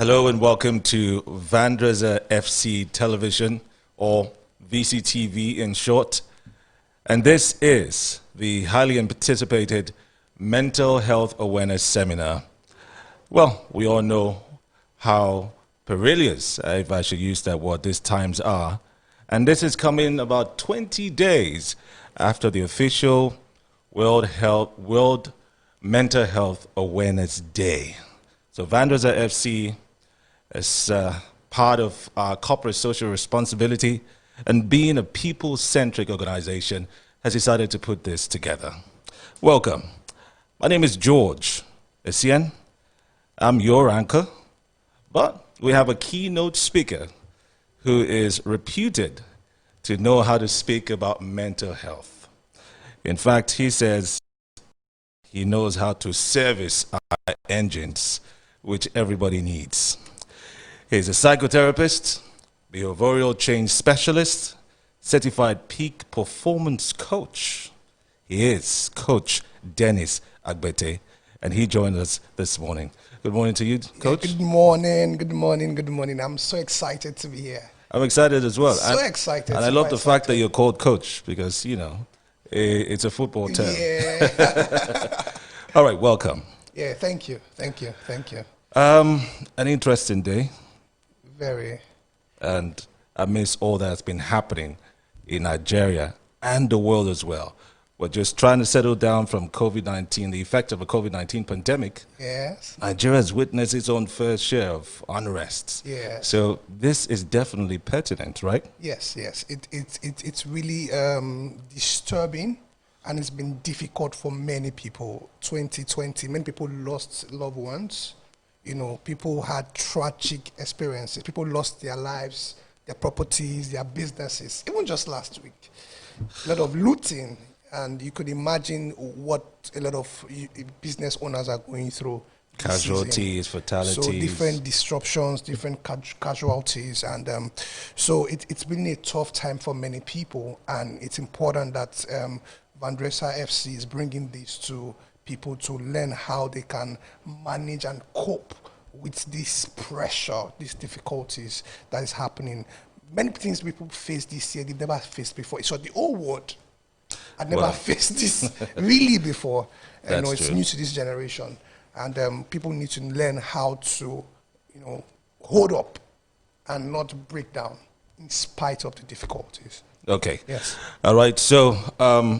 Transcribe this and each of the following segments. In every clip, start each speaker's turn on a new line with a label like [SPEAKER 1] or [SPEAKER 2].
[SPEAKER 1] Hello and welcome to Vendressa FC Television, or VCTV in short. And this is the highly anticipated Mental Health Awareness Seminar. Well, we all know how perilous, if I should use that word, these times are. And this is coming about 20 days after the official World Mental Health Awareness Day. So Vendressa FC, as part of our corporate social responsibility and being a people-centric organization, has decided to put this together. Welcome. My name is George Essien. I'm your anchor, but we have a keynote speaker who is reputed to know how to speak about mental health. In fact, he says he knows how to service our engines, which everybody needs. He's a psychotherapist, behavioral change specialist, certified peak performance coach. He is Coach Dennis Agbete, and he joined us this morning. Good morning to you, Coach.
[SPEAKER 2] Good morning, good morning, good morning. I'm so excited to be here.
[SPEAKER 1] I'm excited as well.
[SPEAKER 2] So excited.
[SPEAKER 1] And I love the fact that you're called Coach because, you know, it's a football term.
[SPEAKER 2] Yeah.
[SPEAKER 1] All right, welcome.
[SPEAKER 2] Yeah, thank you.
[SPEAKER 1] An interesting day.
[SPEAKER 2] Very.
[SPEAKER 1] And amidst all that's been happening in Nigeria and the world as well, we're just trying to settle down from COVID-19, the effect of a COVID-19 pandemic.
[SPEAKER 2] Yes.
[SPEAKER 1] Nigeria has witnessed its own fair share of unrest.
[SPEAKER 2] Yes.
[SPEAKER 1] So this is definitely pertinent, right?
[SPEAKER 2] Yes. It's really disturbing, and it's been difficult for many people. 2020, many people lost loved ones. You know, people had tragic experiences. People lost their lives, their properties, their businesses. Even just last week, a lot of looting, and you could imagine what a lot of business owners are going through.
[SPEAKER 1] Casualties, fatalities.
[SPEAKER 2] So different disruptions, different casualties, and so it's been a tough time for many people, and it's important that Vendressa FC is bringing this to people to learn how they can manage and cope with this pressure, these difficulties that is happening. Many things people face this year, they've never faced before. So the whole world had never faced this really before. You know, it's new to this generation. And people need to learn how to, you know, hold up and not break down in spite of the difficulties.
[SPEAKER 1] Okay.
[SPEAKER 2] Yes.
[SPEAKER 1] All right. So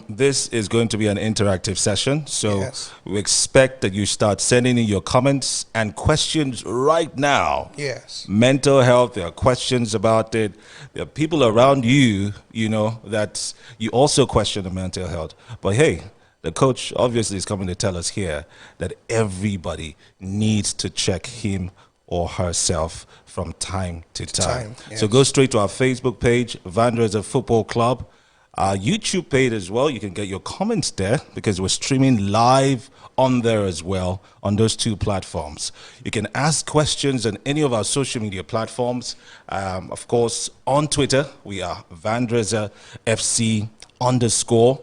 [SPEAKER 1] this is going to be an interactive session. So we expect that you start sending in your comments and questions right now.
[SPEAKER 2] Yes.
[SPEAKER 1] Mental health, there are questions about it. There are people around you, you know, that you also question the mental health. But hey, the coach obviously is coming to tell us here that everybody needs to check him or herself from time to time.
[SPEAKER 2] Yes.
[SPEAKER 1] So go straight to our Facebook page, Vendressa Football Club, our YouTube page as well. You can get your comments there because we're streaming live on there as well on those two platforms. You can ask questions on any of our social media platforms. Of course, on Twitter, we are Vendressa FC _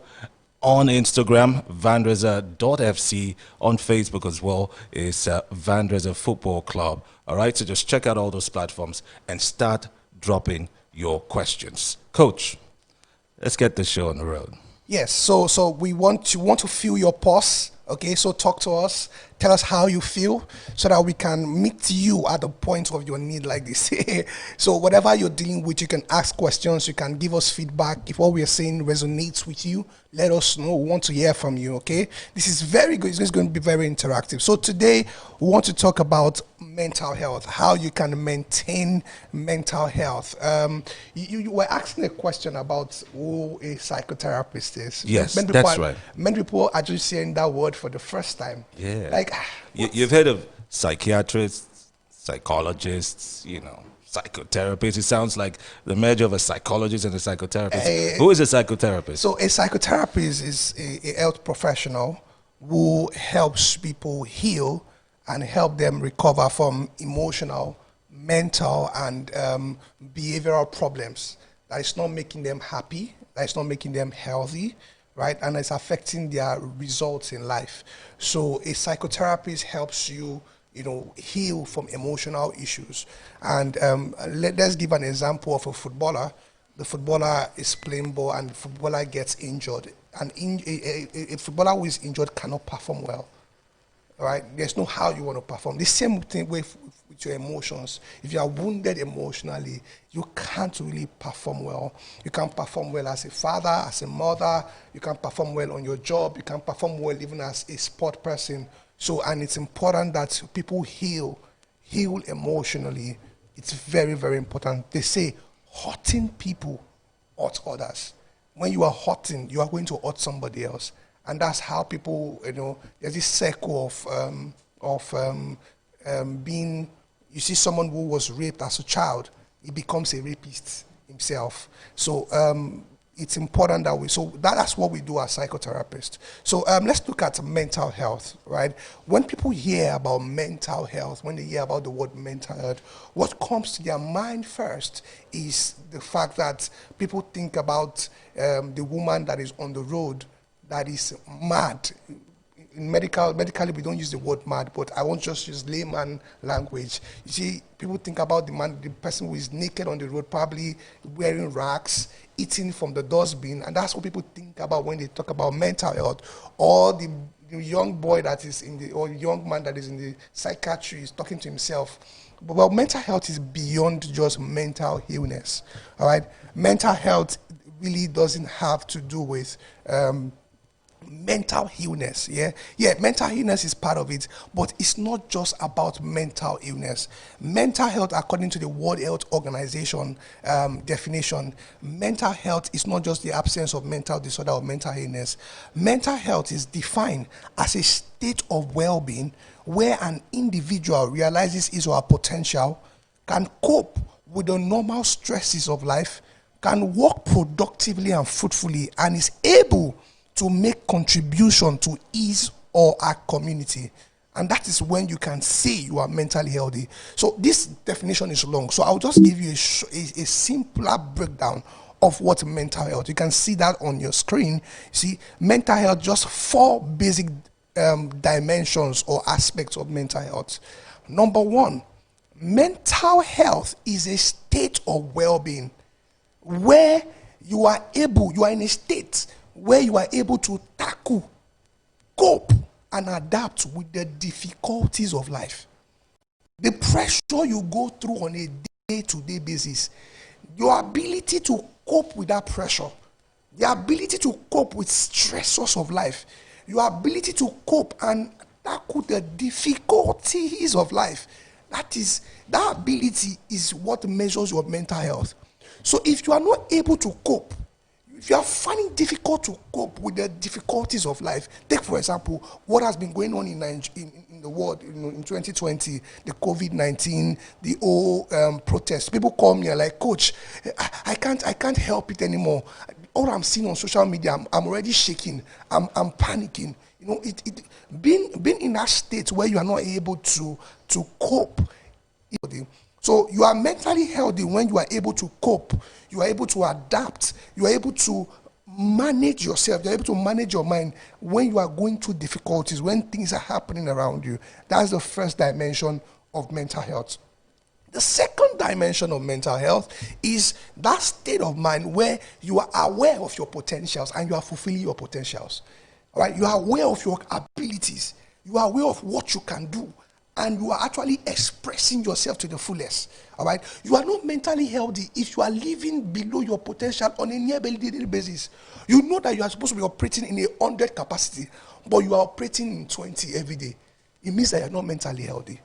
[SPEAKER 1] on Instagram, Vendressa.fc. On Facebook as well is Vendressa Football Club. All right, so just check out all those platforms and start dropping your questions. Coach, let's get the show on the road.
[SPEAKER 2] Yes, so we want to feel your pulse. Okay, so talk to us. Tell us how you feel so that we can meet you at the point of your need like this. So whatever you're dealing with, you can ask questions. You can give us feedback. If what we are saying resonates with you, let us know. We want to hear from you, okay? This is very good. It's going to be very interactive. So today, we want to talk about mental health, how you can maintain mental health. You were asking a question about who a psychotherapist is.
[SPEAKER 1] Yes, that's right.
[SPEAKER 2] Many people are just saying that word for the first time.
[SPEAKER 1] Yeah.
[SPEAKER 2] Like,
[SPEAKER 1] you've heard of psychiatrists, psychologists, you know, psychotherapists. It sounds like the merger of a psychologist and a psychotherapist. Who is a psychotherapist?
[SPEAKER 2] So a psychotherapist is a health professional who helps people heal and help them recover from emotional, mental, and behavioral problems that is not making them happy, that is not making them healthy, right? And it's affecting their results in life. So a psychotherapist helps you, heal from emotional issues. And let's give an example of a footballer. The footballer is playing ball and the footballer gets injured. And a footballer who is injured cannot perform well. Right? There's no how you want to perform. The same thing with your emotions. If you are wounded emotionally, you can't really perform well. You can't perform well as a father, as a mother. You can't perform well on your job. You can't perform well even as a sport person. So, and it's important that people heal emotionally. It's very, very important. They say hurting people hurt others. When you are hurting, you are going to hurt somebody else. And that's how people, there's this circle of being, you see someone who was raped as a child, he becomes a rapist himself. So it's important that that's what we do as psychotherapists. So let's look at mental health, right? When people hear about mental health, when they hear about the word mental health, what comes to their mind first is the fact that people think about the woman that is on the road that is mad. Medically, we don't use the word mad, but I won't just use layman language. You see, people think about the person who is naked on the road, probably wearing rags, eating from the dustbin, and that's what people think about when they talk about mental health. Or the young boy that is or young man that is in the psychiatry is talking to himself. But mental health is beyond just mental illness. All right, mental health really doesn't have to do with mental illness. Mental illness is part of it, but it's not just about mental illness. Mental health, according to the World Health Organization definition, mental health is not just the absence of mental disorder or mental illness. Mental health is defined as a state of well-being where an individual realizes his or her potential, can cope with the normal stresses of life, can work productively and fruitfully, and is able to make contribution to his or her community. And that is when you can say you are mentally healthy. So this definition is long. So I'll just give you a simpler breakdown of what mental health. You can see that on your screen. See, mental health, just 4 basic dimensions or aspects of mental health. Number 1, mental health is a state of well-being where you are in a state where you are able to tackle, cope, and adapt with the difficulties of life. The pressure you go through on a day-to-day basis, your ability to cope with that pressure, the ability to cope with stressors of life, your ability to cope and tackle the difficulties of life, that ability is what measures your mental health. So if you are not able to cope, if you are finding it difficult to cope with the difficulties of life, take for example what has been going on in the world in 2020, the COVID-19, the whole protests. People call me and like, Coach, I can't help it anymore. All I'm seeing on social media, I'm already shaking. I'm panicking. Being in that state where you are not able to cope. So you are mentally healthy when you are able to cope, you are able to adapt, you are able to manage yourself, you are able to manage your mind when you are going through difficulties, when things are happening around you. That's the first dimension of mental health. The second dimension of mental health is that state of mind where you are aware of your potentials and you are fulfilling your potentials. All right? You are aware of your abilities. You are aware of what you can do. And you are actually expressing yourself to the fullest. All right? You are not mentally healthy if you are living below your potential on a nearly daily basis. You know that you are supposed to be operating in a 100 capacity, but you are operating in 20 every day. It means that you are not mentally healthy.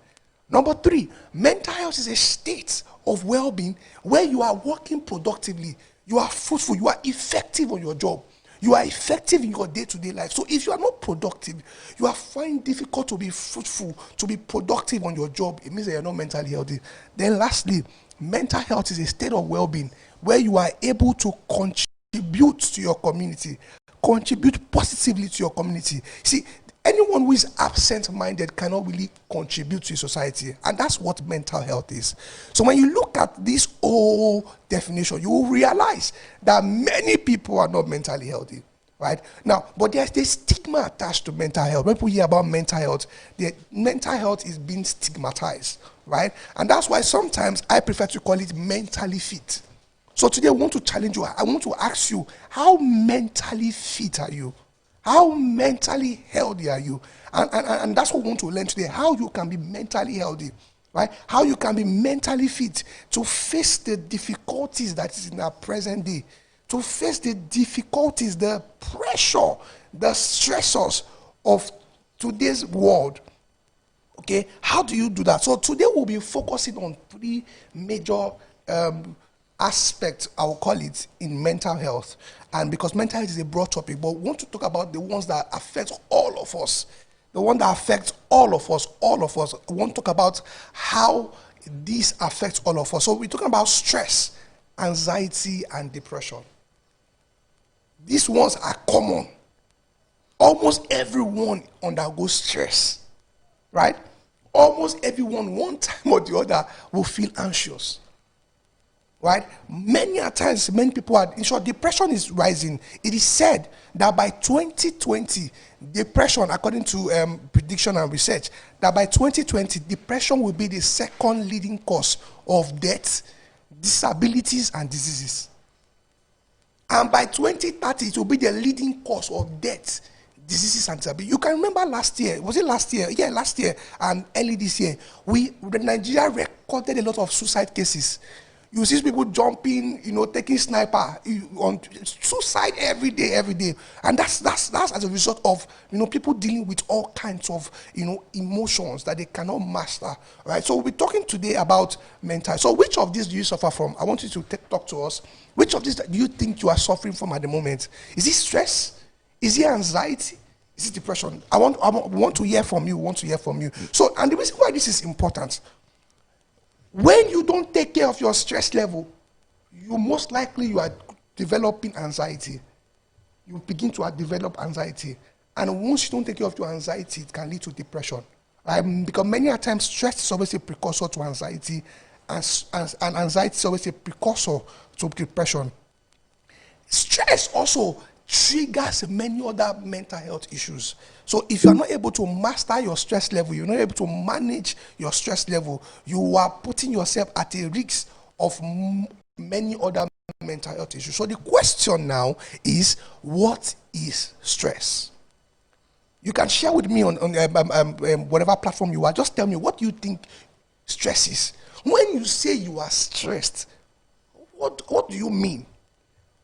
[SPEAKER 2] Number 3, mental health is a state of well-being where you are working productively, you are fruitful, you are effective on your job. You are effective in your day-to-day life. So if you are not productive, you are finding it difficult to be fruitful, to be productive on your job. It means that you're not mentally healthy. Then lastly, mental health is a state of well-being where you are able to contribute to your community, contribute positively to your community. See, anyone who is absent-minded cannot really contribute to society, and that's what mental health is. So when you look at this whole definition, you will realize that many people are not mentally healthy. right? Now, but there's this stigma attached to mental health. When people hear about mental health, the mental health is being stigmatized, right? And that's why sometimes I prefer to call it mentally fit. So today I want to challenge you. I want to ask you, how mentally fit are you? How mentally healthy are you? And that's what we want to learn today, how you can be mentally healthy, right? How you can be mentally fit to face the difficulties that is in our present day, to face the difficulties, the pressure, the stressors of today's world. Okay, how do you do that? So today we'll be focusing on three major aspects, I'll call it, in mental health. And because mental health is a broad topic, but we want to talk about the ones that affect all of us. The one that affects all of us, all of us. We want to talk about how this affects all of us. So we're talking about stress, anxiety, and depression. These ones are common. Almost everyone undergoes stress, right? Almost everyone, one time or the other, will feel anxious, right? Many a times, many people are, in short, depression is rising. It is said that by 2020, depression, according to prediction and research, that by 2020, depression will be the second leading cause of death, disabilities, and diseases. And by 2030, it will be the leading cause of death, diseases, and disability. You can remember last year, was it last year? Yeah, last year and early this year, Nigeria recorded a lot of suicide cases. You see people jumping, taking sniper on suicide every day, and that's as a result of people dealing with all kinds of emotions that they cannot master, right? So we'll be talking today about mental. So which of these do you suffer from? I want you to talk to us. Which of these do you think you are suffering from at the moment? Is it stress? Is it anxiety? Is it depression? I want to hear from you. Want to hear from you. So, and the reason why this is important. When you don't take care of your stress level, you are developing anxiety. You begin to develop anxiety. And once you don't take care of your anxiety, it can lead to depression. Because many a times, stress is always a precursor to anxiety, and anxiety is always a precursor to depression. Stress also triggers many other mental health issues. So if you're not able to master your stress level, you're not able to manage your stress level, you are putting yourself at a risk of many other mental health issues. So the question now is, what is stress? You can share with me on whatever platform you are. Just tell me, what do you think stress is? When you say you are stressed, what do you mean?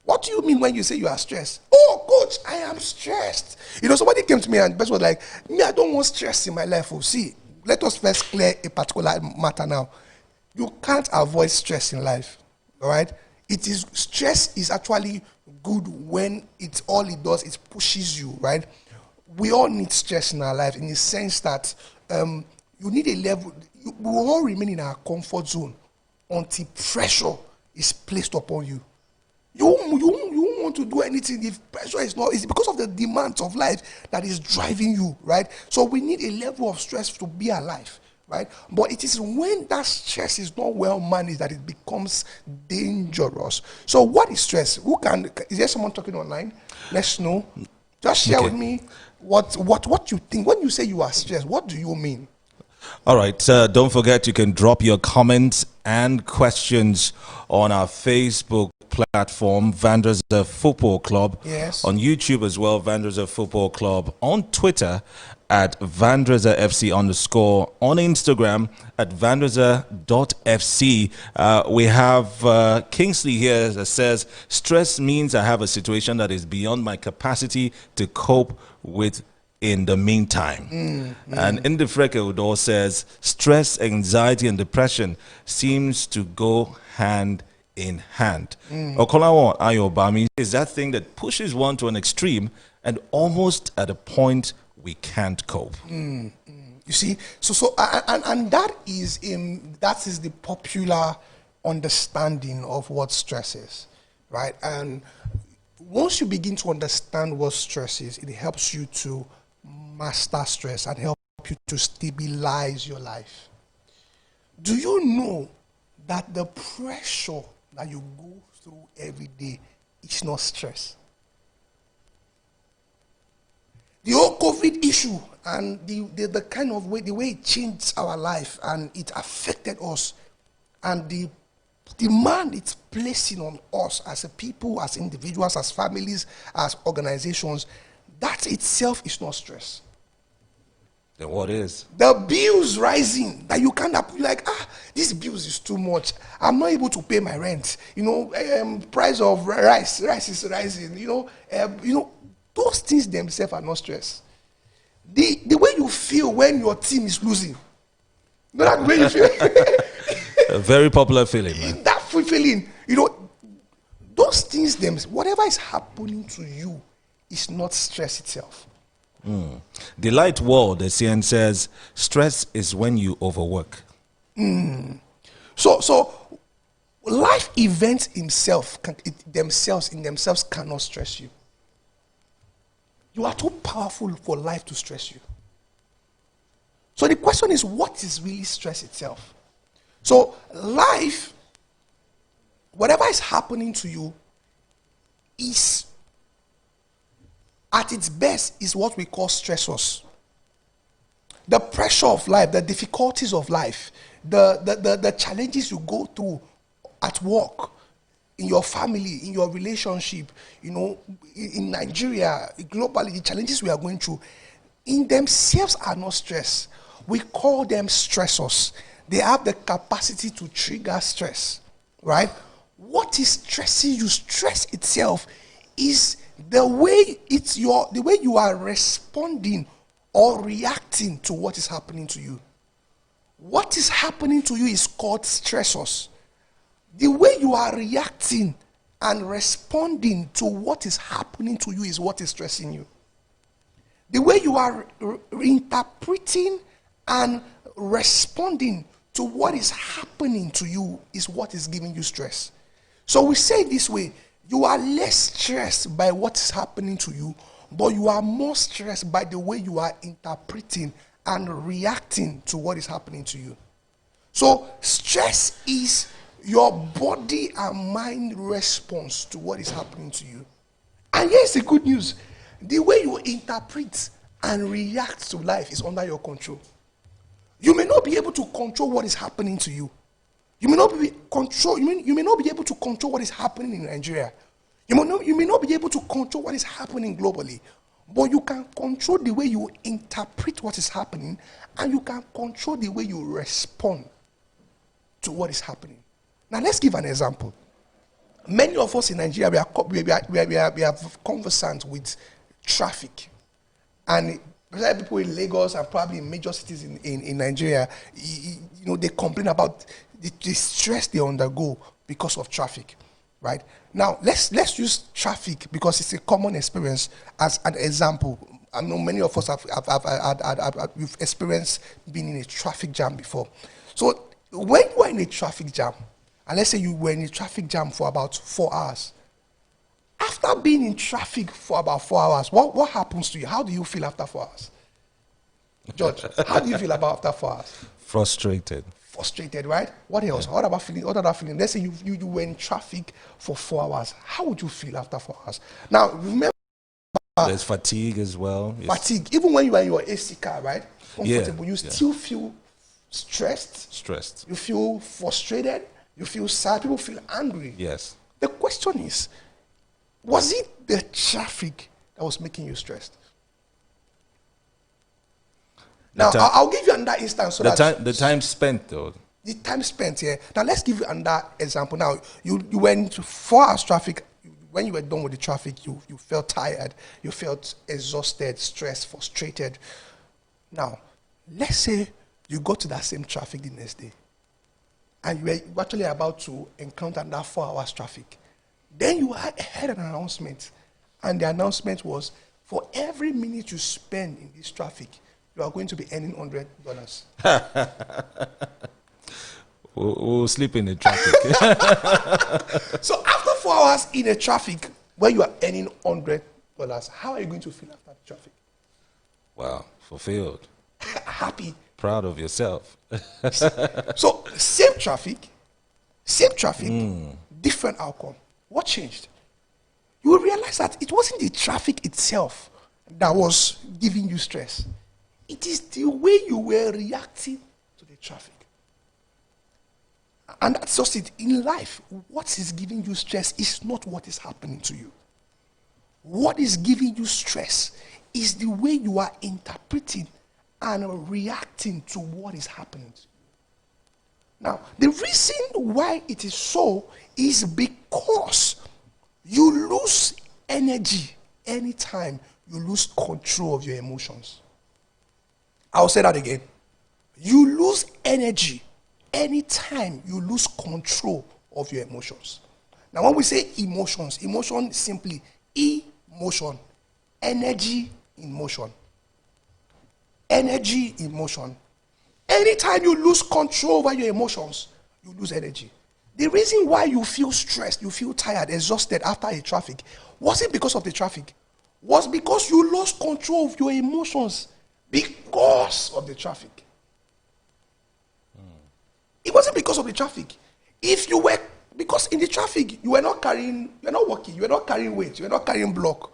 [SPEAKER 2] What do you mean when you say you are stressed? Oh, coach, I am stressed. Somebody came to me and the person was like, me, I don't want stress in my life. Oh, see, let us first clear a particular matter now. You can't avoid stress in life, all right? Stress is actually good when all it does is pushes you, right? We all need stress in our life in the sense that you need a level, we will all remain in our comfort zone until pressure is placed upon you. You won't want to do anything if pressure is not. It's because of the demands of life that is driving you, right? So we need a level of stress to be alive, right? But it is when that stress is not well managed that it becomes dangerous. So what is stress? Is there someone talking online? Let's know. Just share with me what you think. When you say you are stressed, what do you mean?
[SPEAKER 1] All right. Don't forget, you can drop your comments and questions on our Facebook platform, Vendressa Football Club.
[SPEAKER 2] Yes.
[SPEAKER 1] On YouTube as well, Vendressa Football Club. On Twitter at Vendressa FC _. On Instagram at Vendressa.fc. We have Kingsley here that says, stress means I have a situation that is beyond my capacity to cope with in the meantime. And Indifreke Udo says, stress, anxiety, and depression seems to go hand in hand. Okolawon Ayobami is that thing that pushes one to an extreme and almost at a point we can't cope.
[SPEAKER 2] You see, and that is the popular understanding of what stress is, right? And once you begin to understand what stress is, it helps you to master stress and help you to stabilize your life. Do you know that the pressure that you go through every day is not stress? The whole COVID issue and the kind of way, the way it changed our life and it affected us, and the demand it's placing on us as a people, as individuals, as families, as organizations, that itself is not stress.
[SPEAKER 1] Then what is?
[SPEAKER 2] The bills rising that you can't like, this bills is too much. I'm not able to pay my rent. Price of rice is rising. Those things themselves are not stress. The way you feel when your team is losing, you know that way you feel.
[SPEAKER 1] A very popular feeling, man.
[SPEAKER 2] That feeling, those things themselves, whatever is happening to you, is not stress itself.
[SPEAKER 1] The light world, the CN says, stress is when you overwork.
[SPEAKER 2] So life events themselves cannot stress you. You are too powerful for life to stress you. So the question is, what is really stress itself? So life, whatever is happening to you, is at its best is what we call stressors. The pressure of life, the difficulties of life, the challenges you go through at work, in your family, in your relationship, in Nigeria, globally, the challenges we are going through, in themselves are not stress. We call them stressors. They have the capacity to trigger stress, right? What is stressing you? Stress itself is the way you are responding or reacting to what is happening to you. What is happening to you is called stressors. The way you are reacting and responding to what is happening to you is what is stressing you. The way you are interpreting and responding to what is happening to you is what is giving you stress. So we say it this way: you are less stressed by what is happening to you, but you are more stressed by the way you are interpreting and reacting to what is happening to you. So stress is your body and mind response to what is happening to you. And here's the good news: the way you interpret and react to life is under your control. You may not be able to control what is happening to you. You may not be able to control what is happening in Nigeria. You may not be able to control what is happening globally, but you can control the way you interpret what is happening, and you can control the way you respond to what is happening. Now, let's give an example. Many of us in Nigeria, we are conversant with traffic. And people in Lagos and probably in major cities in Nigeria, they complain about the stress they undergo because of traffic, right? Now, let's use traffic because it's a common experience as an example. I know many of us we've experienced being in a traffic jam before. So when you are in a traffic jam, and let's say you were in a traffic jam for about 4 hours, after being in traffic for about 4 hours, what happens to you? How do you feel after 4 hours? George, how do you feel after 4 hours?
[SPEAKER 1] Frustrated,
[SPEAKER 2] right? What else? Yeah. What about feeling? What other feeling? Let's say you were in traffic for 4 hours. How would you feel after 4 hours? Now, remember,
[SPEAKER 1] there's fatigue as well.
[SPEAKER 2] Fatigue. Even when you are in your AC car, right? Comfortable, you still feel stressed. You feel frustrated. You feel sad. People feel angry.
[SPEAKER 1] Yes.
[SPEAKER 2] The question is, was it the traffic that was making you stressed? Now, I'll give you another instance.
[SPEAKER 1] The time spent, though.
[SPEAKER 2] The time spent, yeah. Now, let's give you another example. Now, you went 4 hours traffic. When you were done with the traffic, you felt tired. You felt exhausted, stressed, frustrated. Now, let's say you go to that same traffic the next day, and you were actually about to encounter that 4 hours traffic. Then you heard an announcement, and the announcement was, for every minute you spend in this traffic, you are going to be earning $100.
[SPEAKER 1] We'll sleep in the traffic.
[SPEAKER 2] So after 4 hours in a traffic where you are earning $100, how are you going to feel after the traffic?
[SPEAKER 1] Wow, fulfilled.
[SPEAKER 2] Happy.
[SPEAKER 1] Proud of yourself.
[SPEAKER 2] So same traffic, different outcome. What changed? You will realize that it wasn't the traffic itself that was giving you stress. It is the way you were reacting to the traffic. And that's just it. In life, what is giving you stress is not what is happening to you. What is giving you stress is the way you are interpreting and reacting to what is happening to you. Now, the reason why it is so is because you lose energy anytime you lose control of your emotions. I'll say that again. You lose energy anytime you lose control of your emotions. Now, when we say emotions, emotion is simply emotion, energy in motion. Energy in motion. Anytime you lose control over your emotions, you lose energy. The reason why you feel stressed, you feel tired, exhausted after a traffic, wasn't because of the traffic. Was because you lost control of your emotions because of the traffic. It wasn't because of the traffic. If you were, because in the traffic, you were not walking, you were not carrying weight, you were not carrying block.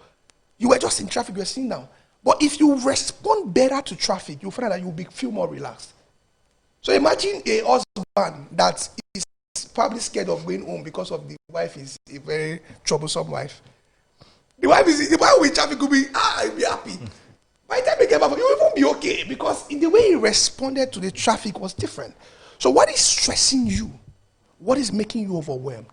[SPEAKER 2] You were just in traffic, you were sitting down. But if you respond better to traffic, you'll find that you'll feel more relaxed. So imagine a husband that is probably scared of going home because of the wife is a very troublesome wife. The wife with traffic will be, I'll be happy. By the time they get back, you will even be okay because the way he responded to the traffic was different. So what is stressing you, what is making you overwhelmed,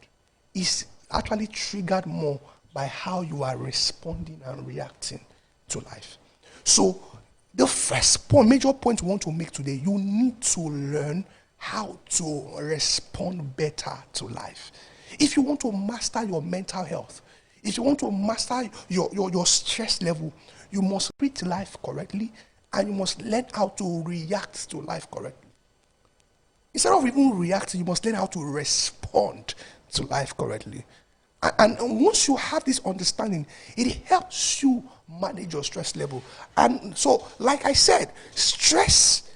[SPEAKER 2] is actually triggered more by how you are responding and reacting to life. So the first major point we want to make today, you need to learn how to respond better to life. If you want to master your mental health, if you want to master your stress level, you must treat life correctly and you must learn how to react to life correctly. Instead of even reacting, you must learn how to respond to life correctly. And once you have this understanding, it helps you manage your stress level. And so, like I said, stress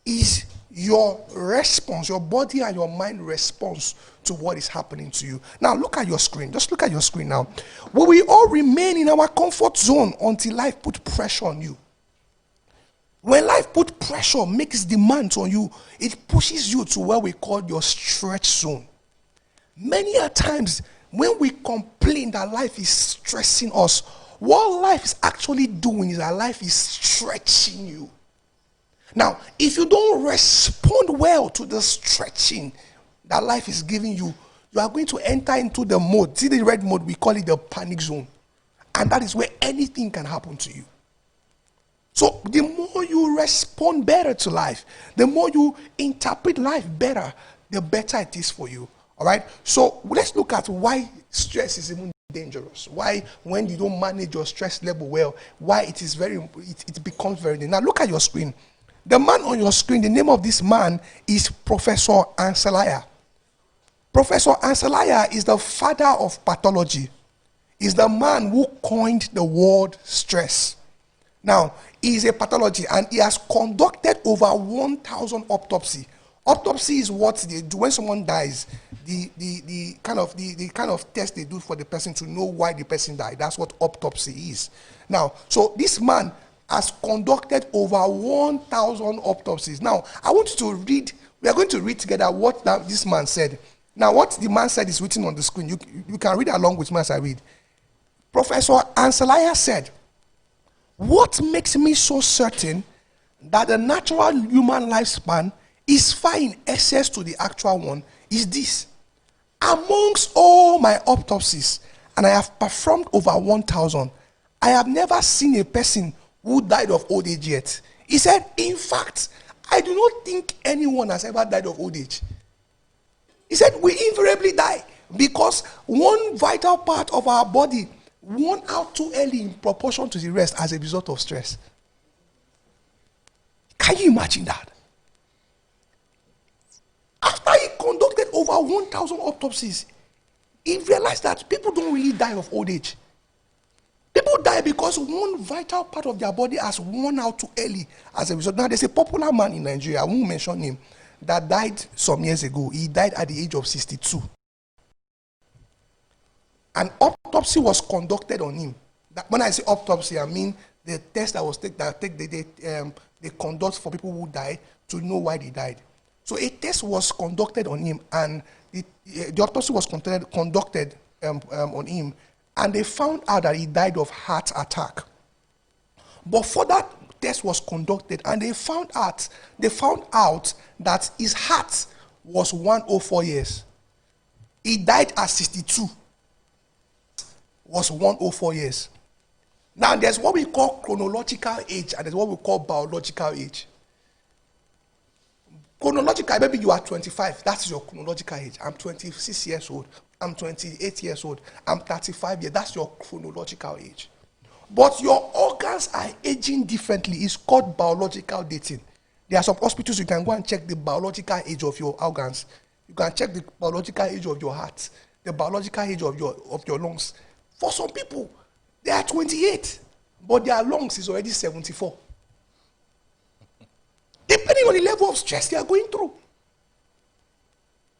[SPEAKER 2] is your response, your body and your mind response to what is happening to you. Now, look at your screen. Just look at your screen now. Will we all remain in our comfort zone until life put pressure on you? When life put pressure, makes demands on you, it pushes you to what we call your stretch zone. Many a times, when we complain that life is stressing us, what life is actually doing is that life is stretching you. Now, if you don't respond well to the stretching that life is giving you, you are going to enter into the mode. See the red mode, we call it the panic zone. And that is where anything can happen to you. So the more you respond better to life, the more you interpret life better, the better it is for you. All right? So let's look at why stress is even dangerous. Why, when you don't manage your stress level well, why it is it becomes very dangerous. Now look at your screen. The man on your screen, the name of this man is Professor Ansalaya. Professor Ansalaya is the father of pathology. He's the man who coined the word stress. Now, he is a pathologist and he has conducted over 1,000 autopsies. Autopsy is what they do when someone dies. The kind of test they do for the person to know why the person died. That's what autopsy is. Now, so this man has conducted over 1,000 autopsies. Now, I want you to read. We are going to read together what this man said. Now, what the man said is written on the screen. You can read along with me as I read. Professor Ansalaya said, "What makes me so certain that the natural human lifespan is far in excess to the actual one is this. Amongst all my autopsies, and I have performed over 1,000, I have never seen a person who died of old age yet." He said, "In fact, I do not think anyone has ever died of old age." He said, "We invariably die because one vital part of our body won out too early in proportion to the rest as a result of stress." Can you imagine that? After he conducted over 1,000 autopsies, he realized that people don't really die of old age. People die because one vital part of their body has worn out too early as a result. Now, there's a popular man in Nigeria, I won't mention him, that died some years ago. He died at the age of 62. An autopsy was conducted on him. That, when I say autopsy, I mean the test that was they conduct for people who died to know why they died. So a test was conducted on him, and the autopsy was conducted on him, and they found out that he died of heart attack. But for that test was conducted, and they found out that his heart was 104 years. He died at 62. Was 104 years. Now there's what we call chronological age, and there's what we call biological age. Chronological, maybe you are 25. That's your chronological age. I'm 26 years old. I'm 28 years old. I'm 35 years. That's your chronological age. But your organs are aging differently. It's called biological dating. There are some hospitals you can go and check the biological age of your organs. You can check the biological age of your heart, the biological age of your lungs. For some people, they are 28, but their lungs is already 74. Depending on the level of stress they are going through.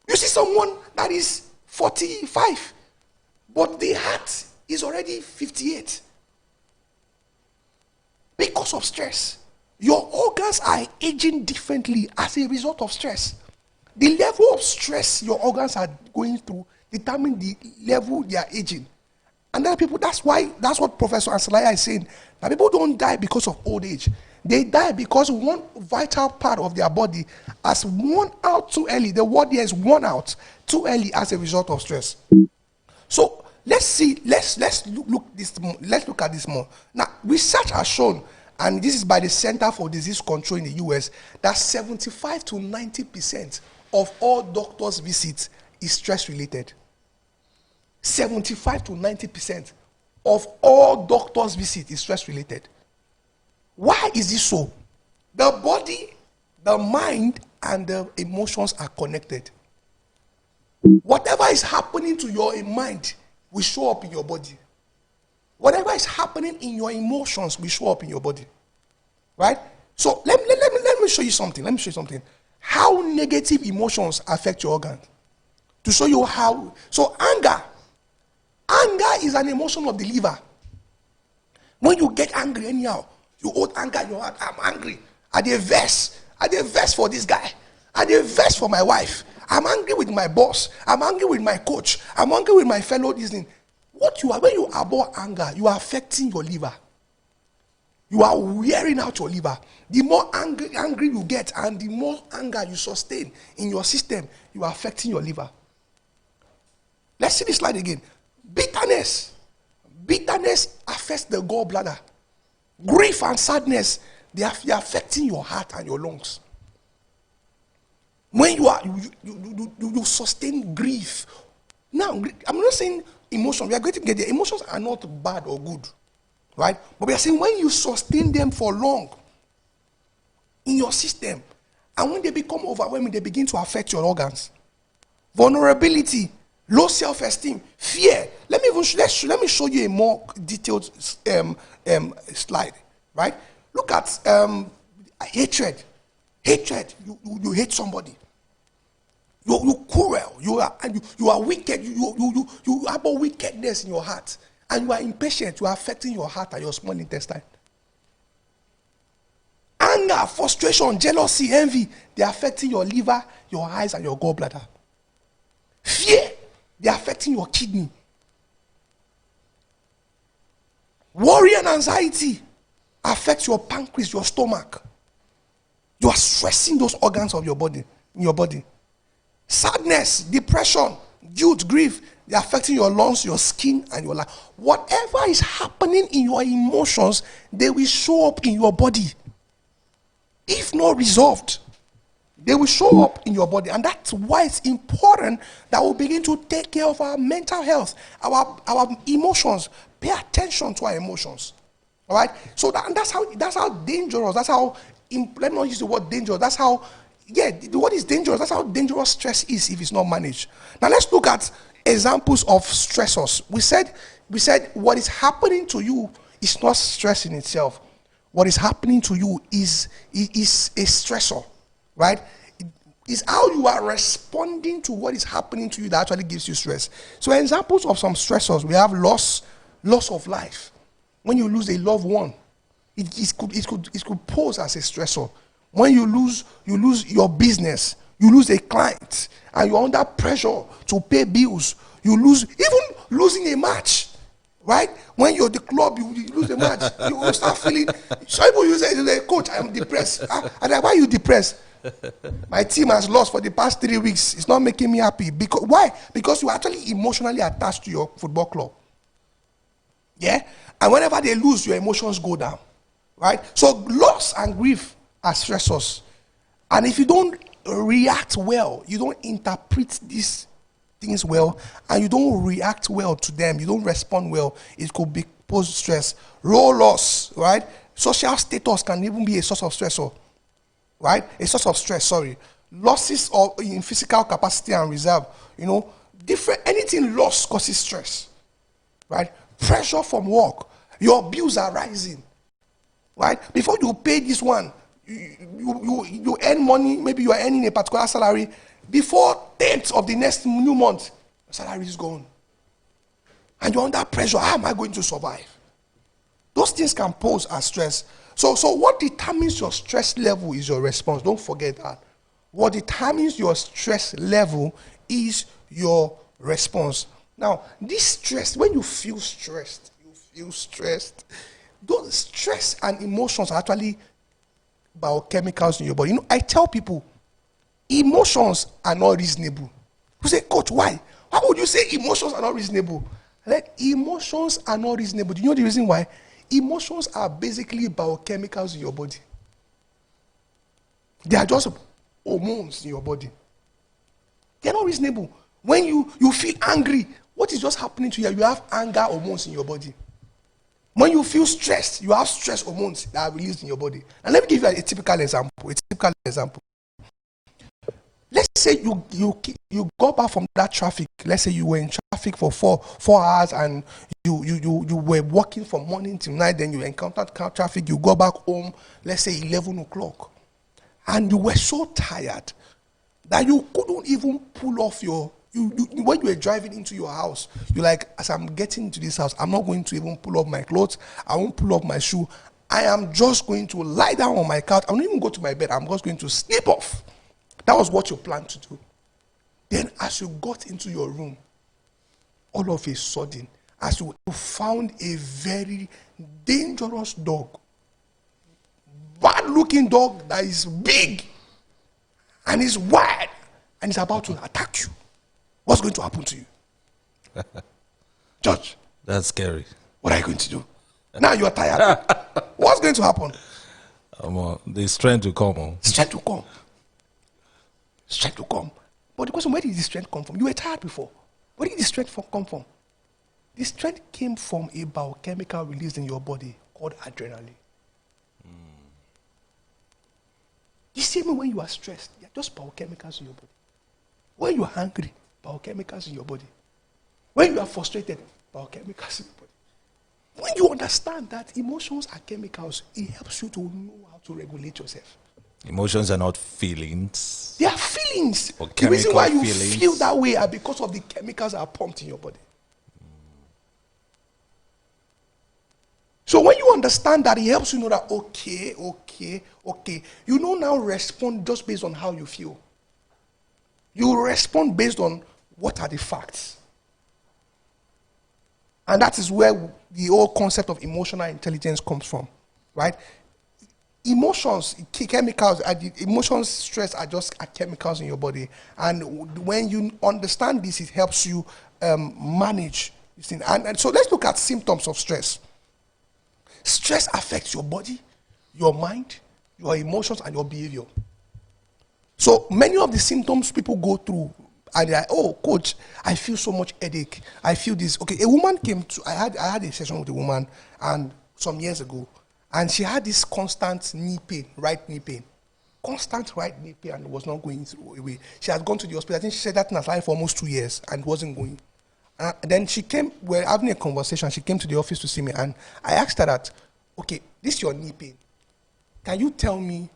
[SPEAKER 2] You see someone that is 45, but the heart is already 58. Because of stress. Your organs are aging differently as a result of stress. The level of stress your organs are going through determine the level they are aging. And then people, that's what Professor Ansalaya is saying, that people don't die because of old age. They die because one vital part of their body has worn out too early. The word here is worn out too early as a result of stress. So let's look at this more. Now, research has shown, and this is by the Center for Disease Control in the US, that 75 to 90% of all doctors' visits is stress related. 75 to 90% of all doctors' visits is stress related. Why is this so? The body, the mind, and the emotions are connected. Whatever is happening to your mind will show up in your body. Whatever is happening in your emotions will show up in your body. Right? So let me show you something. Let me show you something. How negative emotions affect your organs. To show you how. So anger is an emotion of the liver. When you get angry anyhow, you hold anger in your heart. I'm angry. I dey vex for this guy. I dey vex for my wife. I'm angry with my boss. I'm angry with my coach. I'm angry with my fellow Disney. When you abhor anger, you are affecting your liver. You are wearing out your liver. The more angry you get and the more anger you sustain in your system, you are affecting your liver. Let's see this slide again. Bitterness affects the gallbladder. Grief and sadness, they are affecting your heart and your lungs. When you sustain grief. Now, I'm not saying emotion. We are going to get there. Emotions are not bad or good, right? But we are saying when you sustain them for long in your system, and when they become overwhelming, they begin to affect your organs. Vulnerability, low self-esteem, fear. Let me show you a more detailed slide, right? Look at hatred. Hatred. You hate somebody. You cruel. You are wicked. You have a wickedness in your heart, and you are impatient. You are affecting your heart and your small intestine. Anger, frustration, jealousy, envy, they are affecting your liver, your eyes, and your gallbladder. Fear, they are affecting your kidney. Worry and anxiety affect your pancreas, your stomach. You are stressing those organs of your body, in your body. Sadness, depression, guilt, grief, they are affecting your lungs, your skin, and your life. Whatever is happening in your emotions, they will show up in your body. If not resolved, they will show up in your body. And that's why it's important that we begin to take care of our mental health, our emotions. Pay attention to our emotions. All right? So that's how dangerous, let me not use the word dangerous, the word is dangerous. That's how dangerous stress is if it's not managed. Now let's look at examples of stressors. We said what is happening to you is not stress in itself. What is happening to you is a stressor, right? It's how you are responding to what is happening to you that actually gives you stress. So examples of some stressors, we have loss of life. When you lose a loved one, it could pose as a stressor. When you lose your business, you lose a client, and you're under pressure to pay bills. You lose, even losing a match, right? When you're at the club, you lose a match, you will start feeling. Some people you say, "Coach, I'm depressed." And like, why are you depressed? My team has lost for the past 3 weeks. It's not making me happy. Because why? Because you're actually emotionally attached to your football club. Yeah? And whenever they lose, your emotions go down. Right? So loss and grief are stressors. And if you don't react well, you don't interpret these things well, and you don't react well to them, you don't respond well, it could be pose stress. Role loss, right? Social status can even be a source of stressor. Right? A source of stress, sorry. Losses in physical capacity and reserve, anything lost causes stress. Right? Pressure from work. Your bills are rising. Right? Before you pay this one, you earn money, maybe you are earning a particular salary. Before 10th of the next new month, the salary is gone. And you're under pressure. How am I going to survive? Those things can pose as stress. So what determines your stress level is your response. Don't forget that. What determines your stress level is your response. Now, this stress, when you feel stressed, those stress and emotions are actually biochemicals in your body. I tell people, emotions are not reasonable. You say, "Coach, why? How would you say emotions are not reasonable?" Like, emotions are not reasonable. Do you know the reason why? Emotions are basically biochemicals in your body. They are just hormones in your body. They're not reasonable. When you feel angry, what is just happening to you? You have anger hormones in your body. When you feel stressed, you have stress hormones that are released in your body. And let me give you a typical example. Let's say you got back from that traffic. Let's say you were in traffic for 4 hours, and you were walking from morning till night. Then you encountered car traffic. You go back home. Let's say 11 o'clock, and you were so tired that you couldn't even pull off your. When you were driving into your house, you're like, as I'm getting into this house, I'm not going to even pull off my clothes. I won't pull off my shoe. I am just going to lie down on my couch. I won't even go to my bed. I'm just going to sleep off. That was what you planned to do. Then as you got into your room, all of a sudden, as you found a very dangerous dog, bad-looking dog that is big and is wild and is about to attack you, what's going to happen to you? Judge.
[SPEAKER 1] That's scary.
[SPEAKER 2] What are you going to do? Now you are tired. What's going to happen?
[SPEAKER 1] The strength to come on.
[SPEAKER 2] Strength to come. Strength to come. But the question, where did the strength come from? You were tired before. Where did the strength come from? The strength came from a biochemical release in your body called adrenaline. The same way when you are stressed, they are just biochemicals in your body. When you are angry, biochemicals in your body. When you are frustrated, biochemicals in your body. When you understand that emotions are chemicals, it helps you to know how to regulate yourself.
[SPEAKER 1] Emotions are not feelings.
[SPEAKER 2] They are feelings.
[SPEAKER 1] Or
[SPEAKER 2] the reason why you
[SPEAKER 1] feelings.
[SPEAKER 2] feel that way are because of the chemicals that are pumped in your body. So when you understand that, it helps you know that, okay. You don't now respond just based on how you feel. You respond based on what are the facts. And that is where the whole concept of emotional intelligence comes from, right? Emotions, chemicals, emotions, stress are just chemicals in your body. And when you understand this, it helps you manage this thing. And so let's look at symptoms of stress. Stress affects your body, your mind, your emotions, and your behavior. So many of the symptoms people go through, and they're like, "Oh, coach, I feel so much headache. I feel this." Okay, a woman came to, I had a session with a woman and some years ago, and she had this constant knee pain, right knee pain. Constant right knee pain, and it was not going away. She had gone to the hospital. I think she said that in her life for almost 2 years and wasn't going. Then she came, we're having a conversation. She came to the office to see me, and I asked her that, "Okay, this is your knee pain. Can you tell me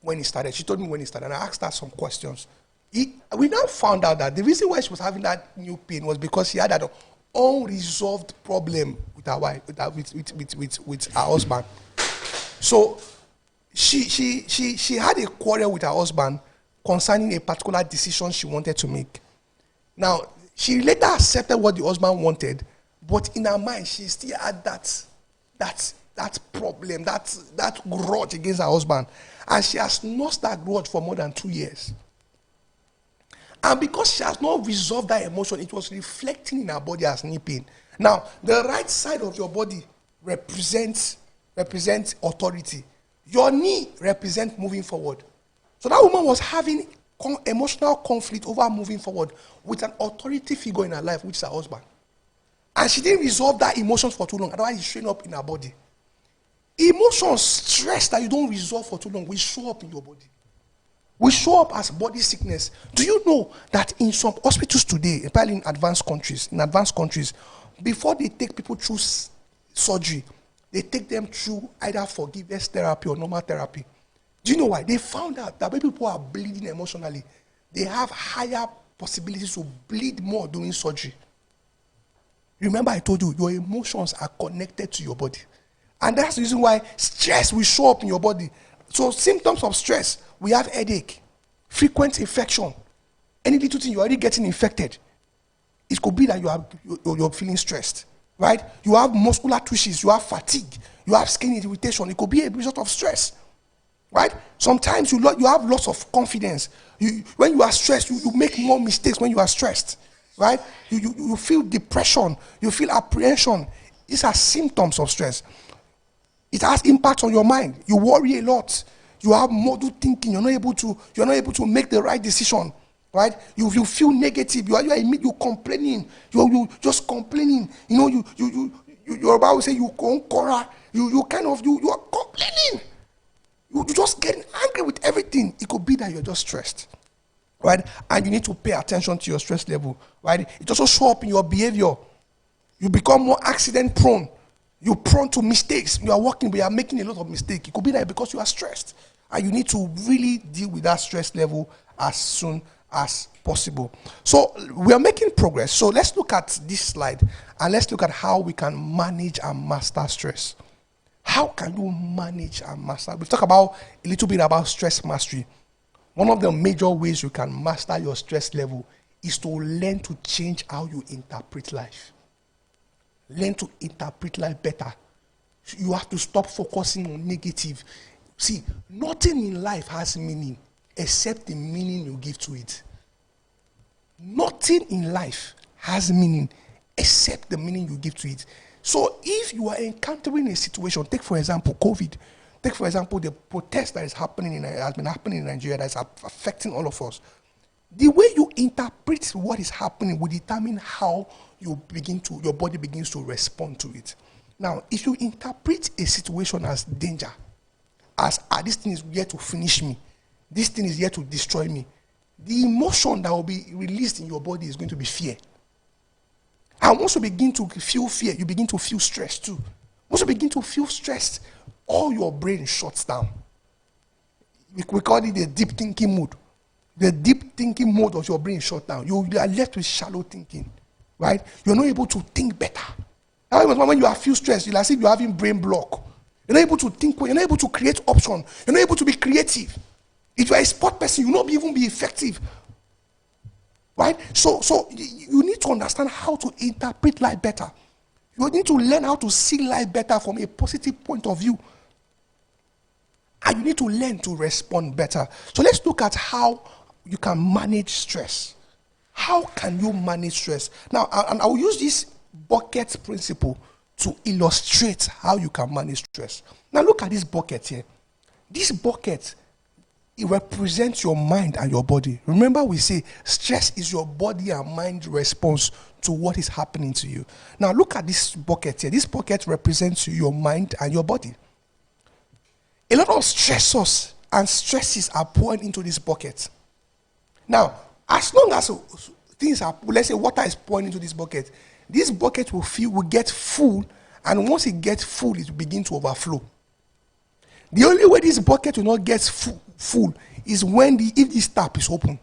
[SPEAKER 2] when it started?" She told me when it started, and I asked her some questions. We now found out that the reason why she was having that new pain was because she had that unresolved problem with her wife, with her husband. So she had a quarrel with her husband concerning a particular decision she wanted to make. Now, she later accepted what the husband wanted, but in her mind, she still had that problem, that grudge against her husband. And she has nursed that grudge for more than 2 years. And because she has not resolved that emotion, it was reflecting in her body as knee pain. Now, the right side of your body represents authority. Your knee represents moving forward. So that woman was having emotional conflict over moving forward with an authority figure in her life, which is her husband. And she didn't resolve that emotion for too long, otherwise it's showing up in her body. Emotions, stress that you don't resolve for too long will show up in your body. Will show up as body sickness. Do you know that in some hospitals today, especially in advanced countries, before they take people through surgery, they take them through either forgiveness therapy or normal therapy. Do you know why? They found out that when people are bleeding emotionally, they have higher possibilities to bleed more during surgery. Remember I told you, your emotions are connected to your body. And that's the reason why stress will show up in your body. So symptoms of stress, we have headache, frequent infection. Any little thing, you're already getting infected. It could be that you're feeling stressed, right? You have muscular twitches, you have fatigue, you have skin irritation. It could be a result of stress, right? Sometimes you have loss of confidence. When you are stressed, you make more mistakes when you are stressed, right? You feel depression, you feel apprehension. These are symptoms of stress. It has impact on your mind. You worry a lot. You have muddled thinking. You're not able to make the right decision, right? You feel negative. You're complaining. You just complaining. You're about to say you are complaining. You just getting angry with everything. It could be that you're just stressed, right? And you need to pay attention to your stress level, right? It also shows up in your behavior. You become more accident prone. You're prone to mistakes. You are working, but you are making a lot of mistakes. It could be that because you are stressed. And you need to really deal with that stress level as soon as possible. So we are making progress. So let's look at this slide and let's look at how we can manage and master stress. How can you manage and master? We've talked about a little bit about stress mastery. One of the major ways you can master your stress level is to learn to change how you interpret life. Learn to interpret life better. You have to stop focusing on negative. See, nothing in life has meaning except the meaning you give to it. Nothing in life has meaning except the meaning you give to it. So if you are encountering a situation, take for example COVID, take for example the protest that has been happening in Nigeria that is affecting all of us. The way you interpret what is happening will determine how your body begins to respond to it. Now, if you interpret a situation as danger, as this thing is here to finish me, this thing is here to destroy me, the emotion that will be released in your body is going to be fear. And once you begin to feel fear, you begin to feel stress too. Once you begin to feel stressed, all your brain shuts down. We call it the deep thinking mode. The deep thinking mode of your brain shut down. You are left with shallow thinking, right? You're not able to think better. When you feel stressed, you're as if you're having brain block. You're not able to think, you're not able to create options. You're not able to be creative. If you're a sport person, you'll not even be effective. Right? So you need to understand how to interpret life better. You need to learn how to see life better from a positive point of view. And you need to learn to respond better. So let's look at how you can manage stress. How can you manage stress? Now, I will use this bucket principle to illustrate how you can manage stress. Now, look at this bucket here. This bucket, it represents your mind and your body. Remember, we say stress is your body and mind response to what is happening to you. Now, look at this bucket here. This bucket represents your mind and your body. A lot of stressors and stresses are poured into this bucket. Now, as long as things are, let's say water is poured into this bucket will get full, and once it gets full, it will begin to overflow. The only way this bucket will not get full is if this tap is open.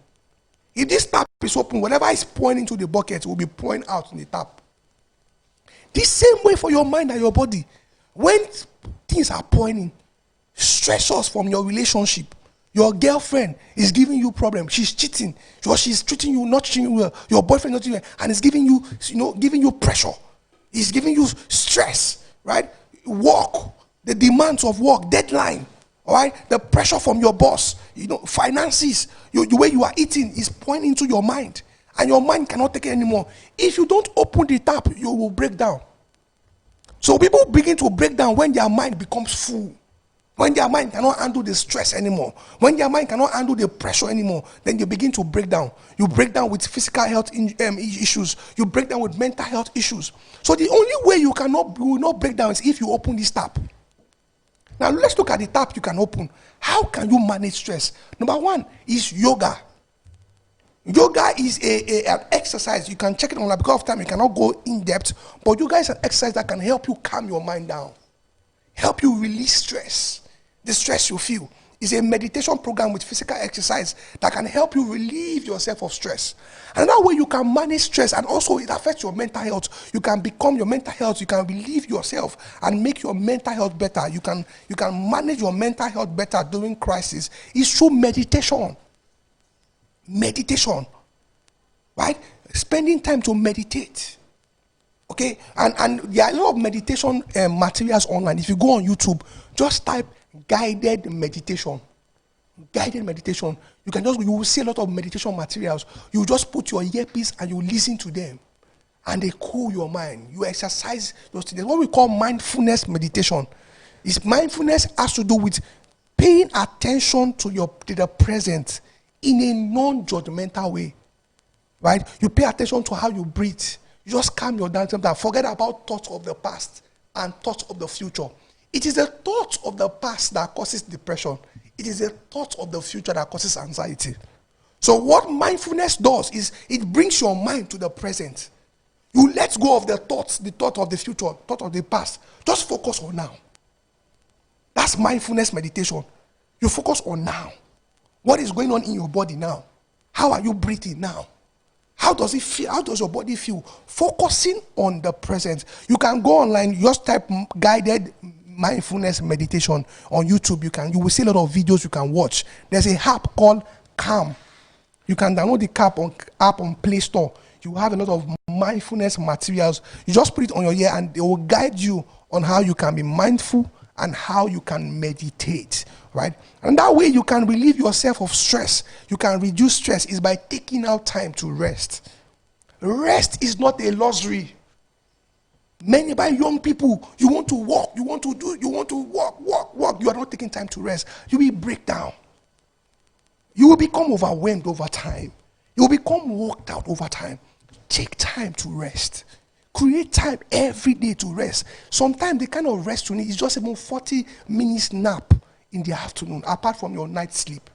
[SPEAKER 2] If this tap is open, whatever is pouring into the bucket will be pouring out in the tap. The same way for your mind and your body. When things are pointing, stressors from your relationship, your girlfriend is giving you problems, she's cheating, or she's treating you, not treating you well, your boyfriend not treating you well, and it's giving you, giving you pressure, it's giving you stress, right? Work, the demands of work, deadline, all right, the pressure from your boss, finances, the way you are eating is pointing to your mind, and your mind cannot take it anymore. If you don't open the tap, you will break down. So people begin to break down when their mind becomes full. When their mind cannot handle the stress anymore, when their mind cannot handle the pressure anymore, then you begin to break down. You break down with physical health issues. You break down with mental health issues. So the only way you will not break down is if you open this tap. Now let's look at the tap you can open. How can you manage stress? Number one is yoga. Yoga is an exercise. You can check it online. Because of time, you cannot go in depth. But yoga is an exercise that can help you calm your mind down, help you release stress. The stress you feel is a meditation program with physical exercise that can help you relieve yourself of stress. And that way you can manage stress, and also it affects your mental health. You can become your mental health. You can relieve yourself and make your mental health better. You can manage your mental health better during crisis. It's through meditation. Meditation, right? Spending time to meditate. Okay, and there are a lot of meditation materials online. If you go on YouTube, just type guided meditation. Guided meditation. You will see a lot of meditation materials. You just put your earpiece and you listen to them, and they cool your mind. You exercise those things. What we call mindfulness meditation. Mindfulness has to do with paying attention to the present in a non-judgmental way, right? You pay attention to how you breathe. You just calm your down. Forget about thoughts of the past and thoughts of the future. It is the thoughts of the past that causes depression. It is the thoughts of the future that causes anxiety. So what mindfulness does is it brings your mind to the present. You let go of the thought of the future, thought of the past. Just focus on now. That's mindfulness meditation. You focus on now. What is going on in your body now? How are you breathing now? How does it feel? How does your body feel? Focusing on the present. You can go online, just type guided mindfulness meditation on YouTube. You will see a lot of videos you can watch. There's a app called Calm. You can download the app on Play Store. You have a lot of mindfulness materials. You just put it on your ear and they will guide you on how you can be mindful and how you can meditate, right? And that way you can relieve yourself of stress. You can reduce stress is by taking out time to rest. Rest is not a luxury. Many by young people, you want to walk, you want to walk. You are not taking time to rest. You will break down. You will become overwhelmed over time. You will become worked out over time. Take time to rest. Create time every day to rest. Sometimes the kind of rest you need is just about 40 minutes nap in the afternoon, apart from your night sleep.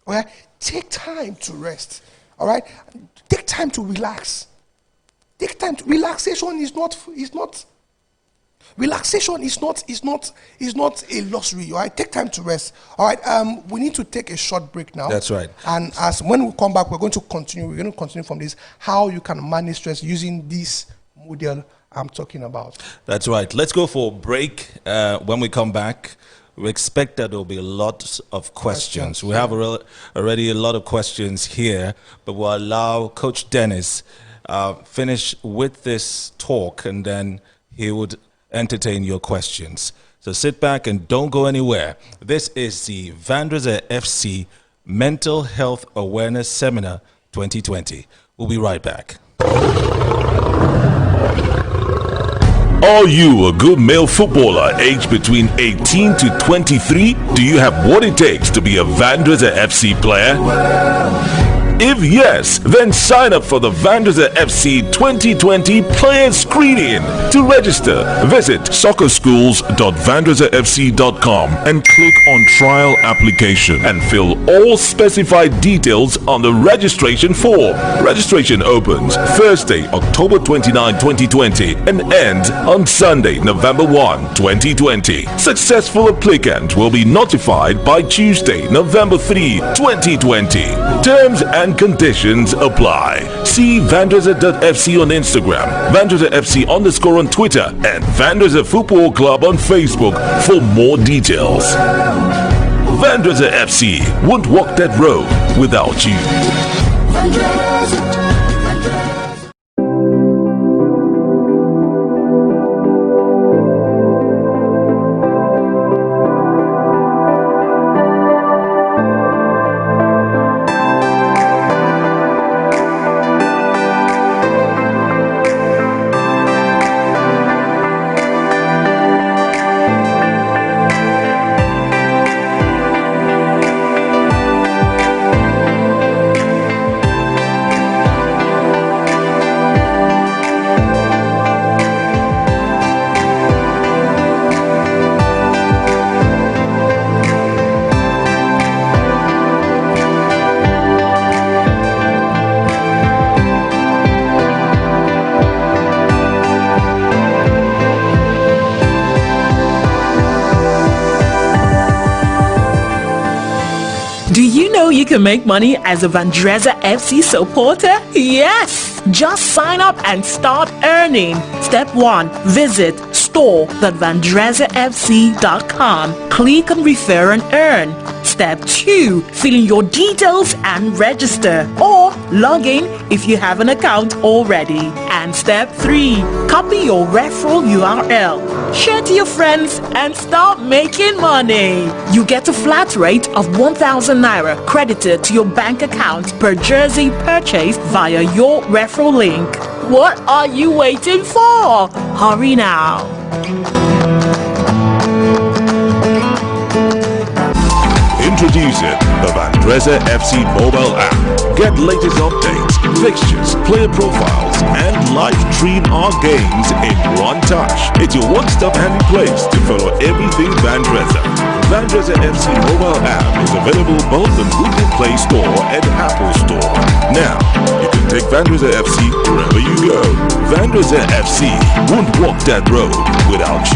[SPEAKER 2] All right? Take time to rest. All right? Take time to relax. Take time to relaxation is not a luxury. All right? Take time to rest. All right? We need to take a short break now.
[SPEAKER 1] That's right.
[SPEAKER 2] And when we come back, we're going to continue from this, how you can manage stress using this model I'm talking about.
[SPEAKER 1] That's right. Let's go for a break. When we come back, we expect that there will be a lot of questions. We have already a lot of questions here, but we'll allow Coach Dennis finish with this talk, and then he would entertain your questions. So sit back and don't go anywhere. This is the Vendressa FC Mental Health Awareness Seminar 2020. We'll be right back.
[SPEAKER 3] Are you a good male footballer aged between 18 to 23? Do you have what it takes to be a Vendressa FC player? If yes, then sign up for the Vendressa FC 2020 player screening. To register, visit soccerschools.vendressafc.com and click on trial application and fill all specified details on the registration form. Registration opens Thursday, October 29, 2020 and ends on Sunday, November 1, 2020. Successful applicants will be notified by Tuesday, November 3, 2020. Terms and and conditions apply. See Vendressa.fc on Instagram, VendressaFC _ on Twitter, and Vendressa Football Club on Facebook for more details. Vendressa FC won't walk that road without you.
[SPEAKER 4] Do you know you can make money as a Vendressa FC supporter? Yes! Just sign up and start earning. Step 1. Visit store.vendressafc.com. Click on Refer and Earn. Step 2. Fill in your details and register, or log in if you have an account already. And Step 3. Copy your referral URL. Share to your friends and start making money. You get a flat rate of 1,000 Naira credited to your bank account per jersey purchased via your referral link. What are you waiting for? Hurry now.
[SPEAKER 3] Introducing the Vendressa FC mobile app. Get latest updates, fixtures, player profiles, and live stream our games in one touch. It's your one-stop handy place to follow everything Vendressa. Vendressa FC mobile app is available both on Google Play Store and Apple Store. Now, you can take Vendressa FC wherever you go. Vendressa FC won't walk that road without you.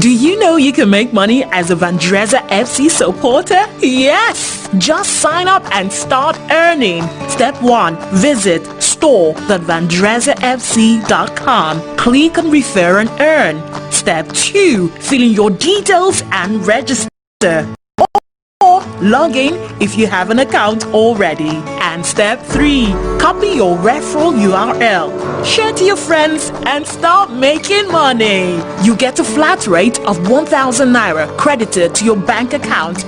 [SPEAKER 4] Do you know you can make money as a Vendressa FC supporter? Yes! Just sign up and start earning. Step 1. Visit store.vendressafc.com. Click on Refer and Earn. Step 2. Fill in your details and register, or log in if you have an account already. And Step 3. Copy your referral URL. Share to your friends and start making money. You get a flat rate of 1,000 Naira credited to your bank account.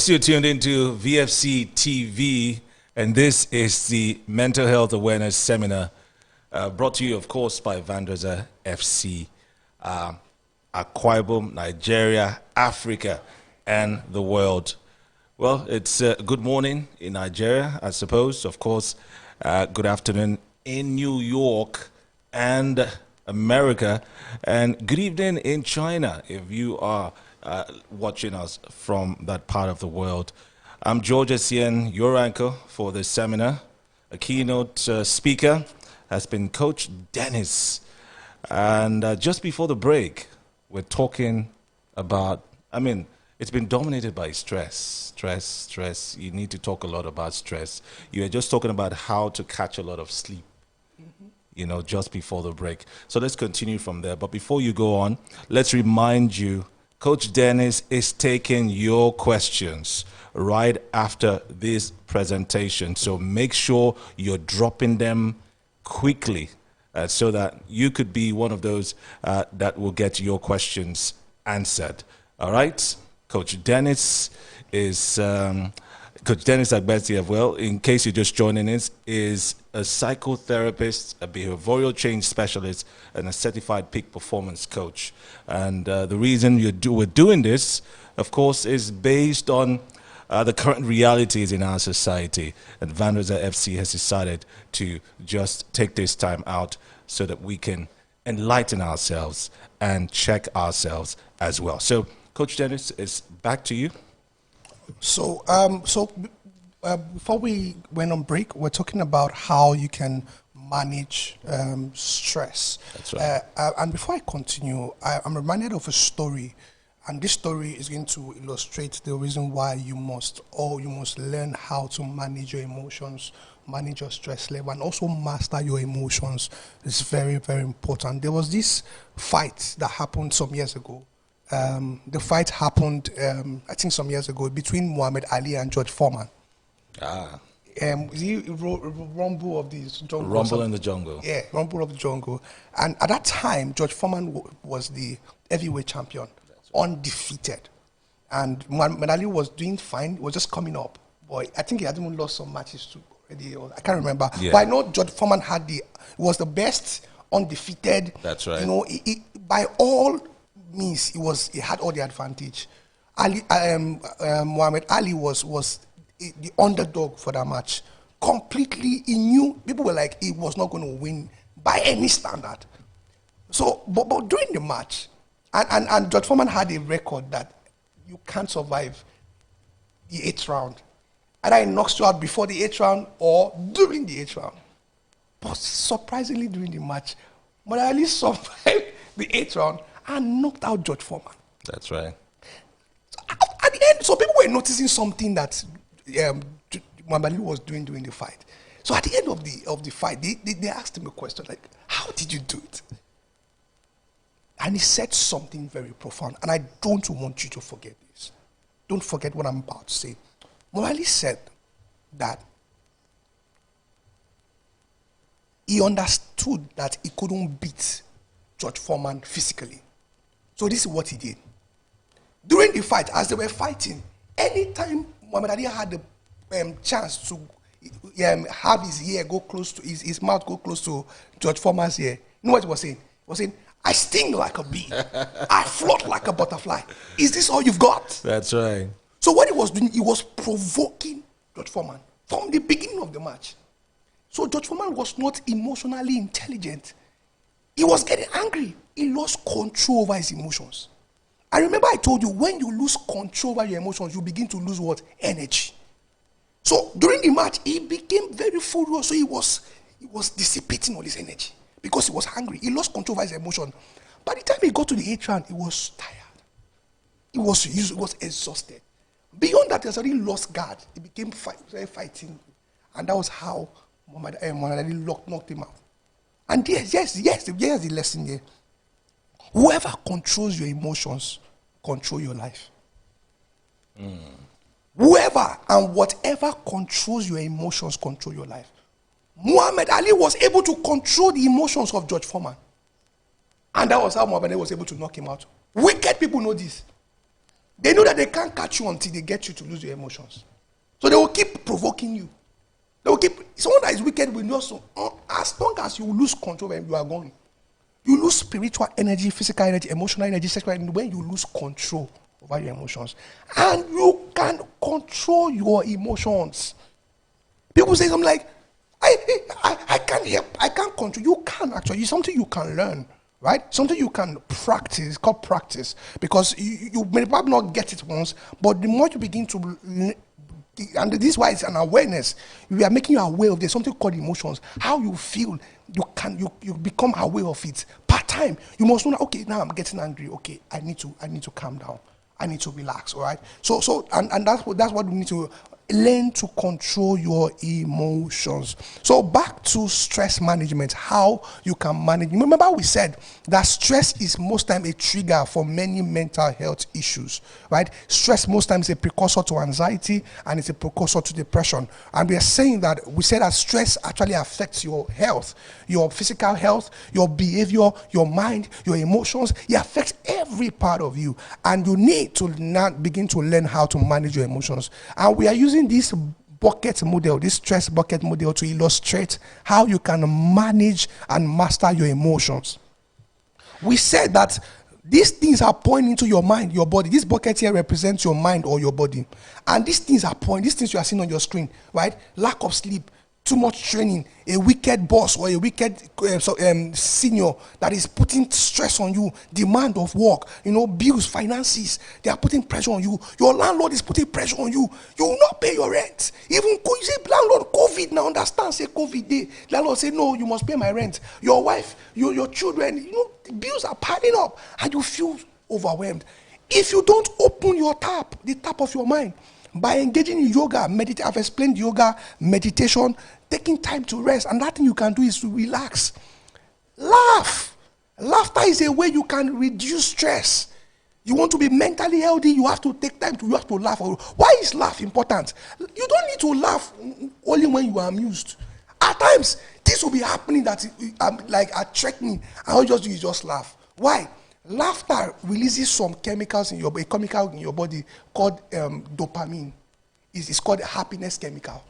[SPEAKER 1] You're tuned into VFC TV, and this is the Mental Health Awareness Seminar brought to you, of course, by Vendressa FC, Akwa Ibom, Nigeria, Africa, and the world. Well, it's good morning in Nigeria, I suppose. Of course, good afternoon in New York and America, and good evening in China if you are watching us from that part of the world. I'm George Essien, your anchor for this seminar. A keynote speaker has been Coach Dennis. And just before the break, we're talking about, it's been dominated by stress. You need to talk a lot about stress. You were just talking about how to catch a lot of sleep, just before the break. So let's continue from there. But before you go on, let's remind you, Coach Dennis is taking your questions right after this presentation. So make sure you're dropping them quickly so that you could be one of those that will get your questions answered. All right? Coach Dennis is Coach Dennis Agbeti, well, in case you're just joining us, is a psychotherapist, a behavioral change specialist, and a certified peak performance coach. And the reason we're doing this, of course, is based on the current realities in our society. And Vendressa FC has decided to just take this time out so that we can enlighten ourselves and check ourselves as well. So, Coach Dennis, it's back to you.
[SPEAKER 2] So, before we went on break, we're talking about how you can manage stress.
[SPEAKER 1] That's right.
[SPEAKER 2] And before I continue, I'm reminded of a story, and this story is going to illustrate the reason why you must learn how to manage your emotions, manage your stress level, and also master your emotions. It's very, very important. There was this fight that happened some years ago. The fight happened, I think, some years ago between Muhammad Ali and George Foreman. Rumble of the Jungle.
[SPEAKER 1] Rumble in the Jungle.
[SPEAKER 2] Yeah, Rumble of the Jungle. And at that time, George Foreman was the heavyweight champion, undefeated. And Muhammad Ali was doing fine, was just coming up. Boy, I think he had even lost some matches too already. I can't remember.
[SPEAKER 1] Yeah.
[SPEAKER 2] But I know George Foreman was the best, undefeated.
[SPEAKER 1] That's right.
[SPEAKER 2] You know, by all means, he had all the advantage. Muhammad Ali was the underdog for that match. Completely, he knew, people were like, he was not going to win by any standard. So, but during the match, and George Foreman had a record that you can't survive the 8th round. Either he knocks you out before the 8th round or during the 8th round. But surprisingly, during the match, Muhammad Ali survived the 8th round and knocked out George Foreman.
[SPEAKER 1] That's right.
[SPEAKER 2] At the end, so people were noticing something that Muhammad Ali was doing during the fight. So at the end of the fight, they asked him a question like, how did you do it? And he said something very profound, and I don't want you to forget this. Don't forget what I'm about to say. Muhammad Ali said that he understood that he couldn't beat George Foreman physically. So this is what he did. During the fight, as they were fighting, anytime Muhammad Ali had the chance to have his ear go close to his mouth go close to George Foreman's ear, you know what he was saying? He was saying, I sting like a bee. I float like a butterfly. Is this all you've got?
[SPEAKER 1] That's right.
[SPEAKER 2] So what he was doing, he was provoking George Foreman from the beginning of the match. So George Foreman was not emotionally intelligent. He was getting angry. He lost control over his emotions. I remember I told you, when you lose control over your emotions, you begin to lose what? Energy. So during the match, he became very furious. So he was dissipating all his energy because he was angry. He lost control over his emotion. By the time he got to the 8th round, he was tired. He was exhausted. Beyond that, he has already lost guard. He became fighting. And that was how Muhammad Ali knocked him out. And yes, the lesson here. Whoever controls your emotions, control your life. Whoever and whatever controls your emotions, control your life. Muhammad Ali was able to control the emotions of George Foreman. And that was how Muhammad Ali was able to knock him out. Wicked people know this. They know that they can't catch you until they get you to lose your emotions. So they will keep provoking you. They will keep, someone that is wicked will know, so as long as you lose control, you are gone. You lose spiritual energy, physical energy, emotional energy, sexual energy when you lose control over your emotions. And you can control your emotions. People say something like, I can't help, I can't control. You can actually. It's something you can learn, right? Something you can practice. It's called practice. Because you may probably not get it once, but the more you begin to, and this is why it's an awareness. We are making you aware of there's something called emotions. How you feel, you become aware of it. Per time, you must know that, okay, now I'm getting angry. Okay, I need to calm down. I need to relax. All right. So that's what we need to learn, to control your emotions. So back to stress management, how you can manage. Remember we said that stress is most time a trigger for many mental health issues, right? Stress most times is a precursor to anxiety and it's a precursor to depression. And we are saying that, we said that stress actually affects your health, your physical health, your behavior, your mind, your emotions. It affects every part of you. And you need to now begin to learn how to manage your emotions. And we are using this bucket model, this stress bucket model, to illustrate how you can manage and master your emotions. We said that these things are pointing to your mind, your body. This bucket here represents your mind or your body. And these things are pointing, these things you are seeing on your screen, right? Lack of sleep, too much training, a wicked boss or a wicked senior that is putting stress on you, demand of work, bills, finances, they are putting pressure on you. Your landlord is putting pressure on you. You will not pay your rent. Even you say landlord, COVID, now understand, say COVID day. Landlord say, no, you must pay my rent. Your wife, your children, the bills are piling up and you feel overwhelmed. If you don't open the tap of your mind, by engaging in yoga, meditate. I've explained yoga, meditation, taking time to rest. And that thing you can do is to relax. Laugh. Laughter is a way you can reduce stress. You want to be mentally healthy, you have to take time you have to laugh. Why is laugh important? You don't need to laugh only when you are amused. At times, this will be happening that like attract me. And all you just do is just laugh. Why? Laughter releases some chemicals a chemical in your body called dopamine. It's called a happiness chemical,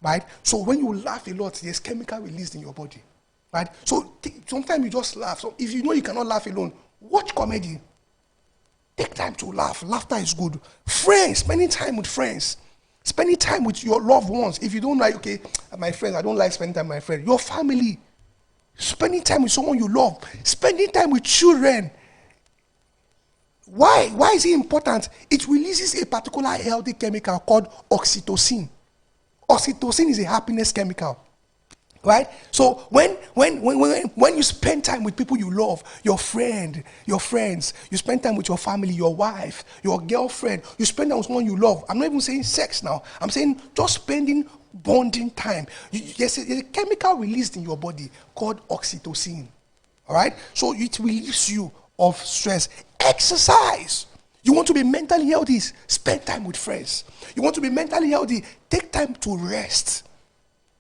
[SPEAKER 2] right? So when you laugh a lot, there's chemical released in your body, right? So sometimes you just laugh. So if you know you cannot laugh alone, watch comedy. Take time to laugh. Laughter is good. Friends, spending time with friends. Spending time with your loved ones. If you don't like, okay, my friends, I don't like spending time with my friends. Your family. Spending time with someone you love. Spending time with children. Why? Why is it important? It releases a particular healthy chemical called oxytocin. Oxytocin is a happiness chemical. Right? So when you spend time with people you love, your friends, you spend time with your family, your wife, your girlfriend, you spend time with someone you love. I'm not even saying sex now. I'm saying just spending bonding time. There's a chemical released in your body called oxytocin. All right? So it relieves you of stress. Exercise. You want to be mentally healthy? Spend time with friends. You want to be mentally healthy? Take time to rest.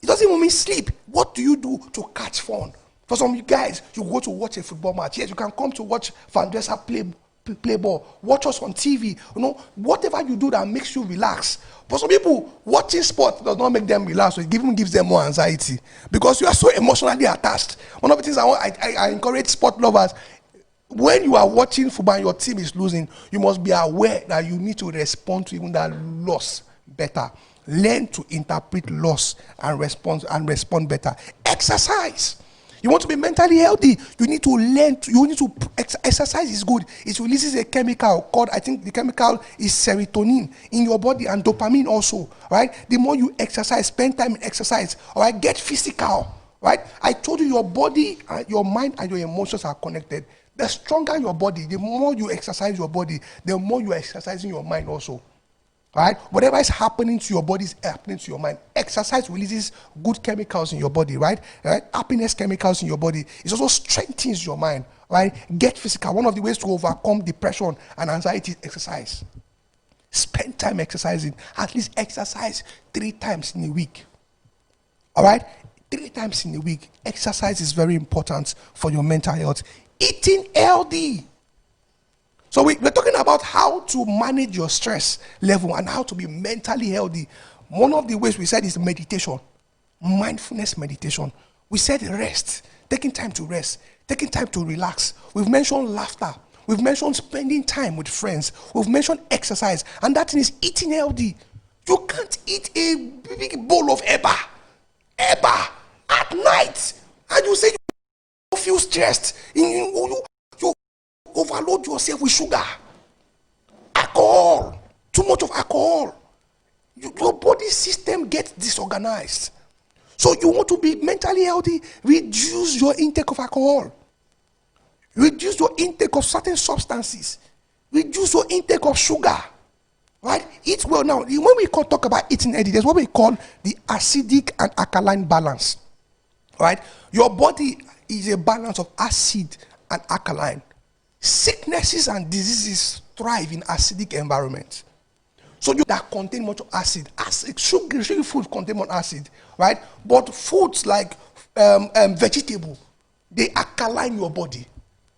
[SPEAKER 2] It doesn't even mean sleep. What do you do to catch fun? For some of you guys, you go to watch a football match. Yes, you can come to watch Vendressa play ball. Watch us on TV. Whatever you do that makes you relax. For some people, watching sport does not make them relax. So it even gives them more anxiety because you are so emotionally attached. One of the things I encourage sport lovers, when you are watching football and your team is losing, you must be aware that you need to respond to even that loss better. Learn to interpret loss and respond better. Exercise. You want to be mentally healthy, you need to exercise is good. It releases a chemical called, I think the chemical is serotonin in your body and dopamine also, right? The more you exercise, spend time in exercise, all right? Get physical, right? I told you your body, your mind and your emotions are connected. The stronger your body, the more you exercise your body, the more you are exercising your mind also. Right? Whatever is happening to your body is happening to your mind. Exercise releases good chemicals in your body, right? Happiness chemicals in your body. It also strengthens your mind, right? Get physical. One of the ways to overcome depression and anxiety is exercise. Spend time exercising. At least exercise 3 times in a week. All right? 3 times in a week. Exercise is very important for your mental health. Eating healthy. So we're talking about how to manage your stress level and how to be mentally healthy. One of the ways we said is meditation, mindfulness meditation. We said rest, taking time to rest, taking time to relax. We've mentioned laughter. We've mentioned spending time with friends. We've mentioned exercise. And that thing is eating healthy. You can't eat a big bowl of eba at night. And you say you feel stressed. You overload yourself with sugar, alcohol, too much of alcohol. Your body system gets disorganized. So you want to be mentally healthy, reduce your intake of alcohol. Reduce your intake of certain substances. Reduce your intake of sugar. Right? Eat well. Now, when we talk about eating healthy, there's what we call the acidic and alkaline balance. Right? Your body is a balance of acid and alkaline. Sicknesses and diseases thrive in acidic environments. So that contain much acid. Sugary food contain more acid, right? But foods like vegetable, they alkaline your body.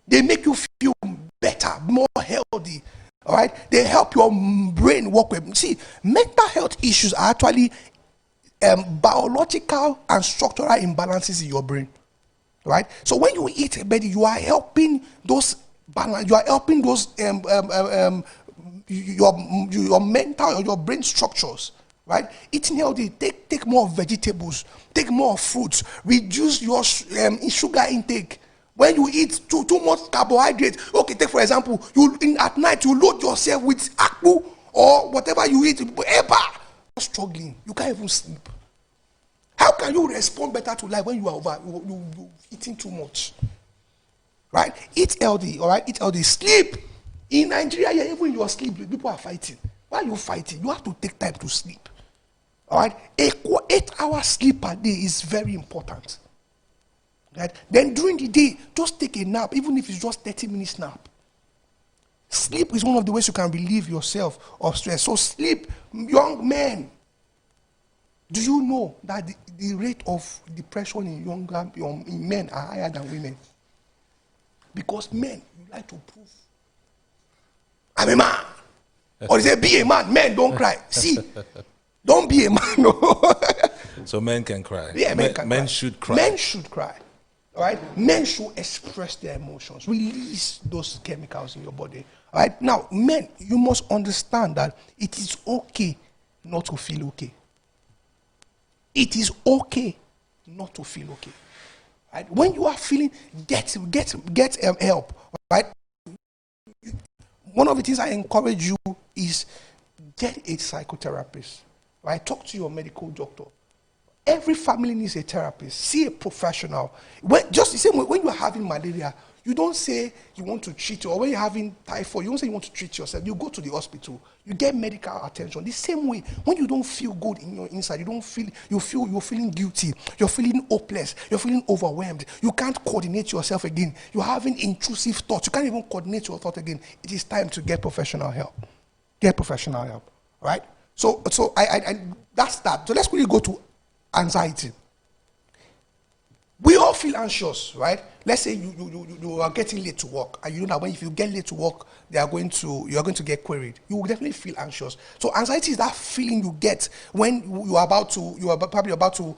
[SPEAKER 2] They make you feel better, more healthy. All right? They help your brain work well. See, mental health issues are actually biological and structural imbalances in your brain. Right? So when you eat better, you are helping those balance. You are helping those your mental or your brain structures, right? Eating healthy, take more vegetables, take more fruits, reduce your sugar intake. When you eat too much carbohydrate, okay, take for example, at night you load yourself with akpu or whatever you eat, you're struggling, you can't even sleep. How can you respond better to life when you are you eating too much? Right? Eat healthy, all right? Eat healthy. Sleep. In Nigeria, yeah, even in your sleep, people are fighting. Why are you fighting? You have to take time to sleep. All right? 8 hours sleep per day is very important. Right? Then during the day, just take a nap, even if it's just 30 minutes nap. Sleep is one of the ways you can relieve yourself of stress. So sleep, young men. Do you know that the rate of depression in men are higher than women? Because men, you like to prove, I'm a man. Or they say, be a man. Men don't cry. See, don't be a man. No.
[SPEAKER 1] So men can cry.
[SPEAKER 2] Yeah, men can cry.
[SPEAKER 1] Men should cry.
[SPEAKER 2] Men should cry. All right? Men should express their emotions. Release those chemicals in your body. All right? Now, men, you must understand that it is okay not to feel okay. It is okay not to feel okay. Right? When you are feeling, get help. Right? One of the things I encourage you is get a psychotherapist. Right? Talk to your medical doctor. Every family needs a therapist. See a professional. Just the same way when you are having malaria, you don't say you want to treat you, or when you're having typhoid, you don't say you want to treat yourself. You go to the hospital. You get medical attention. The same way, when you don't feel good in your inside, you're feeling guilty, you're feeling hopeless, you're feeling overwhelmed. You can't coordinate yourself again. You're having intrusive thoughts. You can't even coordinate your thoughts again. It is time to get professional help. Get professional help. Right? So I that's that. So let's quickly go to anxiety. We all feel anxious, right? Let's say you are getting late to work, and you know that if you get late to work, you are going to get queried. You will definitely feel anxious. So anxiety is that feeling you get when you are probably about to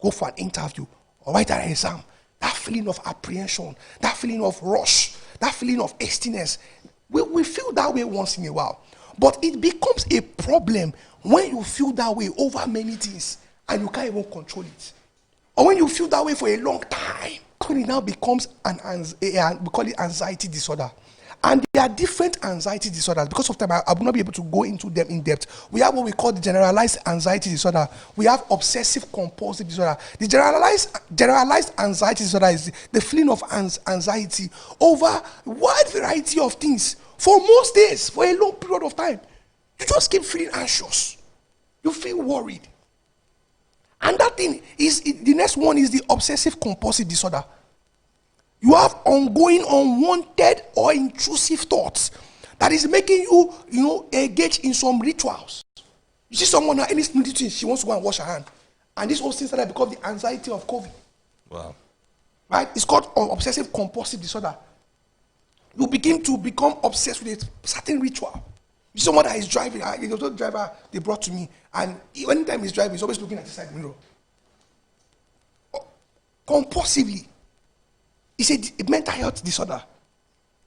[SPEAKER 2] go for an interview or write an exam. That feeling of apprehension, that feeling of rush, that feeling of hastiness. We feel that way once in a while, but it becomes a problem when you feel that way over many things and you can't even control it. Or when you feel that way for a long time, it now becomes we call it anxiety disorder. And there are different anxiety disorders. Because of time, I will not be able to go into them in depth. We have what we call the generalized anxiety disorder. We have obsessive compulsive disorder. The generalized anxiety disorder is the feeling of anxiety over a wide variety of things for most days, for a long period of time. You just keep feeling anxious. You feel worried. And that thing is, the next one is the obsessive compulsive disorder. You have ongoing, unwanted, or intrusive thoughts that is making you, engage in some rituals. You see someone at any little thing, she wants to go and wash her hand. And this whole thing started because of the anxiety of COVID.
[SPEAKER 1] Wow.
[SPEAKER 2] Right? It's called obsessive compulsive disorder. You begin to become obsessed with a certain ritual. You see someone that is driving, the driver they brought to me, and anytime he's driving, he's always looking at the side mirror. Compulsively. It's a mental health disorder.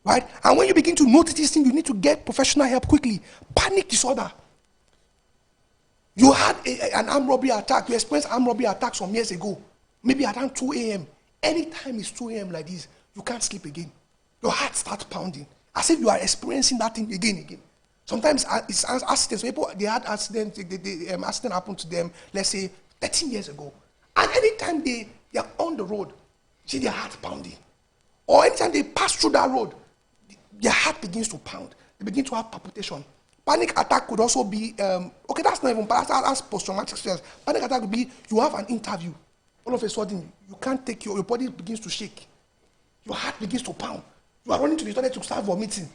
[SPEAKER 2] Right? And when you begin to notice this thing, you need to get professional help quickly. Panic disorder. You had an armed robbery attack. You experienced armed robbery attack some years ago. Maybe around 2 a.m. Anytime it's 2 a.m. like this, you can't sleep again. Your heart starts pounding. As if you are experiencing that thing again. Sometimes it's accidents. People, they had accidents. Accident happened to them, let's say, 13 years ago. And anytime they are on the road, see their heart pounding. Or anytime they pass through that road, their heart begins to pound. They begin to have palpitation. Panic attack could also be, that's not even, that's post-traumatic stress. Panic attack would be, you have an interview. All of a sudden, you can't take your body begins to shake. Your heart begins to pound. You are running to the toilet to start vomiting.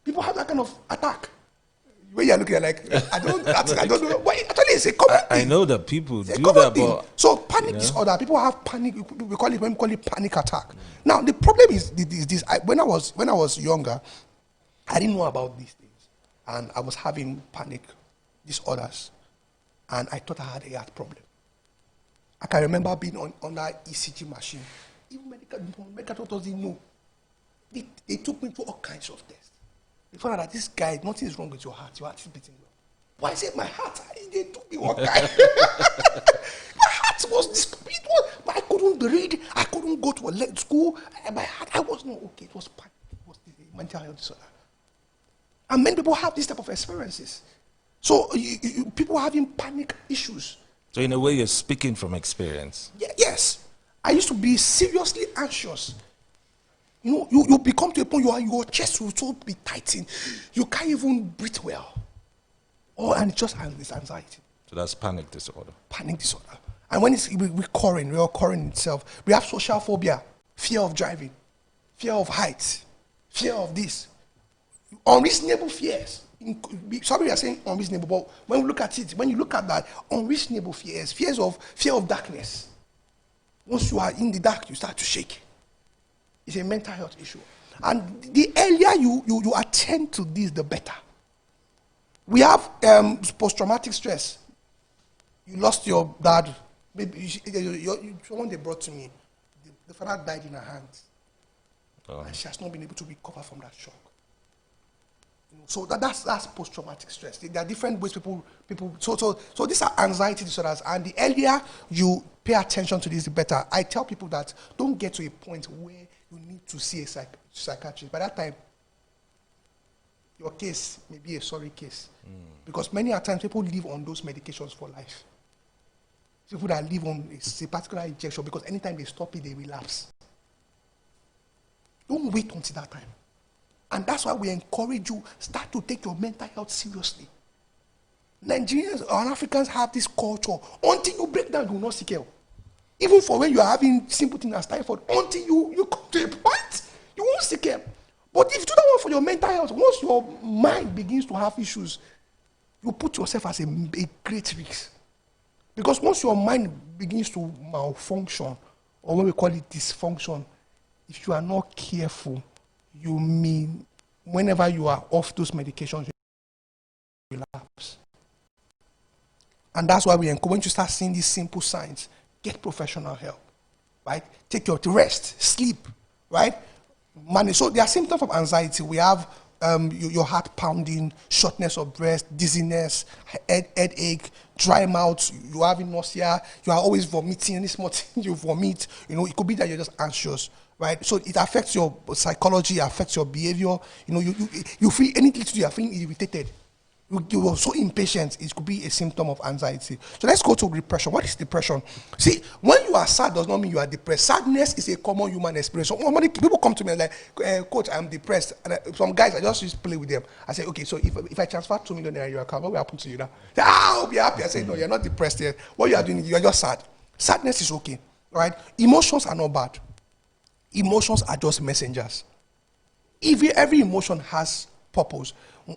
[SPEAKER 2] People have that kind of attack. When you are looking at I don't know. But actually, it's a common thing.
[SPEAKER 1] I know that people do that, but
[SPEAKER 2] so panic disorder. People have panic. We call it panic attack. Now the problem is this. When I was younger, I didn't know about these things, and I was having panic disorders, and I thought I had a heart problem. I can remember being on that ECG machine. Even medical doctors didn't know. They took me through all kinds of tests. They found out that this guy, nothing is wrong with your heart. Your heart is beating well. But I said, my heart, they do me what kind. My heart was it was, but I couldn't read. I couldn't go to a school. My heart, I was not okay. It was panic. It was the mental health disorder. And many people have this type of experiences. So people having panic issues.
[SPEAKER 1] So in a way, you're speaking from experience.
[SPEAKER 2] Yes. I used to be seriously anxious. You become to a point your chest will so be tightened. You can't even breathe well. And it's just this anxiety.
[SPEAKER 1] So that's panic disorder.
[SPEAKER 2] Panic disorder. And when it's recurring itself, we have social phobia, fear of driving, fear of heights, fear of this. Unreasonable fears. Sorry, we are saying unreasonable, but when we look at it, when you look at that, unreasonable fears, fear of darkness. Once you are in the dark, you start to shake. It's a mental health issue. And the earlier you attend to this, the better. We have post-traumatic stress. You lost your dad. Maybe someone they brought to me, the father died in her hands. Oh. And she has not been able to recover from that shock. So that's post-traumatic stress. There are different ways people. So these are anxiety disorders, and the earlier you pay attention to this, the better. I tell people that don't get to a point where you need to see a psychiatrist. By that time, your case may be a sorry case, because many a times people live on those medications for life. People that live on a particular injection because anytime they stop it, they relapse. Don't wait until that time. And that's why we encourage you, start to take your mental health seriously. Nigerians and Africans have this culture. Until you break down, you will not seek help. Even for when you are having simple things as typhoid, until you come to a point, you won't seek help. But if you do that one for your mental health, once your mind begins to have issues, you put yourself as a great risk. Because once your mind begins to malfunction, or when we call it dysfunction, if you are not careful, you may, whenever you are off those medications, you relapse. And that's why we encourage, when you start seeing these simple signs, get professional help, right? Take your rest, sleep, right? So there are symptoms of anxiety. We have your heart pounding, shortness of breath, dizziness, headache, dry mouth, you are having nausea, you are always vomiting, any small thing you vomit, it could be that you're just anxious. Right, so it affects your psychology, affects your behavior. You feel anything to do, you're feeling irritated. You are so impatient. It could be a symptom of anxiety. So let's go to depression. What is depression? See, when you are sad, does not mean you are depressed. Sadness is a common human experience. So many people come to me and like, Coach, I'm depressed. And some guys, I just used to play with them. I say, okay, so if I transfer 2 million in your account, what will happen to you now? Say, I'll be happy. I say, no, you're not depressed yet. What you are doing, you are just sad. Sadness is okay, right? Emotions are not bad. Emotions are just messengers. Every emotion has purpose.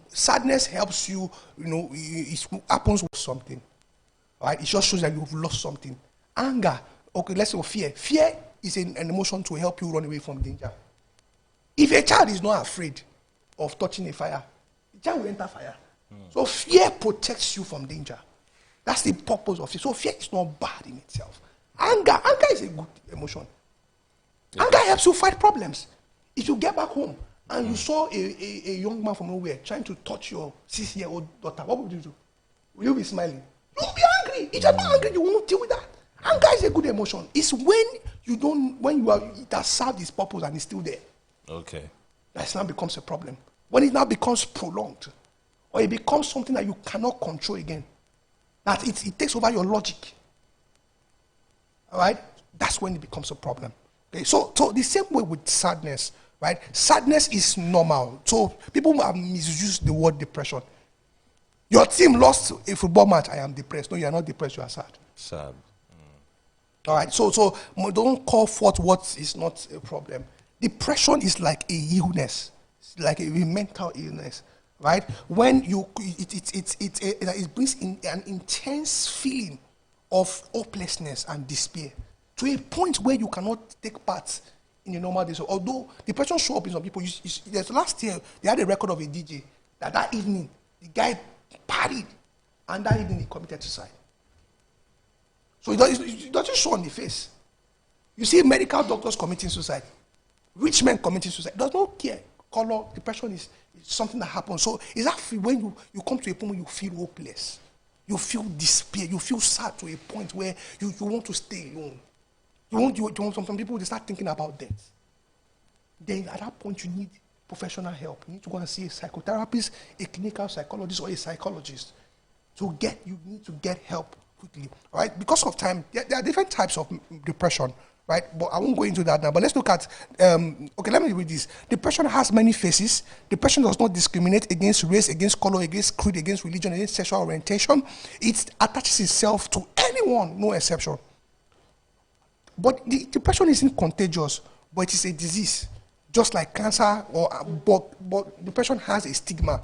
[SPEAKER 2] Sadness helps you, it happens with something. Right? It just shows that you've lost something. Anger, okay, let's say fear. Fear is an emotion to help you run away from danger. If a child is not afraid of touching a fire, the child will enter fire. So fear protects you from danger. That's the purpose of it. So fear is not bad in itself. Anger is a good emotion. Anger helps you fight problems. If you get back home and you saw a young man from nowhere trying to touch your 6-year-old daughter, what would you do? Will you be smiling? You will be angry. If you're not angry, you won't deal with that. Anger is a good emotion. It's it has served its purpose and it's still there.
[SPEAKER 1] Okay.
[SPEAKER 2] That now becomes a problem. When it now becomes prolonged, or it becomes something that you cannot control again, that it takes over your logic. All right? That's when it becomes a problem. Okay, so the same way with sadness, right? Sadness is normal. So people have misused the word depression. Your team lost a football match. I am depressed. No, you are not depressed. You are sad.
[SPEAKER 1] Sad.
[SPEAKER 2] All right. So don't call forth what is not a problem. Depression is like a illness. It's like a mental illness, right? When it brings in an intense feeling of hopelessness and despair, to a point where you cannot take part in a normal day. So although depression shows up in some people, last year they had a record of a DJ that evening the guy partied, and that evening he committed suicide. So it doesn't show on the face. You see medical doctors committing suicide, rich men committing suicide. Does not care. color. Depression is something that happens. So is that when you come to a point where you feel hopeless, you feel despair, you feel sad to a point where you want to stay alone. You want some people, they start thinking about death. Then at that point, you need professional help. You need to go and see a psychotherapist, a clinical psychologist, or a psychologist. You need to get help quickly, right? Because of time, there are different types of depression, right? But I won't go into that now. But let's look at, okay, let me read this. Depression has many faces. Depression does not discriminate against race, against color, against creed, against religion, against sexual orientation. It attaches itself to anyone, no exception. But the depression isn't contagious, but it is a disease, just like cancer. But depression has a stigma.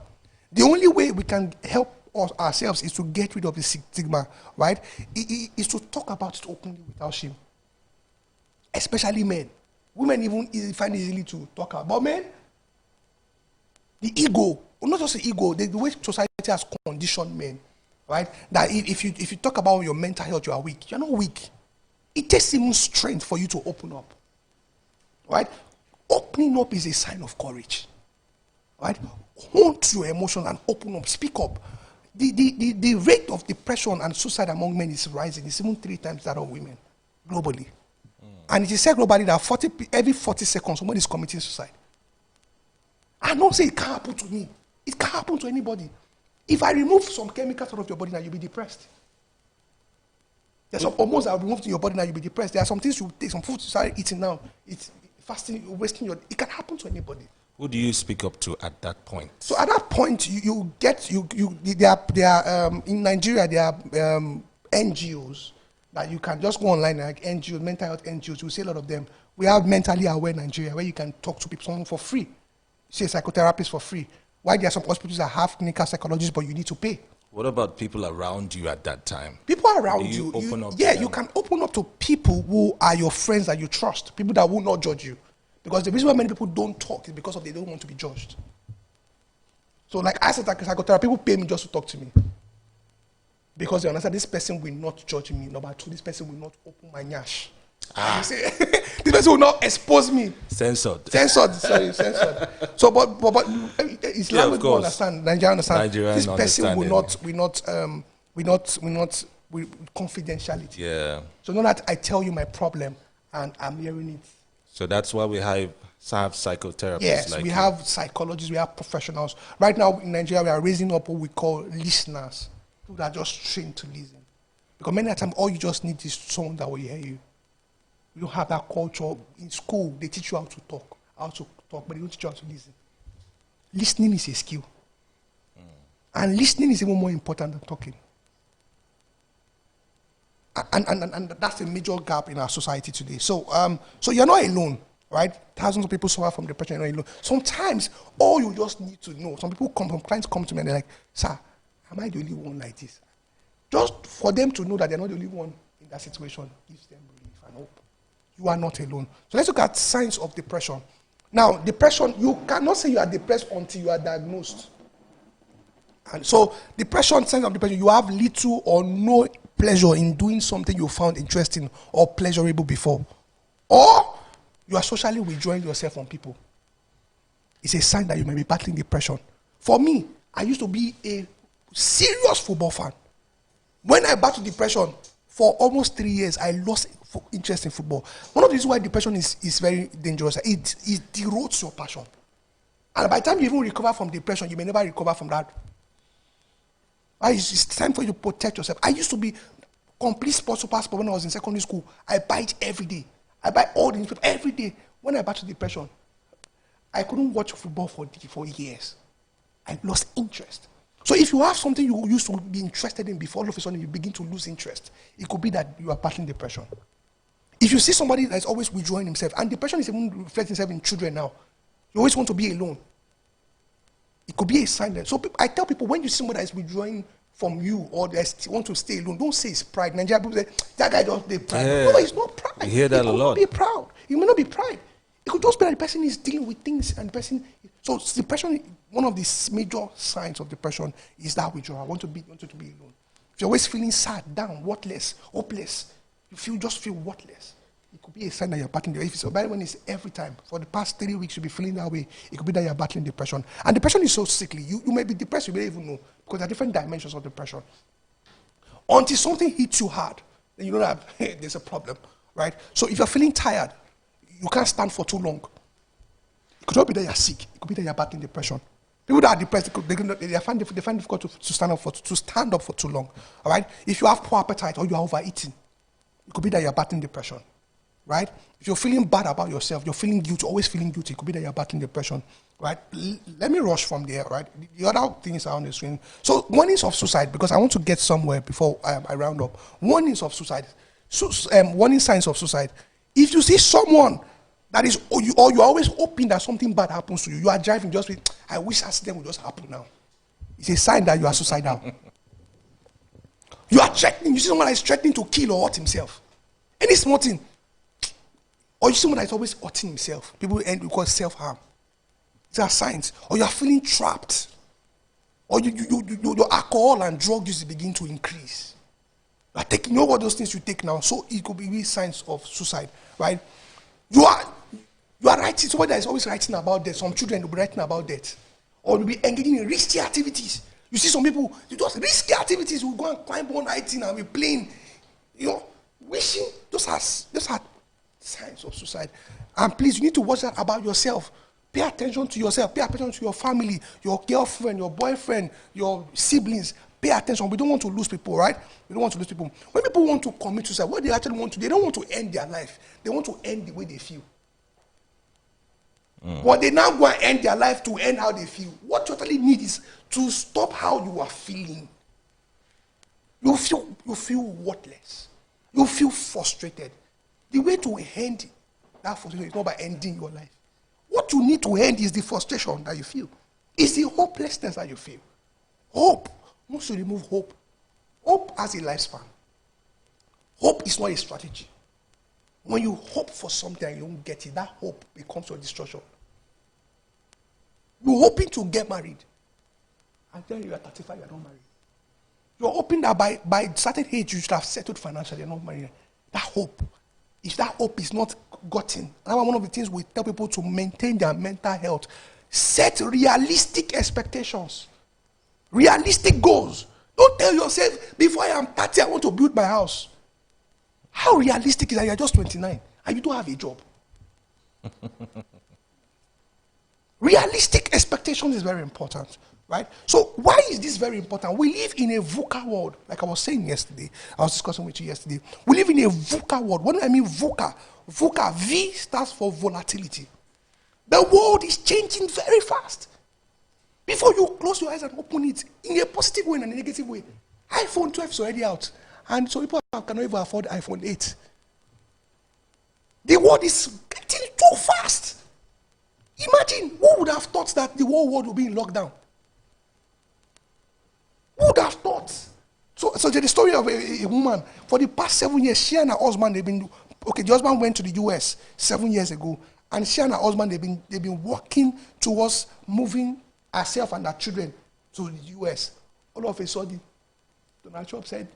[SPEAKER 2] The only way we can help ourselves is to get rid of the stigma, right? Is to talk about it openly without shame. Especially men. Women even find it easy to talk about. But men, the ego, not just the ego, the way society has conditioned men, right? That if you talk about your mental health, you are weak. You're not weak. It takes even strength for you to open up, right? Opening up is a sign of courage, right? Hold to your emotions and open up, speak up. The rate of depression and suicide among men is rising. It's even 3 times that of women, globally. And it is said globally that every 40 seconds, someone is committing suicide. I don't say it can't happen to me. It can't happen to anybody. If I remove some chemicals out of your body now, you'll be depressed. There's some hormones that are removed in your body now, you'll be depressed. There are some things you take, some food you start eating now. It's fasting, wasting your... It can happen to anybody.
[SPEAKER 1] Who do you speak up to at that point?
[SPEAKER 2] So at that point, there are in Nigeria, there are NGOs that you can just go online, like NGOs, mental health NGOs. You see a lot of them. We have Mentally Aware Nigeria, where you can talk to people, someone for free. You see a psychotherapist for free. Why there are some hospitals that have clinical psychologists, but you need to pay.
[SPEAKER 1] What about people around you at that time?
[SPEAKER 2] People around you,
[SPEAKER 1] open up
[SPEAKER 2] yeah,
[SPEAKER 1] to
[SPEAKER 2] you can open up to people who are your friends that you trust, people that will not judge you. Because the reason why many people don't talk is because they don't want to be judged. So like as a psychotherapist, people pay me just to talk to me. Because they understand this person will not judge me. Number 2, this person will not open my nyash. You see, this person will not expose me.
[SPEAKER 1] Censored.
[SPEAKER 2] Censored. So, but Islam will understand. Nigerian understand. This person will not confidentiality.
[SPEAKER 1] Yeah.
[SPEAKER 2] So not that I tell you my problem and I'm hearing it.
[SPEAKER 1] So that's why we have psychotherapists.
[SPEAKER 2] Yes,
[SPEAKER 1] like
[SPEAKER 2] we have psychologists, we have professionals. Right now in Nigeria, we are raising up what we call listeners, people that are just trained to listen. Because many times, all you just need is someone that will hear you. You don't have that culture. In school, they teach you how to talk, but they don't teach you how to listen. Listening is a skill. And listening is even more important than talking. And that's a major gap in our society today. So you're not alone, right? Thousands of people suffer from depression. You're not alone. Sometimes all you just need to know. Some clients come to me and they're like, "Sir, am I the only one like this?" Just for them to know that they're not the only one in that situation gives them relief and hope. You are not alone. So let's look at signs of depression. Now, depression, you cannot say you are depressed until you are diagnosed. And so, depression, signs of depression, you have little or no pleasure in doing something you found interesting or pleasurable before. Or you are socially withdrawing yourself from people. It's a sign that you may be battling depression. For me, I used to be a serious football fan. When I battled depression, for almost 3 years, I lost interest in football. One of the reasons why depression is very dangerous, it erodes your passion. And by the time you even recover from depression, you may never recover from that. It's time for you to protect yourself. I used to be complete sports super sport when I was in secondary school. I buy it every day. I buy all the newspapers every day. When I battled depression, I couldn't watch football for years. I lost interest. So if you have something you used to be interested in before, all of a sudden you begin to lose interest, it could be that you are battling depression. If you see somebody that's always withdrawing himself, and depression is even reflecting itself in children now, you always want to be alone. It could be a sign that. So I tell people, when you see somebody that is withdrawing from you or they want to stay alone, don't say it's pride. Nigerian people say, that guy don't be pride.
[SPEAKER 1] Yeah.
[SPEAKER 2] No, it's not pride.
[SPEAKER 1] You hear that a lot.
[SPEAKER 2] Be proud. You may not be pride. It could just be that the person is dealing with things and the person. So depression, one of the major signs of depression is that withdrawal. I want to be alone. If you're always feeling sad, down, worthless, hopeless, you just feel worthless. it could be a sign that you're battling depression. If it's bad when it's every time, for the past 3 weeks, you'll be feeling that way. It could be that you're battling depression. And depression is so sickly. You may be depressed, you may even know, because there are different dimensions of depression. Until something hits you hard, then you know that hey, there's a problem, right? So if you're feeling tired, you can't stand for too long. It could not be that you're sick. It could be that you're battling depression. People that are depressed, they find it difficult to stand up for too long. All right? If you have poor appetite or you are overeating, it could be that you're battling depression. Right? If you're feeling bad about yourself, you're feeling guilty, always feeling guilty, it could be that you're battling depression. Right? Let me rush from there. Right? The other things are on the screen. So warnings of suicide, because I want to get somewhere before I round up. Warnings of suicide. Warning signs of suicide. If you see someone that is, or you're always hoping that something bad happens to you. You are driving just with, I wish accident would just happen now. It's a sign that you are suicidal. You are threatening. You see someone that is threatening to kill or hurt himself. Any small thing. Or you see someone that is always hurting himself. People end because self-harm. These are signs. Or you are feeling trapped. Or your alcohol and drug use begin to increase. You are taking, you know what those things you take now. So it could be really signs of suicide, right? You are writing, somebody that is always writing about death. Some children will be writing about death. Or will be engaging in risky activities. You see some people, you just risky activities, will go and climb one item and be playing, wishing. Those are signs of suicide. And please, you need to watch that about yourself. Pay attention to yourself. Pay attention to your family, your girlfriend, your boyfriend, your siblings. Pay attention. We don't want to lose people, right? We don't want to lose people. When people want to commit suicide, what they actually want to do, they don't want to end their life. They want to end the way they feel. But they now go and end their life to end how they feel. What you actually need is to stop how you are feeling. You feel worthless. You feel frustrated. The way to end that frustration is not by ending your life. What you need to end is the frustration that you feel. It's the hopelessness that you feel. Hope. Once you remove hope, hope has a lifespan. Hope is not a strategy. When you hope for something and you don't get it, that hope becomes your destruction. You're hoping to get married. And then you are 35, you're not married. You're hoping that by a certain age you should have settled financially, you're not married. That hope, if that hope is not gotten, that's one of the things we tell people to maintain their mental health. Set realistic expectations. Realistic goals. Don't tell yourself, before I am 30, I want to build my house. How realistic is that you're just 29 and you don't have a job? Realistic expectations is very important, right? So why is this very important? We live in a VUCA world, like I was saying yesterday. I was discussing with you yesterday. We live in a VUCA world. What do I mean VUCA? VUCA, V stands for volatility. The world is changing very fast. Before you close your eyes and open it, in a positive way and a negative way, iPhone 12 is already out. And so people cannot even afford iPhone 8. The world is getting too fast. Imagine, who would have thought that the whole world would be in lockdown? Who would have thought? So there's the story of a woman. For the past 7 years, she and her husband, the husband went to the US 7 years ago. And she and her husband, they've been working towards moving herself and her children to the US. All of a sudden, Donald Trump said,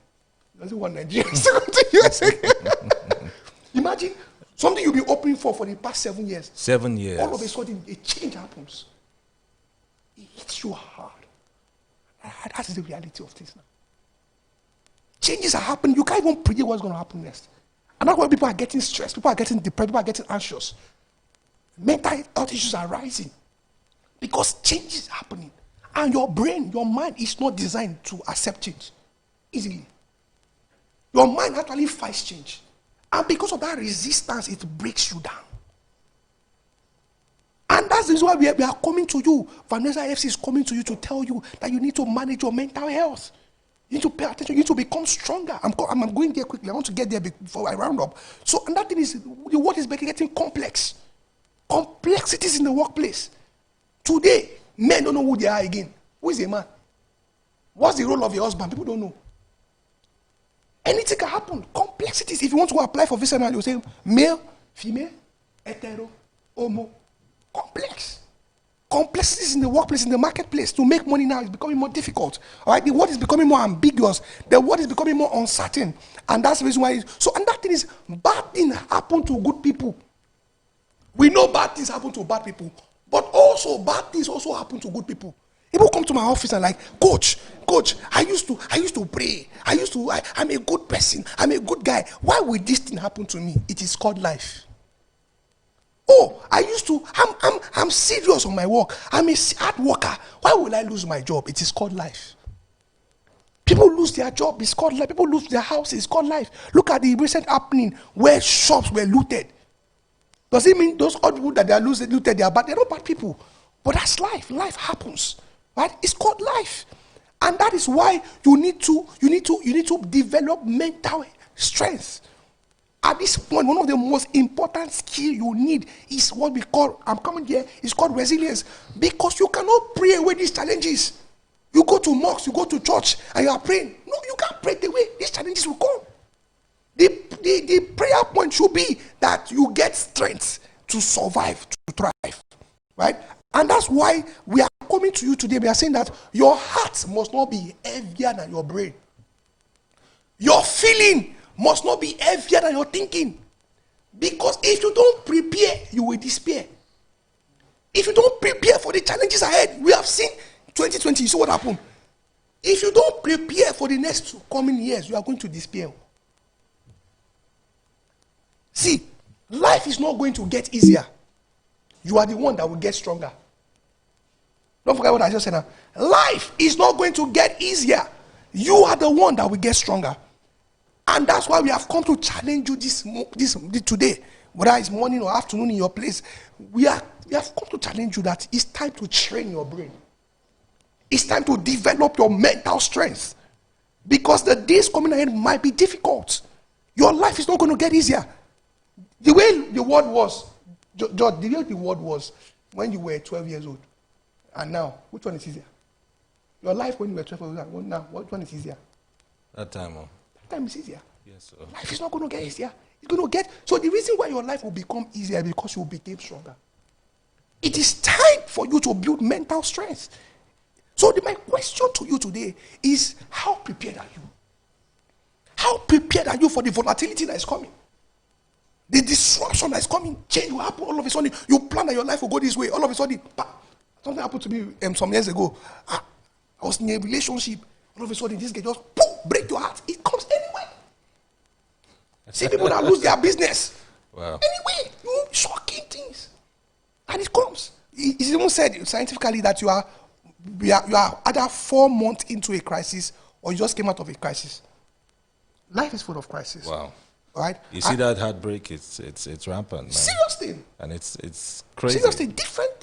[SPEAKER 2] he doesn't want Nigerians to go to the US again. Imagine something you've been hoping for the past 7 years.
[SPEAKER 1] 7 years.
[SPEAKER 2] All of a sudden, a change happens. It hits you hard. That is the reality of things now. Changes are happening. You can't even predict what's going to happen next. And that's why people are getting stressed. People are getting depressed. People are getting anxious. Mental health issues are rising. Because change is happening. And your brain, your mind is not designed to accept change easily. Your mind actually fights change. And because of that resistance, it breaks you down. And that's the reason why we are coming to you. Vendressa FC is coming to you to tell you that you need to manage your mental health. You need to pay attention. You need to become stronger. I'm going there quickly. I want to get there before I round up. So, and that thing is, the world is getting complex. Complexities in the workplace. Today, men don't know who they are again. Who is a man? What's the role of your husband? People don't know. Anything can happen. Complexities. If you want to go apply for visa now, you say male, female, hetero, homo. Complex. Complexities in the workplace, in the marketplace, to make money now is becoming more difficult. All right, the world is becoming more ambiguous. The world is becoming more uncertain, and that's the reason why. So, and that thing is, bad things happen to good people. We know bad things happen to bad people, but also bad things also happen to good people. People come to my office and like, coach, I used to pray. I'm a good person. I'm a good guy. Why would this thing happen to me? It is called life. Oh, I'm serious on my work. I'm a hard worker. Why will I lose my job? It is called life. People lose their job. It's called life. People lose their houses. It's called life. Look at the recent happening where shops were looted. Does it mean those odd people that they are looted, they are bad? They're not bad people. But that's life. Life happens. Right? It's called life. And that is why you need to develop mental strength. At this point, one of the most important skills you need is what we call, it's called resilience. Because you cannot pray away these challenges. You go to mosque, you go to church, and you are praying. No, you can't pray away. These challenges will come. The prayer point should be that you get strength to survive, to thrive. Right? And that's why we are coming to you today. We are saying that your heart must not be heavier than your brain. Your feeling must not be heavier than your thinking. Because if you don't prepare, you will despair. If you don't prepare for the challenges ahead, we have seen 2020, you see what happened. If you don't prepare for the next coming years, you are going to despair. See, life is not going to get easier. You are the one that will get stronger. Don't forget what I just said now. Life is not going to get easier. You are the one that will get stronger. And that's why we have come to challenge you this today. Whether it's morning or afternoon in your place, we have come to challenge you that it's time to train your brain. It's time to develop your mental strength. Because the days coming ahead might be difficult. Your life is not going to get easier. The way the world was, George, the way the world was when you were 12 years old, and now, which one is easier? Your life when you were 12 years old, now, which one is easier?
[SPEAKER 1] That time,
[SPEAKER 2] That time is easier.
[SPEAKER 1] Yes, sir.
[SPEAKER 2] Life is not going to get easier. It's going to get, so the reason why your life will become easier is because you will become stronger. It is time for you to build mental strength. So my question to you today is, how prepared are you? How prepared are you for the volatility that is coming? The disruption that is coming, change will happen all of a sudden. You plan that your life will go this way. All of a sudden, something happened to me some years ago. I was in a relationship. All of a sudden, this guy just break your heart. It comes anyway. See people that lose their business.
[SPEAKER 1] Wow.
[SPEAKER 2] Anyway, shocking things. And it comes. It's even said scientifically that you are either 4 months into a crisis or you just came out of a crisis. Life is full of crises.
[SPEAKER 1] Wow.
[SPEAKER 2] Right?
[SPEAKER 1] You see that heartbreak? It's rampant, man.
[SPEAKER 2] Seriously.
[SPEAKER 1] And it's crazy.
[SPEAKER 2] Seriously, different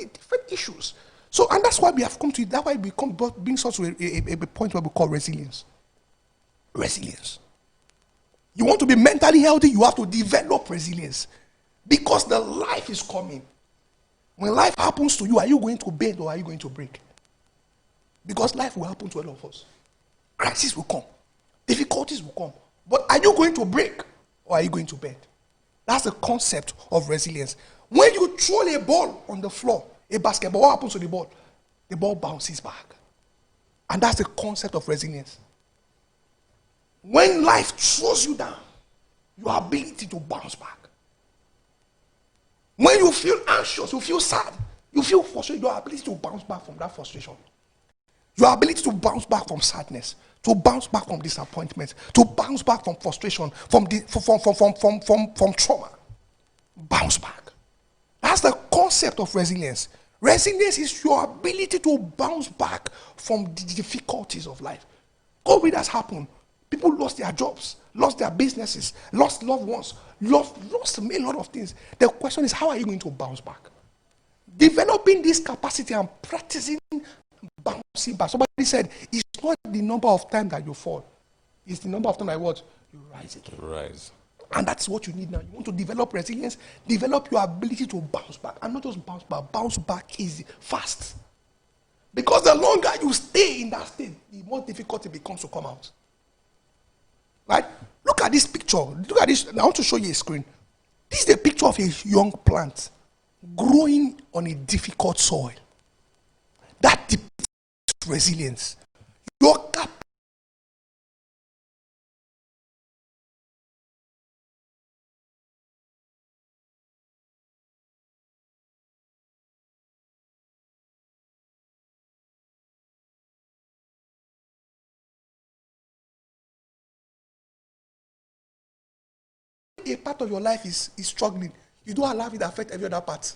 [SPEAKER 2] issues. So, and that's why we have come to it. That's why we brings us to a point where we call resilience. Resilience. You want to be mentally healthy, you have to develop resilience. Because the life is coming. When life happens to you, are you going to bend or are you going to break? Because life will happen to all of us. Crises will come. Difficulties will come. But are you going to break or are you going to bend? That's the concept of resilience. When you throw a ball on the floor, a basketball, what happens to the ball? The ball bounces back. And that's the concept of resilience. When life throws you down, your ability to bounce back. When you feel anxious, you feel sad, you feel frustrated, your ability to bounce back from that frustration. Your ability to bounce back from sadness, to bounce back from disappointment, to bounce back from frustration, from trauma. Bounce back. That's the concept of resilience. Resilience is your ability to bounce back from the difficulties of life. COVID has happened. People lost their jobs, lost their businesses, lost loved ones, lost a lot of things. The question is, how are you going to bounce back? Developing this capacity and practicing bouncing back. Somebody said, it's not the number of times that you fall. It's the number of times you rise again.
[SPEAKER 1] Rise.
[SPEAKER 2] And that's what you need now. You want to develop resilience, develop your ability to bounce back. And not just bounce back easy, fast. Because the longer you stay in that state, the more difficult it becomes to come out. Right? Look at this picture. Look at this. I want to show you a screen. This is the picture of a young plant growing on a difficult soil. That depicts resilience. Your cap a part of your life is struggling, you don't allow it to affect every other part.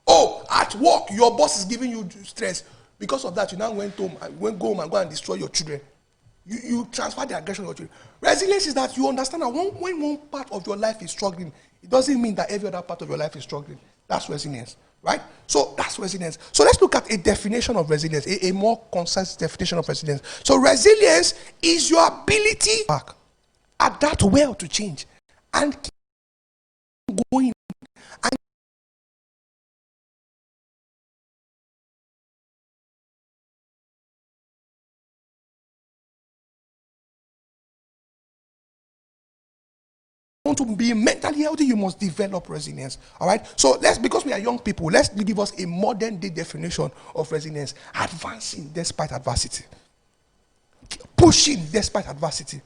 [SPEAKER 2] Oh, at work, your boss is giving you stress. Because of that, you now went home and go and destroy your children. You transfer the aggression on your children. Resilience is that you understand that when one part of your life is struggling, it doesn't mean that every other part of your life is struggling. That's resilience, right? So that's resilience. So let's look at a definition of resilience, a more concise definition of resilience. So resilience is your ability to adapt well to change and keep going. And want to be mentally healthy, you must develop resilience. All right. So because we are young people, let's give us a modern day definition of resilience: advancing despite adversity, pushing despite adversity,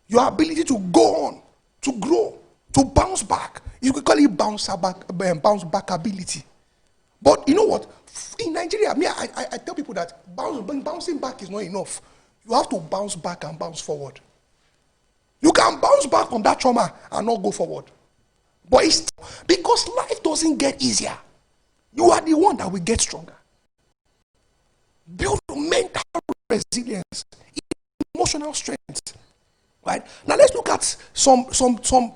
[SPEAKER 2] your ability to go on, to grow, to bounce back. You could call it bounce back ability. But you know what? In Nigeria, I tell people that bouncing back is not enough. You have to bounce back and bounce forward. You can bounce back from that trauma and not go forward. But it's because life doesn't get easier. You are the one that will get stronger. Build mental resilience, emotional strength. Right? Now let's look at some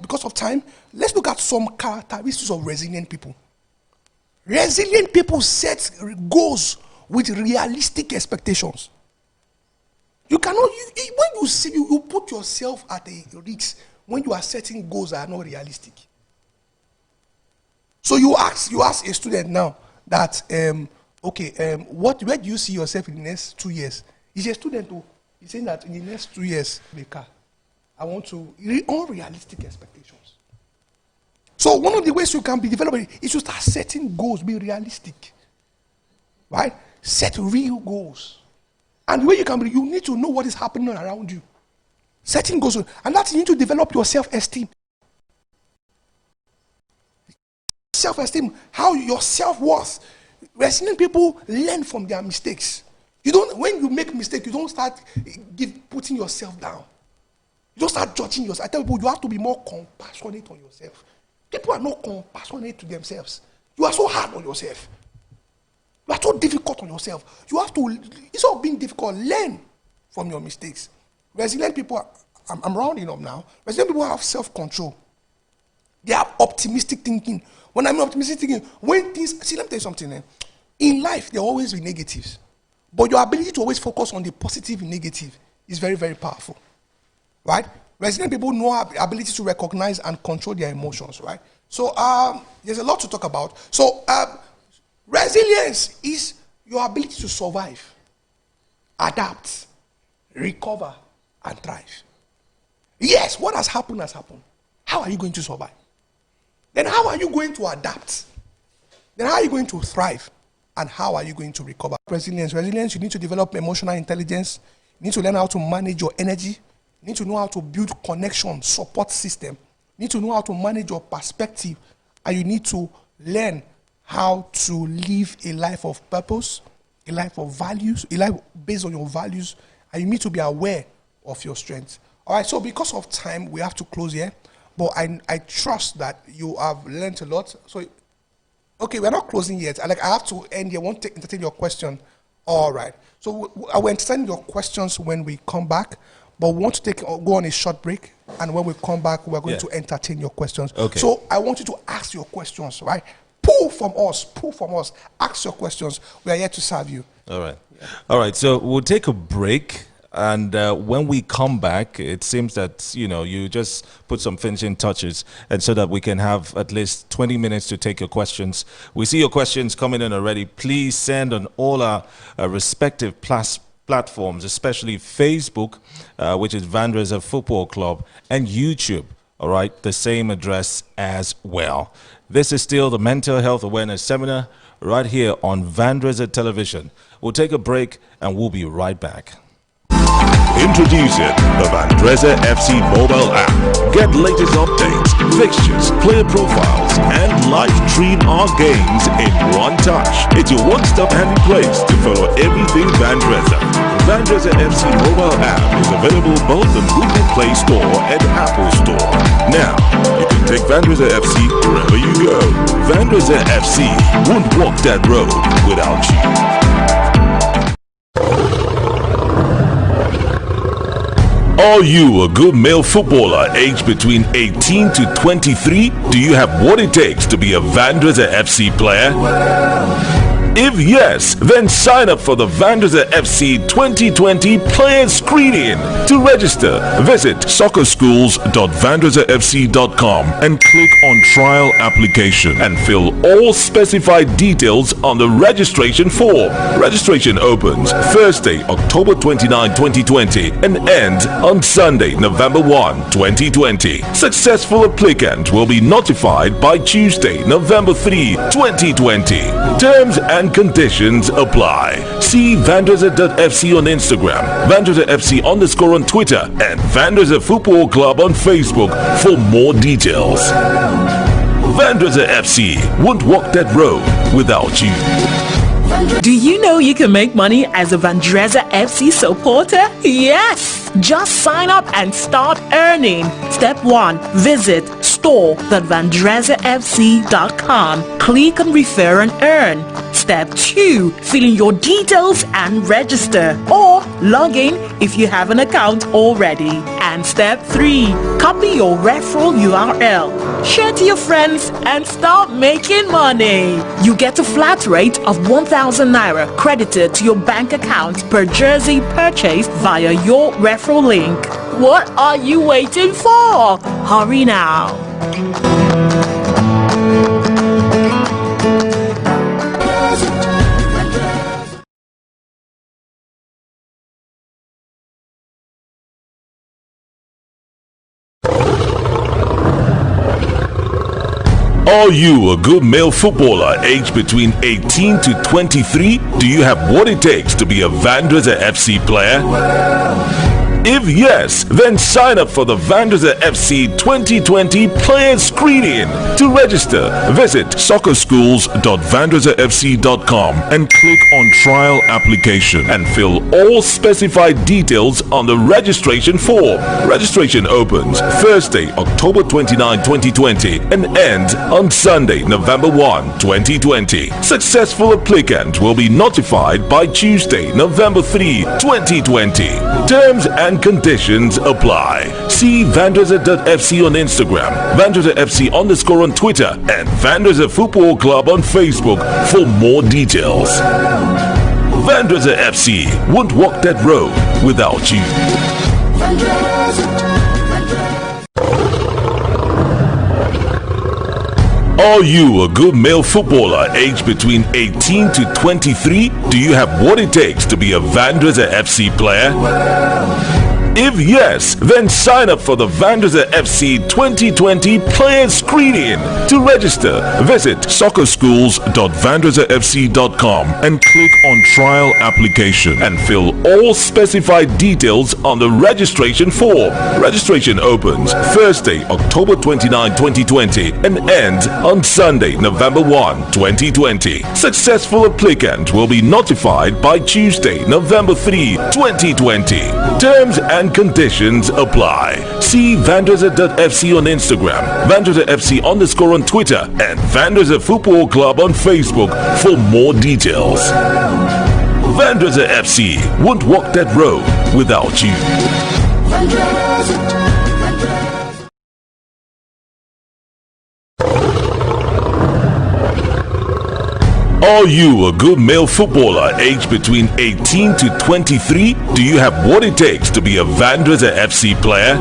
[SPEAKER 2] because of time, let's look at some characteristics of resilient people. Resilient people set goals with realistic expectations. You cannot, when you see, you put yourself at a risk when you are setting goals that are not realistic. So you ask a student now that, where do you see yourself in the next 2 years? He's a student who is saying that in the next 2 years, I want to, unrealistic expectations. So one of the ways you can be developing is to start setting goals, be realistic. Right? Set real goals. And the way you can be, you need to know what is happening around you. Setting goals, and that's you need to develop your self-esteem. Self-esteem, how your self-worth. Resilient people learn from their mistakes. When you make mistakes, you don't start putting yourself down. You don't start judging yourself. I tell people you have to be more compassionate on yourself. People are not compassionate to themselves. You are so hard on yourself. You are so difficult on yourself. You have to, instead of being difficult, learn from your mistakes. Resilient people, I'm rounding up now. Resilient people have self-control. They have optimistic thinking. When I'm optimistic thinking, when things, let me tell you something. In life, there will always be negatives. But your ability to always focus on the positive and negative is very, very powerful. Right? Resilient people know our ability to recognize and control their emotions, right? So there's a lot to talk about. So resilience is your ability to survive, adapt, recover, and thrive. Yes, what has happened has happened. How are you going to survive? Then how are you going to adapt? Then how are you going to thrive? And how are you going to recover? Resilience, you need to develop emotional intelligence. You need to learn how to manage your energy. You need to know how to build connection, support system. You need to know how to manage your perspective. And you need to learn how to live a life of purpose, a life of values, a life based on your values. And you need to be aware of your strengths. All right, so because of time, we have to close here. But I trust that you have learned a lot. So, okay, we're not closing yet. I have to end here. I want to entertain your question. All right. So I will entertain your questions when we come back. But we want to go on a short break. And when we come back, we're going to entertain your questions. Okay. So I want you to ask your questions, right? Pull from us. Ask your questions. We are here to serve you.
[SPEAKER 1] All right. Yeah. All right. So we'll take a break. And when we come back, it seems that, you just put some finishing touches, and so that we can have at least 20 minutes to take your questions. We see your questions coming in already. Please send on all our respective platforms, especially Facebook, which is Vendressa Football Club, and YouTube. All right, the same address as well. This is still the Mental Health Awareness Seminar right here on Vendressa Television. We'll take a break and we'll be right back.
[SPEAKER 3] Introducing the Vendressa FC mobile app. Get latest updates, fixtures, player profiles, and live stream our games in one touch. It's your one-stop handy place to follow everything Vendressa. Vendressa FC mobile app is available both on Google Play Store and Apple Store. Now, you can take Vendressa FC wherever you go. Vendressa FC won't walk that road without you. Are you a good male footballer aged between 18 to 23? Do you have what it takes to be a Vendressa FC player? If yes, then sign up for the Vendressa FC 2020 player screening. To register, visit soccerschools.vendressafc.com and click on trial application and fill all specified details on the registration form. Registration opens Thursday, October 29, 2020 and ends on Sunday, November 1, 2020. Successful applicant will be notified by Tuesday, November 3, 2020. Terms and conditions apply. See Vendressa.fc on Instagram, Vendressa FC _ on Twitter, and Vendressa Football Club on Facebook for more details. Vendressa FC won't walk that road without you.
[SPEAKER 4] Do you know you can make money as a Vendressa FC supporter? Yes! Just sign up and start earning. Step 1. Visit store.vendressafc.com. Click on Refer and Earn. Step 2. Fill in your details and register, or log in if you have an account already. And step 3. Copy your referral URL. Share to your friends and start making money. You get a flat rate of 1,000 Naira credited to your bank account per jersey purchased via your referral link. What are you waiting for? Hurry now.
[SPEAKER 3] Are you a good male footballer aged between 18 to 23? Do you have what it takes to be a Vendressa FC player? If yes, then sign up for the Vendressa FC 2020 player screening. To register, visit soccerschools.vendressafc.com and click on trial application and fill all specified details on the registration form. Registration opens Thursday, October 29, 2020 and ends on Sunday, November 1, 2020. Successful applicant will be notified by Tuesday, November 3, 2020. Terms and conditions apply. See Vendressa.fc on Instagram, Vendressa FC _ on Twitter, and Vendressa Football Club on Facebook for more details. Vendressa FC won't walk that road without you. Are you a good male footballer aged between 18 to 23? Do you have what it takes to be a Vendressa FC player? If yes, then sign up for the Vendressa FC 2020 player screening. To register, visit soccerschools.vendressafc.com and click on trial application and fill all specified details on the registration form. Registration opens Thursday, October 29, 2020 and ends on Sunday, November 1, 2020. Successful applicant will be notified by Tuesday, November 3, 2020. Terms and conditions apply. See Vendressa.fc on Instagram, Vendressa FC _ on Twitter, and Vendressa Football Club on Facebook for more details. Vendressa FC won't walk that road without you. Are you a good male footballer aged between 18 to 23? Do you have what it takes to be a Vendressa FC player?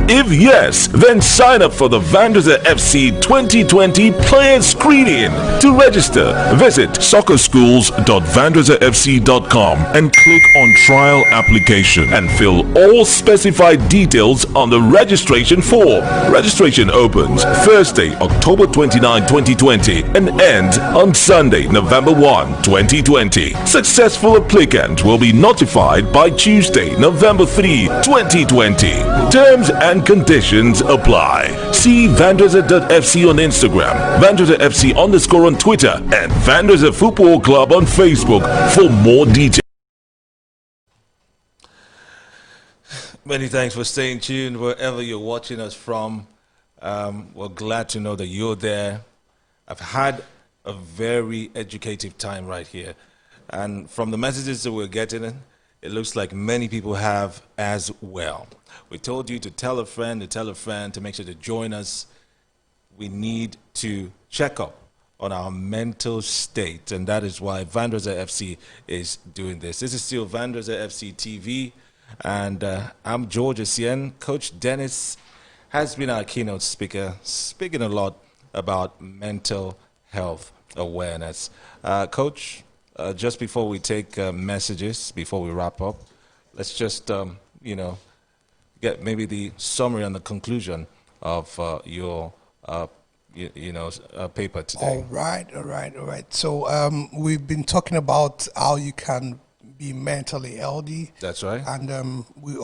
[SPEAKER 3] If yes, then sign up for the Vendressa FC 2020 player screening. To register, visit soccerschools.vendressafc.com and click on trial application and fill all specified details on the registration form. Registration opens Thursday, October 29, 2020 and ends on Sunday, November 1, 2020. Successful applicant will be notified by Tuesday, November 3, 2020. Terms and conditions apply. See Vendressa.fc on Instagram, VendressaFC _ on Twitter, and Vendressa Football Club on Facebook for more details.
[SPEAKER 1] Many thanks for staying tuned wherever you're watching us from. We're glad to know that you're there. I've had a very educative time right here. And from the messages that we're getting, it looks like many people have as well. We told you to tell a friend to make sure to join us. We need to check up on our mental state, and that is why Vendressa FC is doing this. This is still Vendressa FC TV, and I'm George Essien. Coach Dennis has been our keynote speaker, speaking a lot about mental health awareness. Coach, just before we take messages, before we wrap up, let's just, get maybe the summary and the conclusion of your, paper today.
[SPEAKER 2] All right. So we've been talking about how you can be mentally healthy.
[SPEAKER 1] That's right.
[SPEAKER 2] And we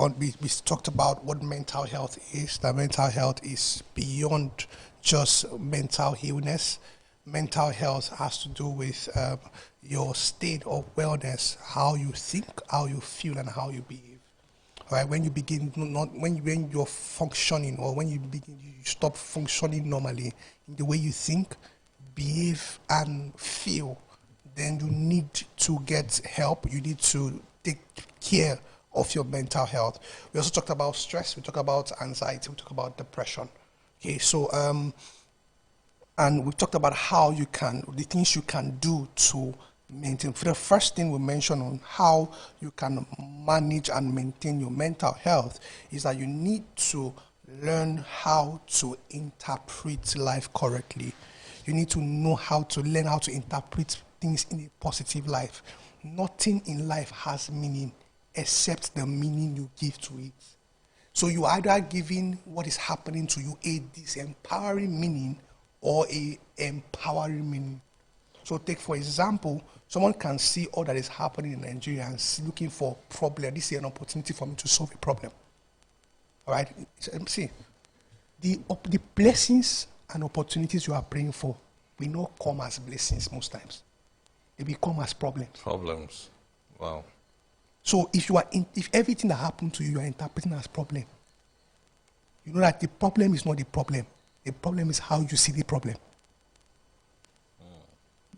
[SPEAKER 2] talked about what mental health is. That mental health is beyond just mental illness. Mental health has to do with your state of wellness, how you think, how you feel, and how you behave. Right? When you begin when you're functioning, or when you stop functioning normally in the way you think, behave, and feel, then you need to get help. You need to take care of your mental health. We also talked about stress. We talked about anxiety. We talked about depression. Okay, so and we talked about how you can, the things you can do to maintain. For the first thing we mentioned on how you can manage and maintain your mental health is that you need to learn how to interpret life correctly. You need to know how to learn how to interpret things in a positive life. Nothing in life has meaning except the meaning you give to it. So you either giving what is happening to you a disempowering meaning or a empowering meaning. So take, for example, someone can see all that is happening in Nigeria and looking for a problem. This is an opportunity for me to solve a problem. All right? See, the blessings and opportunities you are praying for will not come as blessings most times. They will come as problems.
[SPEAKER 1] Problems. Wow.
[SPEAKER 2] So if everything that happened to you, you are interpreting as problem, you know that the problem is not the problem. The problem is how you see the problem.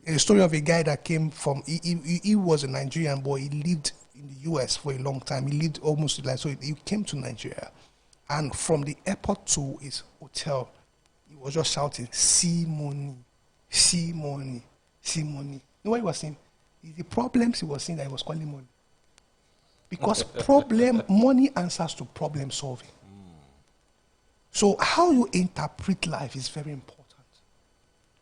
[SPEAKER 2] A story of a guy that came from, he was a Nigerian boy. He lived in the US for a long time. He lived almost like, so he came to Nigeria. And from the airport to his hotel, he was just shouting, see money, see money, see money. You know what he was saying? The problems he was saying that he was calling money. Because money answers to problem solving. So how you interpret life is very important.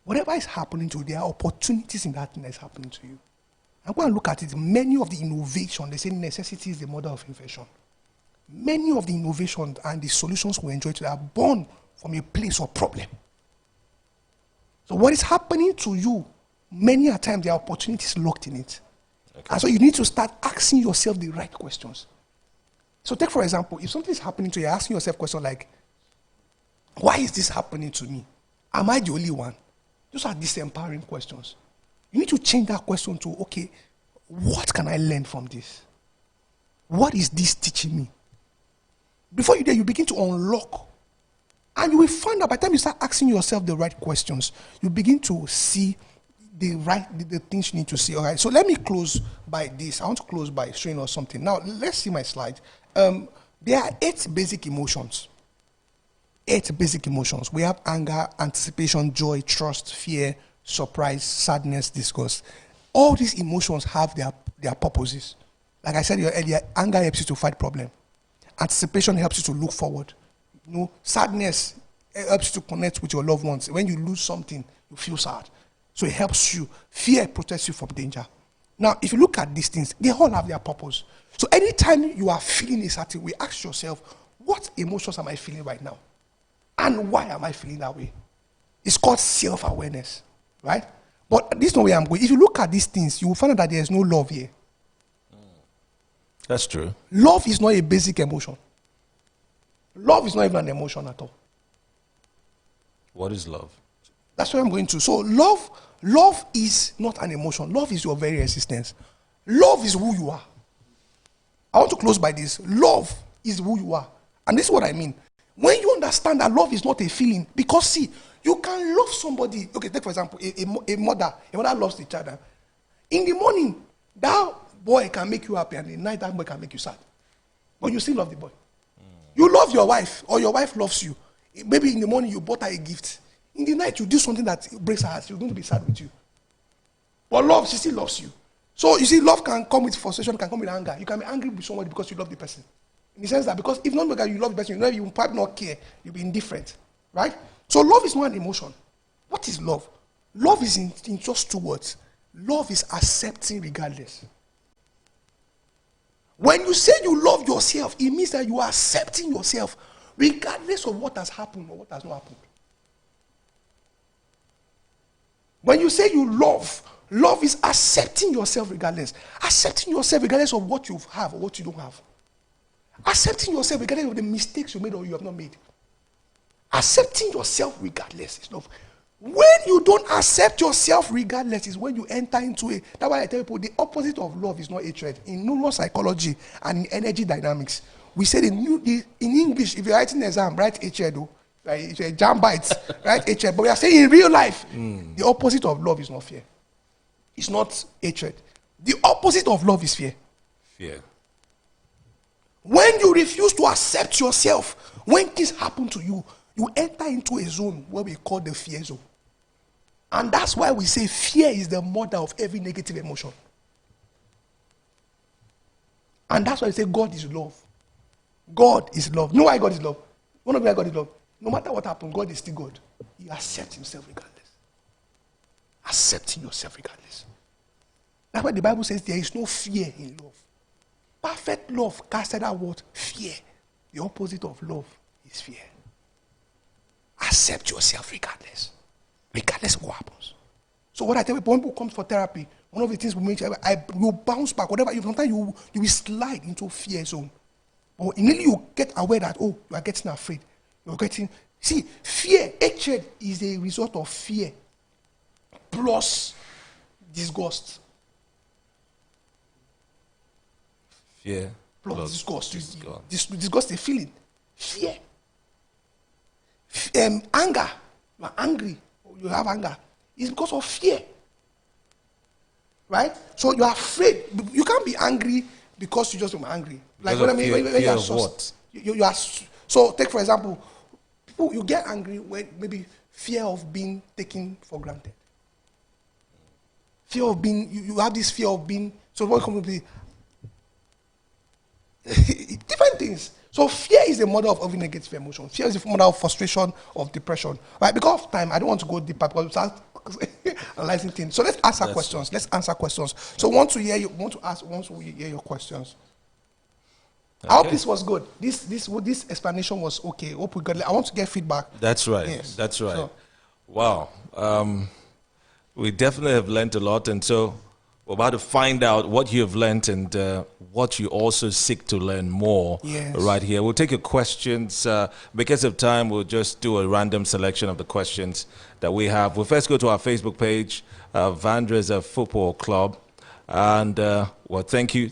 [SPEAKER 2] Whatever is happening to you, there are opportunities in that thing that is happening to you. I'm going to look at it. Many of the innovation, they say necessity is the mother of invention. Many of the innovations and the solutions we enjoy today are born from a place of problem. So what is happening to you, many a times there are opportunities locked in it. Okay. And so you need to start asking yourself the right questions. So take, for example, if something is happening to you, you're asking yourself questions like, why is this happening to me? Am I the only one? Those are disempowering questions. You need to change that question to, okay, what can I learn from this? What is this teaching me? Before you do, you begin to unlock. And you will find that by the time you start asking yourself the right questions, you begin to see the things you need to see. All right, so let me close by this. I want to close by showing us something. Now, let's see my slide. There are 8 basic emotions. 8 basic emotions. We have anger, anticipation, joy, trust, fear, surprise, sadness, disgust. All these emotions have their purposes. Like I said earlier, anger helps you to fight problem. Anticipation helps you to look forward. Sadness helps you to connect with your loved ones. When you lose something, you feel sad. So it helps you. Fear protects you from danger. Now, if you look at these things, they all have their purpose. So anytime you are feeling a certain way, ask yourself, what emotions am I feeling right now? And why am I feeling that way? It's called self-awareness, right? But this is not where I'm going. If you look at these things, you will find out that there is no love here.
[SPEAKER 1] That's true.
[SPEAKER 2] Love is not a basic emotion. Love is not even an emotion at all.
[SPEAKER 1] What is love?
[SPEAKER 2] That's where I'm going to. So love is not an emotion. Love is your very existence. Love is who you are. I want to close by this. Love is who you are. And this is what I mean. When you understand that love is not a feeling, because see, you can love somebody. Okay, take for example, a mother loves the child. In the morning, that boy can make you happy, and in the night, that boy can make you sad. But you still love the boy. You love your wife, or your wife loves you. Maybe in the morning, you bought her a gift. In the night, you do something that breaks her heart. She's going to be sad with you. But love, she still loves you. So you see, love can come with frustration, can come with anger. You can be angry with somebody because you love the person. In the sense that because if not because you love the person, you will probably not care. You'll be indifferent. Right? So love is not an emotion. What is love? Love is in just two words. Love is accepting regardless. When you say you love yourself, it means that you are accepting yourself regardless of what has happened or what has not happened. When you say you love is accepting yourself regardless. Accepting yourself regardless of what you have or what you don't have. Accepting yourself regardless of the mistakes you made or you have not made. Accepting yourself regardless is love. When you don't accept yourself regardless is when you enter into a... That's why I tell people the opposite of love is not hatred. In neuropsychology and in energy dynamics, we said in English, if you're writing an exam, write hatred. Right? It's a jam bites, right? Hatred. But we are saying in real life, the opposite of love is not fear. It's not hatred. The opposite of love is fear.
[SPEAKER 1] Fear.
[SPEAKER 2] When you refuse to accept yourself, when things happen to you, you enter into a zone where we call the fear zone. And that's why we say fear is the mother of every negative emotion. And that's why we say God is love. God is love. You know why God is love? One of why God is love. No matter what happens, God is still God. He accepts himself regardless. Accepting yourself regardless. That's why the Bible says there is no fear in love. Perfect love casted out what? Fear. The opposite of love is fear. Accept yourself regardless. Regardless of what happens. So what I tell people, when people come for therapy, one of the things we make sure I will bounce back, whatever. Sometimes you will slide into fear zone. But immediately you get aware that, oh, you are getting afraid. You're getting... See, fear, hatred is a result of fear plus disgust.
[SPEAKER 1] Fear
[SPEAKER 2] plus disgust. Disgust is a feeling. Fear. Anger. You are angry. You have anger. It's because of fear. Right? So you are afraid. You can't be angry because you just are angry. Like what I mean, when you are
[SPEAKER 1] what?
[SPEAKER 2] You are. So take for example, people you get angry when maybe fear of being taken for granted. Fear of being you have this fear of being so what comes to be different things. So fear is the mother of every negative emotion. Fear is the mother of frustration, of depression. Right? Because of time, I don't want to go deeper because we start analyzing things. So let's answer questions. Right. Let's answer questions. So once we hear your questions. Okay. I hope this was good. This explanation was okay. Hope we got. I want to get feedback.
[SPEAKER 1] That's right. Yes. That's right. So, wow. We definitely have learned a lot, and so we're about to find out what you have learned and what you also seek to learn more. Yes. Right here. We'll take your questions. Because of time, we'll just do a random selection of the questions that we have. We'll first go to our Facebook page, Vendressa Football Club. And, well, thank you.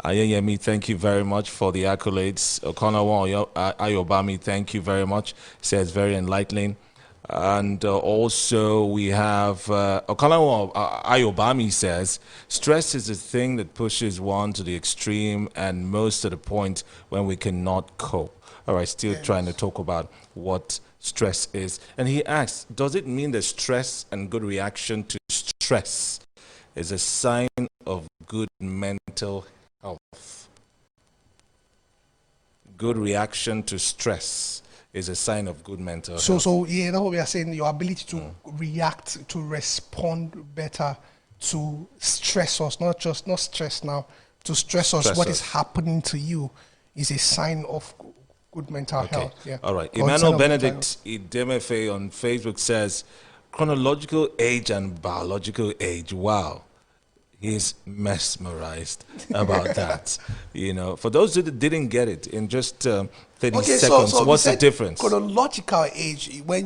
[SPEAKER 1] Ayeyemi, thank you very much for the accolades. Okonawa Ayobami, thank you very much. Says very enlightening. And also we have Okonawa Ayobami says, stress is a thing that pushes one to the extreme and most to the point when we cannot cope. All right, still trying to talk about what stress is. And he asks, does it mean that stress and good reaction to stress is a sign of good mental health? good reaction to stress is a sign of good mental
[SPEAKER 2] So,
[SPEAKER 1] health.
[SPEAKER 2] so yeah, that's what we are saying. Your ability to react, to respond better to stressors, not stress now, to stressors, what is
[SPEAKER 1] Stressors.
[SPEAKER 2] happening to you is a sign of good mental
[SPEAKER 1] Okay.
[SPEAKER 2] health. Yeah.
[SPEAKER 1] All right.
[SPEAKER 2] Or a sign
[SPEAKER 1] Emmanuel
[SPEAKER 2] of mental health.
[SPEAKER 1] Benedict Idemefe on Facebook says, chronological age and biological age. Wow. He's mesmerized about that. You know, for those who didn't get it, in just 30
[SPEAKER 2] Okay,
[SPEAKER 1] seconds,
[SPEAKER 2] so we
[SPEAKER 1] what's the
[SPEAKER 2] said
[SPEAKER 1] difference?
[SPEAKER 2] chronological age when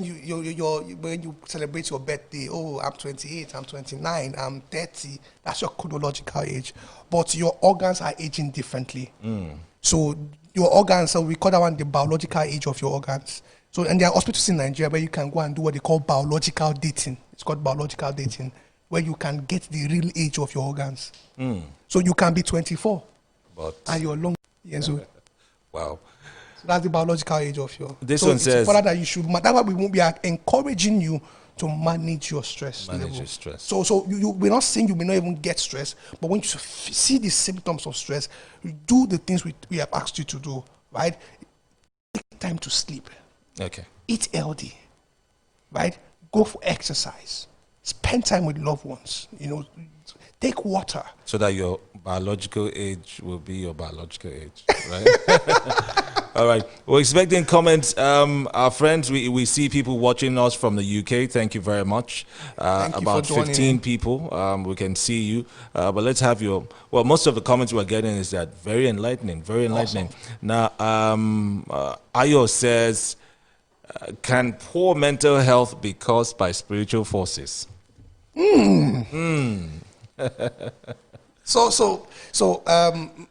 [SPEAKER 2] when you celebrate your birthday. Oh, I'm 28, I'm 29, I'm 30. That's your chronological age. But your organs are aging differently. So your organs, so we call that one the biological age of your organs. So and there are hospitals in Nigeria where you can go and do what they call biological dating. It's called biological dating, where you can get the real age of your organs. So you can be 24
[SPEAKER 1] But,
[SPEAKER 2] and you're long years old.
[SPEAKER 1] wow.
[SPEAKER 2] So that's the biological age of your.
[SPEAKER 1] This
[SPEAKER 2] so
[SPEAKER 1] one
[SPEAKER 2] it's
[SPEAKER 1] says-
[SPEAKER 2] important that you should. That's why we are encouraging you to manage your stress
[SPEAKER 1] Manage
[SPEAKER 2] level.
[SPEAKER 1] your stress.
[SPEAKER 2] So we're not saying you may not even get stress, but when you see the symptoms of stress, you do the things we have asked you to do. Right? Take time to sleep.
[SPEAKER 1] Okay.
[SPEAKER 2] Eat healthy. Right? Go for exercise. Spend time with loved ones. You know, take water.
[SPEAKER 1] So that your biological age will be your biological age, right? All right. We're expecting comments. Our friends, we see people watching us from the UK. Thank you very much.
[SPEAKER 2] Thank you
[SPEAKER 1] About
[SPEAKER 2] for joining
[SPEAKER 1] 15
[SPEAKER 2] in.
[SPEAKER 1] people. We can see you. But let's have your... Well, most of the comments we're getting is that very enlightening, very enlightening. Now, Ayo says, can poor mental health be caused by spiritual forces?
[SPEAKER 2] So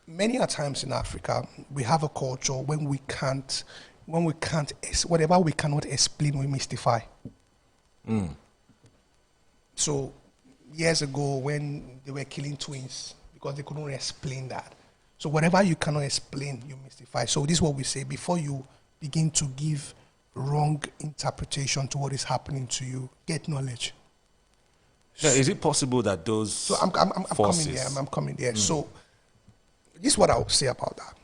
[SPEAKER 2] many a times in Africa we have a culture when we can't whatever we cannot explain, we mystify. So years ago when they were killing twins because they couldn't explain that. So whatever you cannot explain, you mystify. So this is what we say before you begin to give wrong interpretation to what is happening to you. Get knowledge.
[SPEAKER 1] Now, is it possible that those
[SPEAKER 2] So I'm
[SPEAKER 1] forces...
[SPEAKER 2] coming there. I'm coming there. So this is what I will say about that.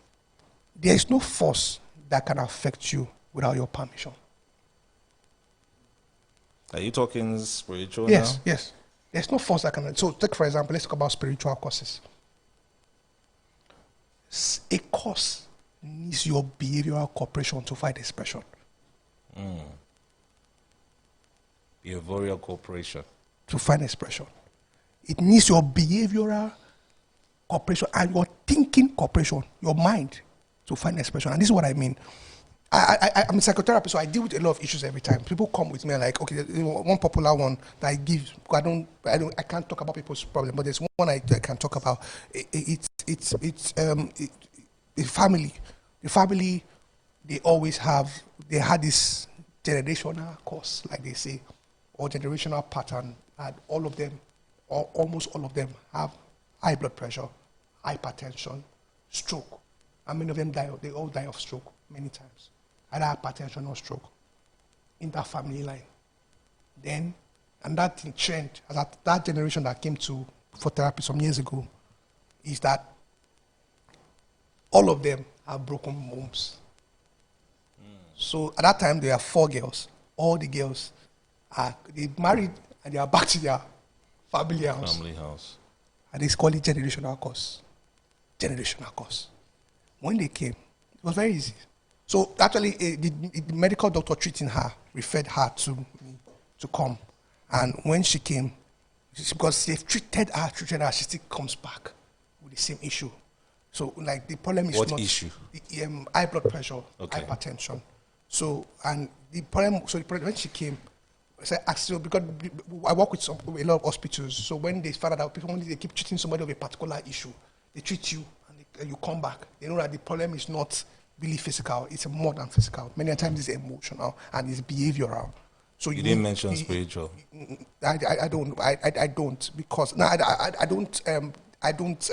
[SPEAKER 2] There is no force that can affect you without your permission.
[SPEAKER 1] Are you talking spiritual
[SPEAKER 2] Yes,
[SPEAKER 1] now?
[SPEAKER 2] yes. There's no force that can. So take for example, let's talk about spiritual causes. A cause needs your behavioral cooperation to fight expression.
[SPEAKER 1] Behavioral cooperation.
[SPEAKER 2] To find expression. It needs your behavioral cooperation and your thinking cooperation, your mind, to find expression. And this is what I mean. I'm a psychotherapist, so I deal with a lot of issues every time. People come with me and like, okay, one popular one that I give. I can't talk about people's problem, but there's one I can talk about. It's the family. The family, they had this generational cause, like they say, or generational pattern, and all of them, or almost all of them, have high blood pressure, hypertension, stroke. And many of them they all die of stroke many times. Either hypertension or stroke in that family line. Then, and that thing trend, that generation that came for therapy some years ago, is that all of them have broken homes. So at that time, there are 4 girls. All the girls they married and they are back to their family house.
[SPEAKER 1] Family house.
[SPEAKER 2] And they call it generational cause. Generational cause. When they came, it was very easy. So actually, the medical doctor treating her referred her to me to come. And when she came, because they've treated her, she still comes back with the same issue. So like the problem is
[SPEAKER 1] What
[SPEAKER 2] not
[SPEAKER 1] issue?
[SPEAKER 2] The high blood pressure,
[SPEAKER 1] Okay.
[SPEAKER 2] hypertension. So and the problem when she came, so because I work with a lot of hospitals, so when they find out people when they keep treating somebody with a particular issue, they treat you and you come back. They know that the problem is not really physical; it's more than physical. Many times it's emotional and it's behavioral. So
[SPEAKER 1] You didn't mention spiritual.
[SPEAKER 2] I don't because no, I don't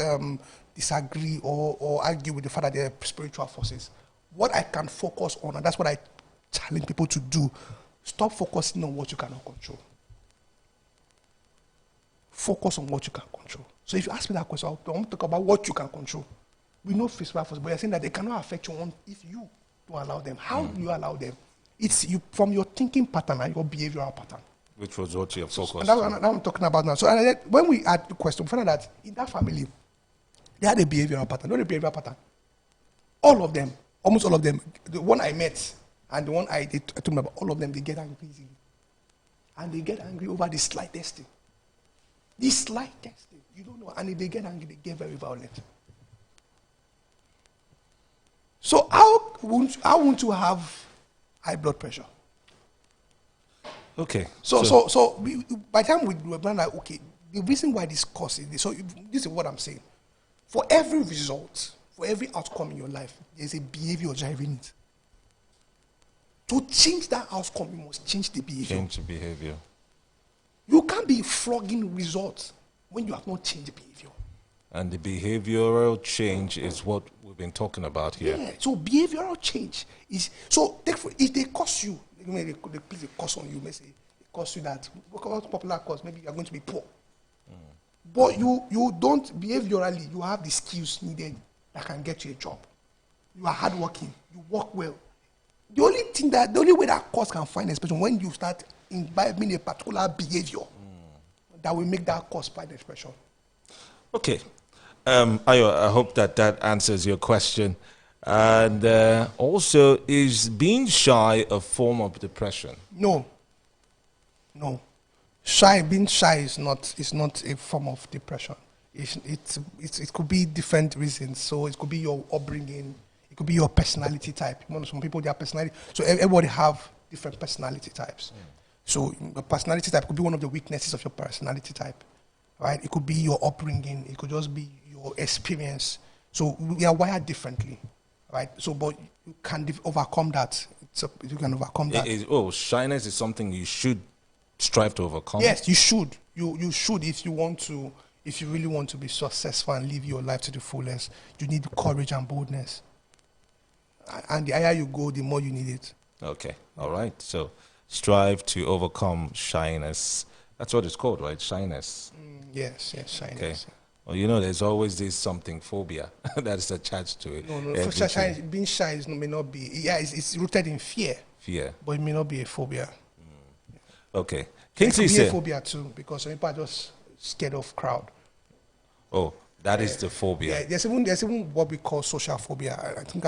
[SPEAKER 2] disagree or argue with the fact that there are spiritual forces. What I can focus on, and that's what I challenge people to do, stop focusing on what you cannot control. Focus on what you can control. So if you ask me that question, I want to talk about what you can control. We know physical force, but you're saying that they cannot affect you if you don't allow them. How do you allow them? It's you from your thinking pattern and your behavioral pattern.
[SPEAKER 1] Which was what you're focused
[SPEAKER 2] And that's
[SPEAKER 1] on.
[SPEAKER 2] what I'm talking about now. So when we add the question, we found out that in that family, they had a behavioral pattern. Not a behavioral pattern. All of them, almost all of them, the one I met and the one I told them about, all of them, they get angry easily. And they get angry over the slightest thing. The slightest thing. You don't know. And if they get angry, they get very violent. So how won't you have high blood pressure?
[SPEAKER 1] Okay.
[SPEAKER 2] So by the time we're like, okay, the reason why this causes this, so this is what I'm saying. For every result, for every outcome in your life, there's a behavior driving it. To change that outcome, you must change the behavior.
[SPEAKER 1] Change the behavior.
[SPEAKER 2] You can't be flogging results when you have not changed the behavior. And
[SPEAKER 1] the behavioral change is what we've been talking about here.
[SPEAKER 2] Yeah, so behavioral change is, so if they cost you, they place a cost on you, may say, it costs you that, what's popular cost, maybe you're going to be poor. But you don't, behaviorally, you have the skills needed that can get you a job. You are hardworking, you work well. The only way that cost can find expression when you start imbibing a particular behavior that will make that cost find expression.
[SPEAKER 1] Okay. Ayo, I hope that answers your question. And also, is being shy a form of depression?
[SPEAKER 2] No. Being shy is not a form of depression. It could be different reasons. So it could be your upbringing. It could be your personality type. Some people, their personality. So everybody have different personality types. So the personality type could be one of the weaknesses of your personality type, right? It could be your upbringing. It could just be your experience. So we are wired differently, right? So, but you can overcome that. You can overcome that.
[SPEAKER 1] Shyness is something you should strive to overcome.
[SPEAKER 2] Yes, you should. You should if you want to. If you really want to be successful and live your life to the fullest, you need courage and boldness. And the higher you go, the more you need it.
[SPEAKER 1] Okay. All right. So strive to overcome shyness. That's what it's called, right? Shyness.
[SPEAKER 2] Yes, shyness.
[SPEAKER 1] Okay. Well, there's always this something phobia that is attached to it.
[SPEAKER 2] No. For being shy may not be. Yeah, it's rooted in fear.
[SPEAKER 1] Fear.
[SPEAKER 2] But it may not be a phobia.
[SPEAKER 1] Okay.
[SPEAKER 2] Kingsley said. It could be a phobia too, because some people are just scared of crowd.
[SPEAKER 1] Oh, that is the phobia.
[SPEAKER 2] Yeah, there's even what we call social phobia. I think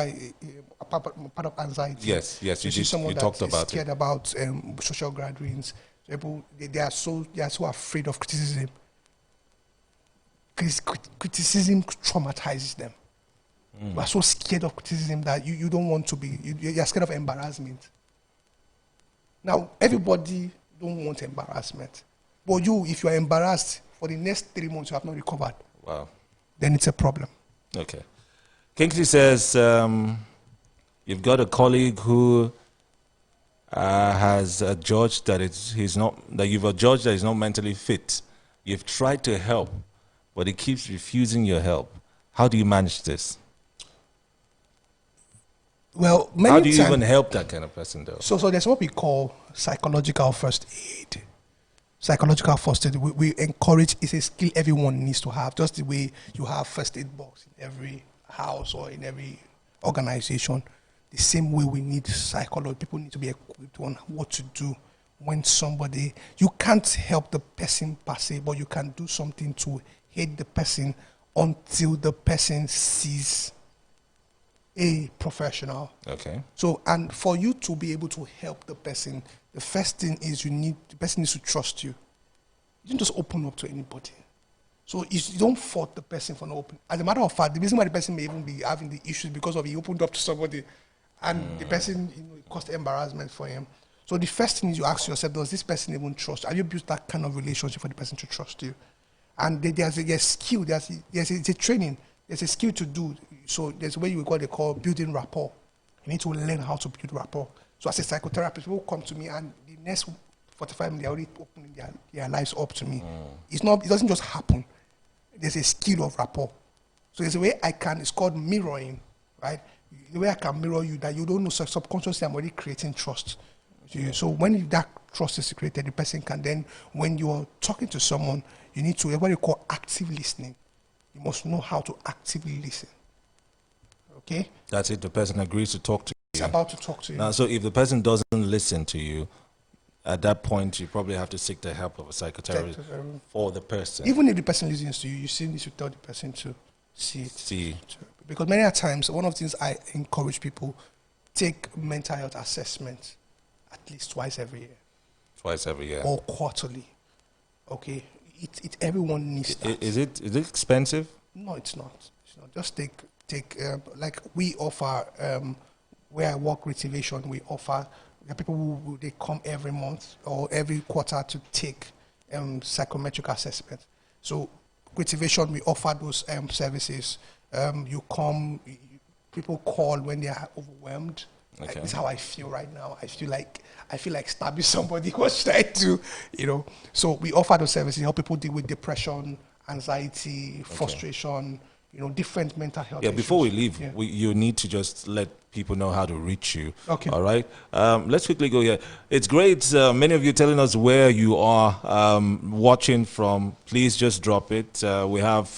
[SPEAKER 2] part of anxiety.
[SPEAKER 1] Yes, you talked about it.
[SPEAKER 2] Scared about social gatherings. People they are so afraid of criticism. Criticism traumatizes them. You are so scared of criticism that you don't want to be. You're scared of embarrassment. Now everybody don't want embarrassment, but if you are embarrassed for the next 3 months, you have not recovered.
[SPEAKER 1] Wow.
[SPEAKER 2] Then it's a problem.
[SPEAKER 1] Okay. Kingsley says you've got a colleague who has judged that you've adjudged that he's not mentally fit. You've tried to help, but he keeps refusing your help. How do you manage this?
[SPEAKER 2] Well,
[SPEAKER 1] how do you even help that kind of person, though?
[SPEAKER 2] So there's what we call psychological first aid. Psychological first aid, we encourage, it's a skill everyone needs to have, just the way you have first aid box in every house or in every organization. The same way we need psychology, people need to be equipped on what to do when you can't help the person per se, but you can do something to aid the person until the person sees a professional.
[SPEAKER 1] Okay.
[SPEAKER 2] So, and for you to be able to help the person, the first thing is the person needs to trust you. You don't just open up to anybody. So you don't fault the person for not opening. As a matter of fact, the reason why the person may even be having the issues because of he opened up to somebody and the person, it caused embarrassment for him. So the first thing is you ask yourself, does this person even trust? Have you built that kind of relationship for the person to trust you? And there's a skill, there's a training, there's a skill to do. So there's a way they call building rapport. You need to learn how to build rapport. So as a psychotherapist, people come to me and the next 45 minutes, they're already opening their lives up to me. It doesn't just happen. There's a skill of rapport. So there's a way it's called mirroring, right? The way I can mirror you, that you don't know, subconsciously I'm already creating trust. So when that trust is created, the person can then, when you're talking to someone, you need to, what you call active listening. You must know how to actively listen. Okay?
[SPEAKER 1] That's it. The person agrees to talk to
[SPEAKER 2] It's
[SPEAKER 1] you.
[SPEAKER 2] about to talk to you.
[SPEAKER 1] Now, so if the person doesn't listen to you, at that point, you probably have to seek the help of a psychotherapist for the person.
[SPEAKER 2] Even if the person listens to you, you still need to tell the person to see it.
[SPEAKER 1] See.
[SPEAKER 2] Because many times, one of the things I encourage people, take mental health assessment at least twice every year.
[SPEAKER 1] Twice every year.
[SPEAKER 2] Or quarterly. Okay? Everyone needs that.
[SPEAKER 1] Is it expensive?
[SPEAKER 2] No, it's not. It's not. Just take like we offer, where I work Retivation, we offer, there are people who they come every month or every quarter to take psychometric assessment. So Retivation, we offer those services. You come, people call when they are overwhelmed.
[SPEAKER 1] Okay.
[SPEAKER 2] This is how I feel right now. I feel like stabbing somebody who's trying to, So we offer those services, help people deal with depression, anxiety, frustration, different mental health issues.
[SPEAKER 1] Before we leave, you need to just let people know how to reach you.
[SPEAKER 2] Okay.
[SPEAKER 1] All right. Let's quickly go here. It's great. Many of you telling us where you are watching from. Please just drop it. We have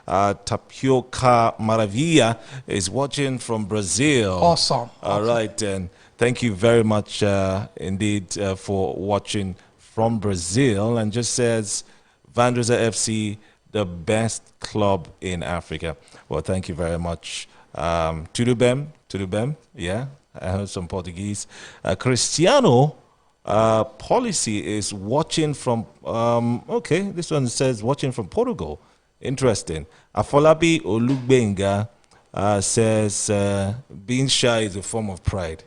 [SPEAKER 1] Tapioca Maravilla is watching from Brazil.
[SPEAKER 2] Awesome.
[SPEAKER 1] All right. And thank you very much indeed for watching from Brazil. And just says Vendressa FC, the best club in Africa. Well, thank you very much. Tudo bem, yeah, I heard some Portuguese. Cristiano Policy is watching from, okay, this one says watching from Portugal. Interesting. Afolabi Olugbenga says being shy is a form of pride.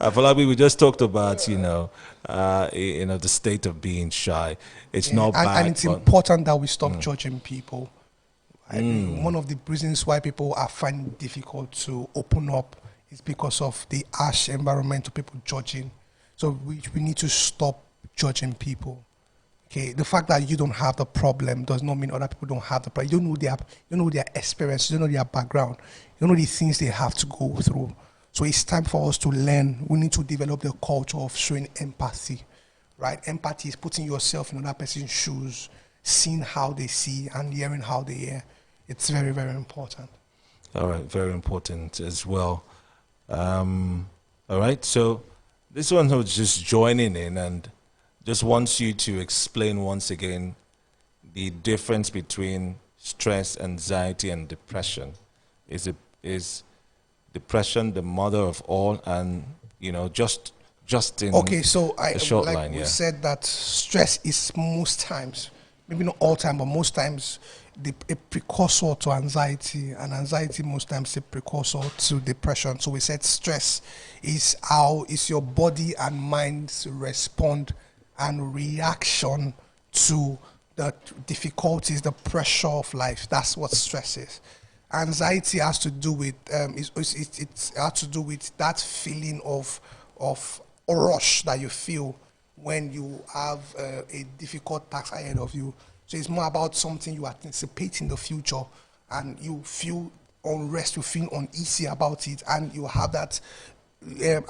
[SPEAKER 1] Afolabi, we just talked about, the state of being shy. It's not bad.
[SPEAKER 2] And it's important that we stop judging people. One of the reasons why people are finding it difficult to open up is because of the harsh environment of people judging. So we need to stop judging people. Okay, the fact that you don't have the problem does not mean other people don't have the problem. You don't know their experience, you don't know their background, you don't know the things they have to go through. So it's time for us to learn. We need to develop the culture of showing empathy, right? Empathy is putting yourself in another person's shoes, seeing how they see and hearing how they hear. It's very, very important.
[SPEAKER 1] All right, very important as well. All right, so this one was just joining in and just wants you to explain once again the difference between stress, anxiety, and depression. Is depression the mother of all? And just in a short line,
[SPEAKER 2] we said that stress is most times, maybe not all time, but most times a precursor to anxiety, and anxiety most times a precursor to depression. So we said stress is how is your body and mind respond and reaction to the difficulties, the pressure of life. That's what stress is. Anxiety has to do with it has to do with that feeling of a rush that you feel when you have a difficult task ahead of you. So it's more about something you anticipate in the future, and you feel unrest, you feel uneasy about it, and you have that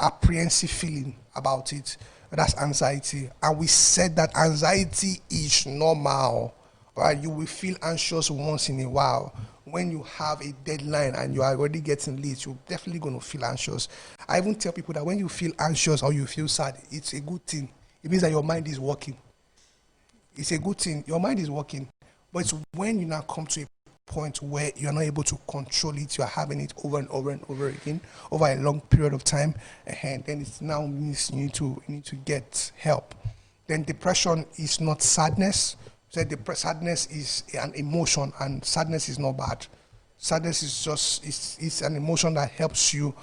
[SPEAKER 2] apprehensive feeling about it. That's anxiety. And we said that anxiety is normal, right? You will feel anxious once in a while. When you have a deadline and you are already getting late, you're definitely going to feel anxious. I even tell people that when you feel anxious or you feel sad, it's a good thing. It means that your mind is working. It's a good thing. Your mind is working. But it's when you now come to a point where you're not able to control it, you're having it over and over and over again, over a long period of time, and then it now means you need to get help. Then depression is not sadness. So sadness is an emotion, and sadness is not bad. Sadness is just it's an emotion that helps you,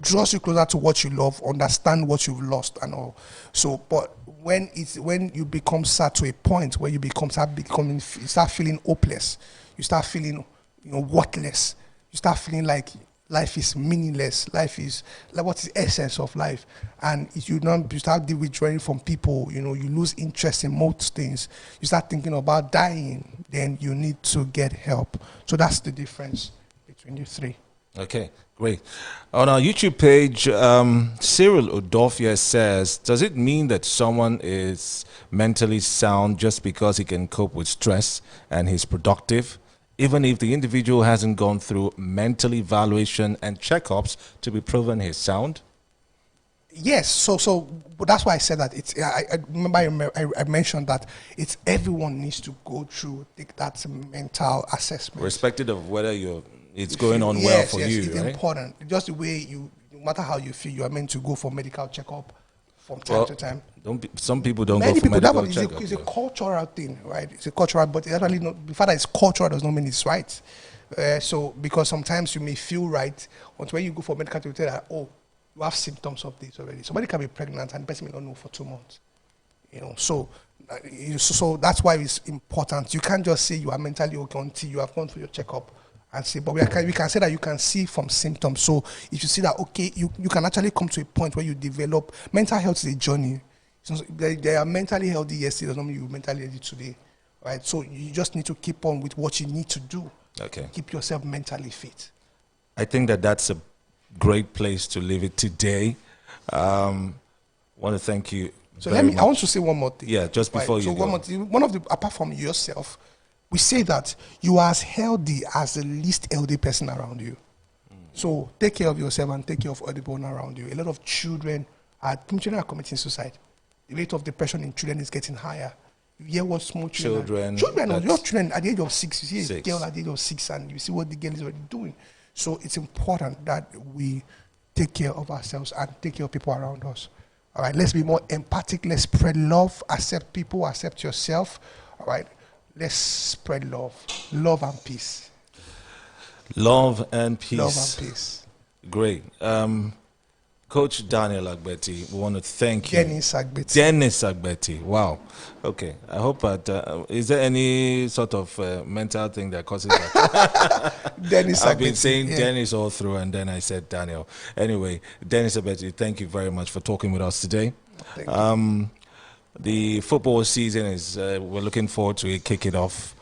[SPEAKER 2] draws you closer to what you love, understand what you've lost, and all. So, but when you become sad to a point where you start feeling hopeless, you start feeling worthless, you start feeling like life is meaningless. Life is like, what is the essence of life? And if you start withdrawing from people, you lose interest in most things. You start thinking about dying. Then you need to get help. So that's the difference between the three.
[SPEAKER 1] Okay, great. On our YouTube page, Cyril Odofia says, does it mean that someone is mentally sound just because he can cope with stress and he's productive? even if the individual hasn't gone through mental evaluation and checkups to be proven he's sound?
[SPEAKER 2] Yes, but that's why I said that. It's I remember I mentioned that it's everyone needs to go through that mental assessment,
[SPEAKER 1] Irrespective of whether it's going on well for you,
[SPEAKER 2] it's
[SPEAKER 1] right?
[SPEAKER 2] important. Just the way no matter how you feel, you are meant to go for medical checkup from time to time.
[SPEAKER 1] Some people don't
[SPEAKER 2] Many
[SPEAKER 1] go for
[SPEAKER 2] people,
[SPEAKER 1] medical
[SPEAKER 2] it's
[SPEAKER 1] checkup.
[SPEAKER 2] it's a cultural thing, right? It's a cultural, but it's actually not. The fact that it's cultural does not mean it's right. So because sometimes you may feel right until when you go for medical to tell that, oh, you have symptoms of this already. Somebody can be pregnant and the person may not know for 2 months. So that's why it's important. You can't just say you are mentally okay until you have gone through your checkup and say, but we can say that you can see from symptoms. So if you see that, okay, you can actually come to a point where you develop. Mental health is a journey. So they are mentally healthy yesterday, doesn't mean you're mentally healthy today, right? So you just need to keep on with what you need to do.
[SPEAKER 1] Okay.
[SPEAKER 2] Keep yourself mentally fit.
[SPEAKER 1] I think that's a great place to leave it today. Want to thank you.
[SPEAKER 2] So
[SPEAKER 1] very much.
[SPEAKER 2] I want to say one more thing.
[SPEAKER 1] Yeah, just before you go.
[SPEAKER 2] One more thing. One of the, apart from yourself, we say that you are as healthy as the least healthy person around you. So take care of yourself and take care of other people around you. A lot of children are committing suicide. The rate of depression in children is getting higher. You hear what small children your children at the age of 6, you see a girl at the age of 6 and you see what the girl is already doing. So it's important that we take care of ourselves and take care of people around us. All right, let's be more empathic. Let's spread love. Accept people. Accept yourself. All right, let's spread love and peace.
[SPEAKER 1] Love and peace.
[SPEAKER 2] Love and peace.
[SPEAKER 1] Great. Coach Daniel Agbeti, we want to thank you.
[SPEAKER 2] Dennis
[SPEAKER 1] Agbeti. Wow. Okay. I hope that is there any sort of mental thing that causes that?
[SPEAKER 2] Dennis Agbeti.
[SPEAKER 1] I've been saying Dennis all through, and then I said Daniel. Anyway, Dennis Agbeti, thank you very much for talking with us today.
[SPEAKER 2] Thank you.
[SPEAKER 1] The football season is we're looking forward to it kicking off,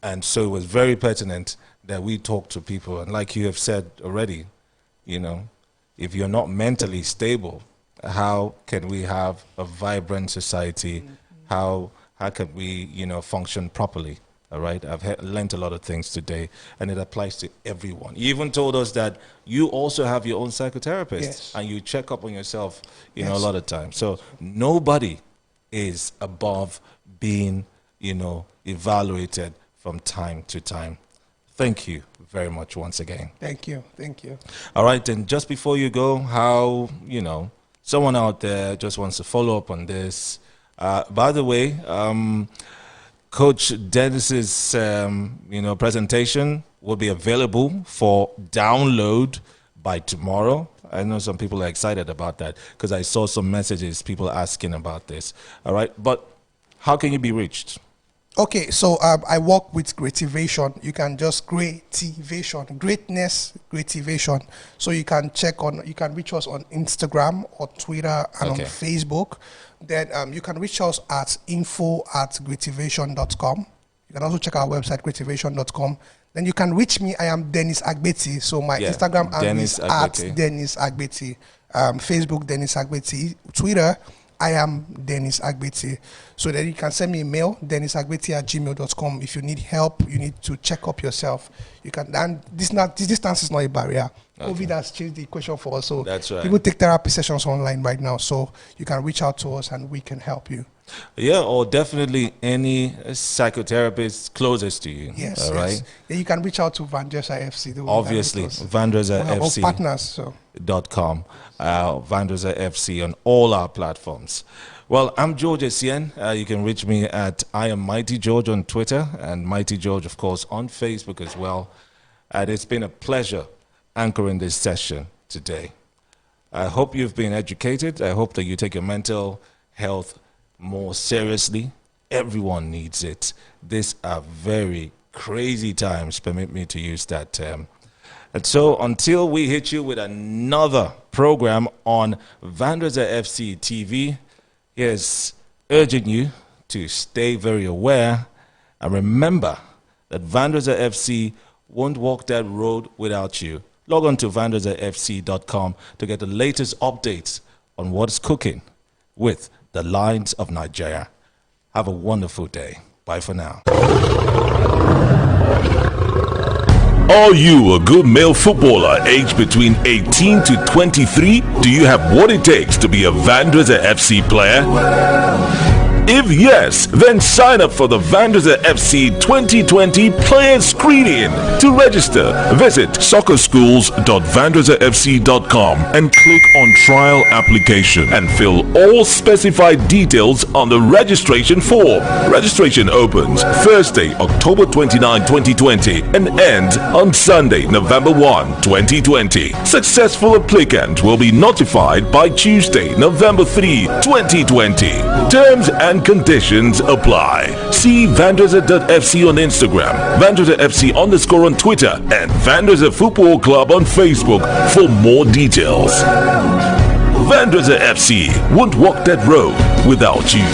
[SPEAKER 1] and so it was very pertinent that we talk to people. And like you have said already, if you're not mentally stable, how can we have a vibrant society? How can we, function properly? All right. I've learned a lot of things today, and it applies to everyone. You even told us that you also have your own psychotherapist,
[SPEAKER 2] yes,
[SPEAKER 1] and you check up on yourself, a lot of times. So nobody is above being, evaluated from time to time. Thank you very much once again.
[SPEAKER 2] Thank you.
[SPEAKER 1] All right, and just before you go, how, someone out there just wants to follow up on this. By the way, Coach Dennis's, presentation will be available for download by tomorrow. I know some people are excited about that because I saw some messages, people asking about this. All right, but how can you be reached?
[SPEAKER 2] Okay, so I work with Greativation. You can just Greativation, greatness, Greativation. So you can reach us on Instagram or Twitter and on Facebook. Then you can reach us at info@greativation.com. You can also check our website, greativation.com. Then you can reach me. I am Dennis Agbeti. So my Instagram handle is at Dennis Agbeti. Facebook, Dennis Agbeti. Twitter, I am Dennis Agbeti. So then you can send me a mail, dennisagbeti@gmail.com. If you need help, you need to check up yourself. You can. And this distance is not a barrier. Okay. COVID has changed the equation for us. So
[SPEAKER 1] that's right.
[SPEAKER 2] People take therapy sessions online right now. So you can reach out to us and we can help you.
[SPEAKER 1] Yeah, or definitely any psychotherapist closest to you.
[SPEAKER 2] Yes.
[SPEAKER 1] All right.
[SPEAKER 2] Yeah, you can reach out to Vendressa FC.
[SPEAKER 1] Obviously, Vendressa FC.
[SPEAKER 2] Partners. So.
[SPEAKER 1] .com, Vandals FC on all our platforms. Well, I'm George Essien. You can reach me at I am Mighty George on Twitter and Mighty George, of course, on Facebook as well. And it's been a pleasure anchoring this session today. I hope you've been educated. I hope that you take your mental health more seriously. Everyone needs it. These are very crazy times, permit me to use that term. And so until we hit you with another program on Vendressa FC TV, here's urging you to stay very aware and remember that Vendressa FC won't walk that road without you. Log on to vendressafc.com to get the latest updates on what's cooking with the Lions of Nigeria. Have a wonderful day. Bye for now.
[SPEAKER 3] Are you a good male footballer aged between 18 to 23? Do you have what it takes to be a Vendressa FC player? If yes, then sign up for the Vendressa FC 2020 player screening. To register, visit soccerschools.vendressafc.com and click on trial application and fill all specified details on the registration form. Registration opens Thursday, October 29, 2020 and ends on Sunday, November 1, 2020. Successful applicant will be notified by Tuesday, November 3, 2020. Terms and conditions apply. See Vendressa.fc on Instagram, VendressaFC _ on Twitter, and Vendressa Football Club on Facebook for more details. Vendressa FC won't walk that road without you.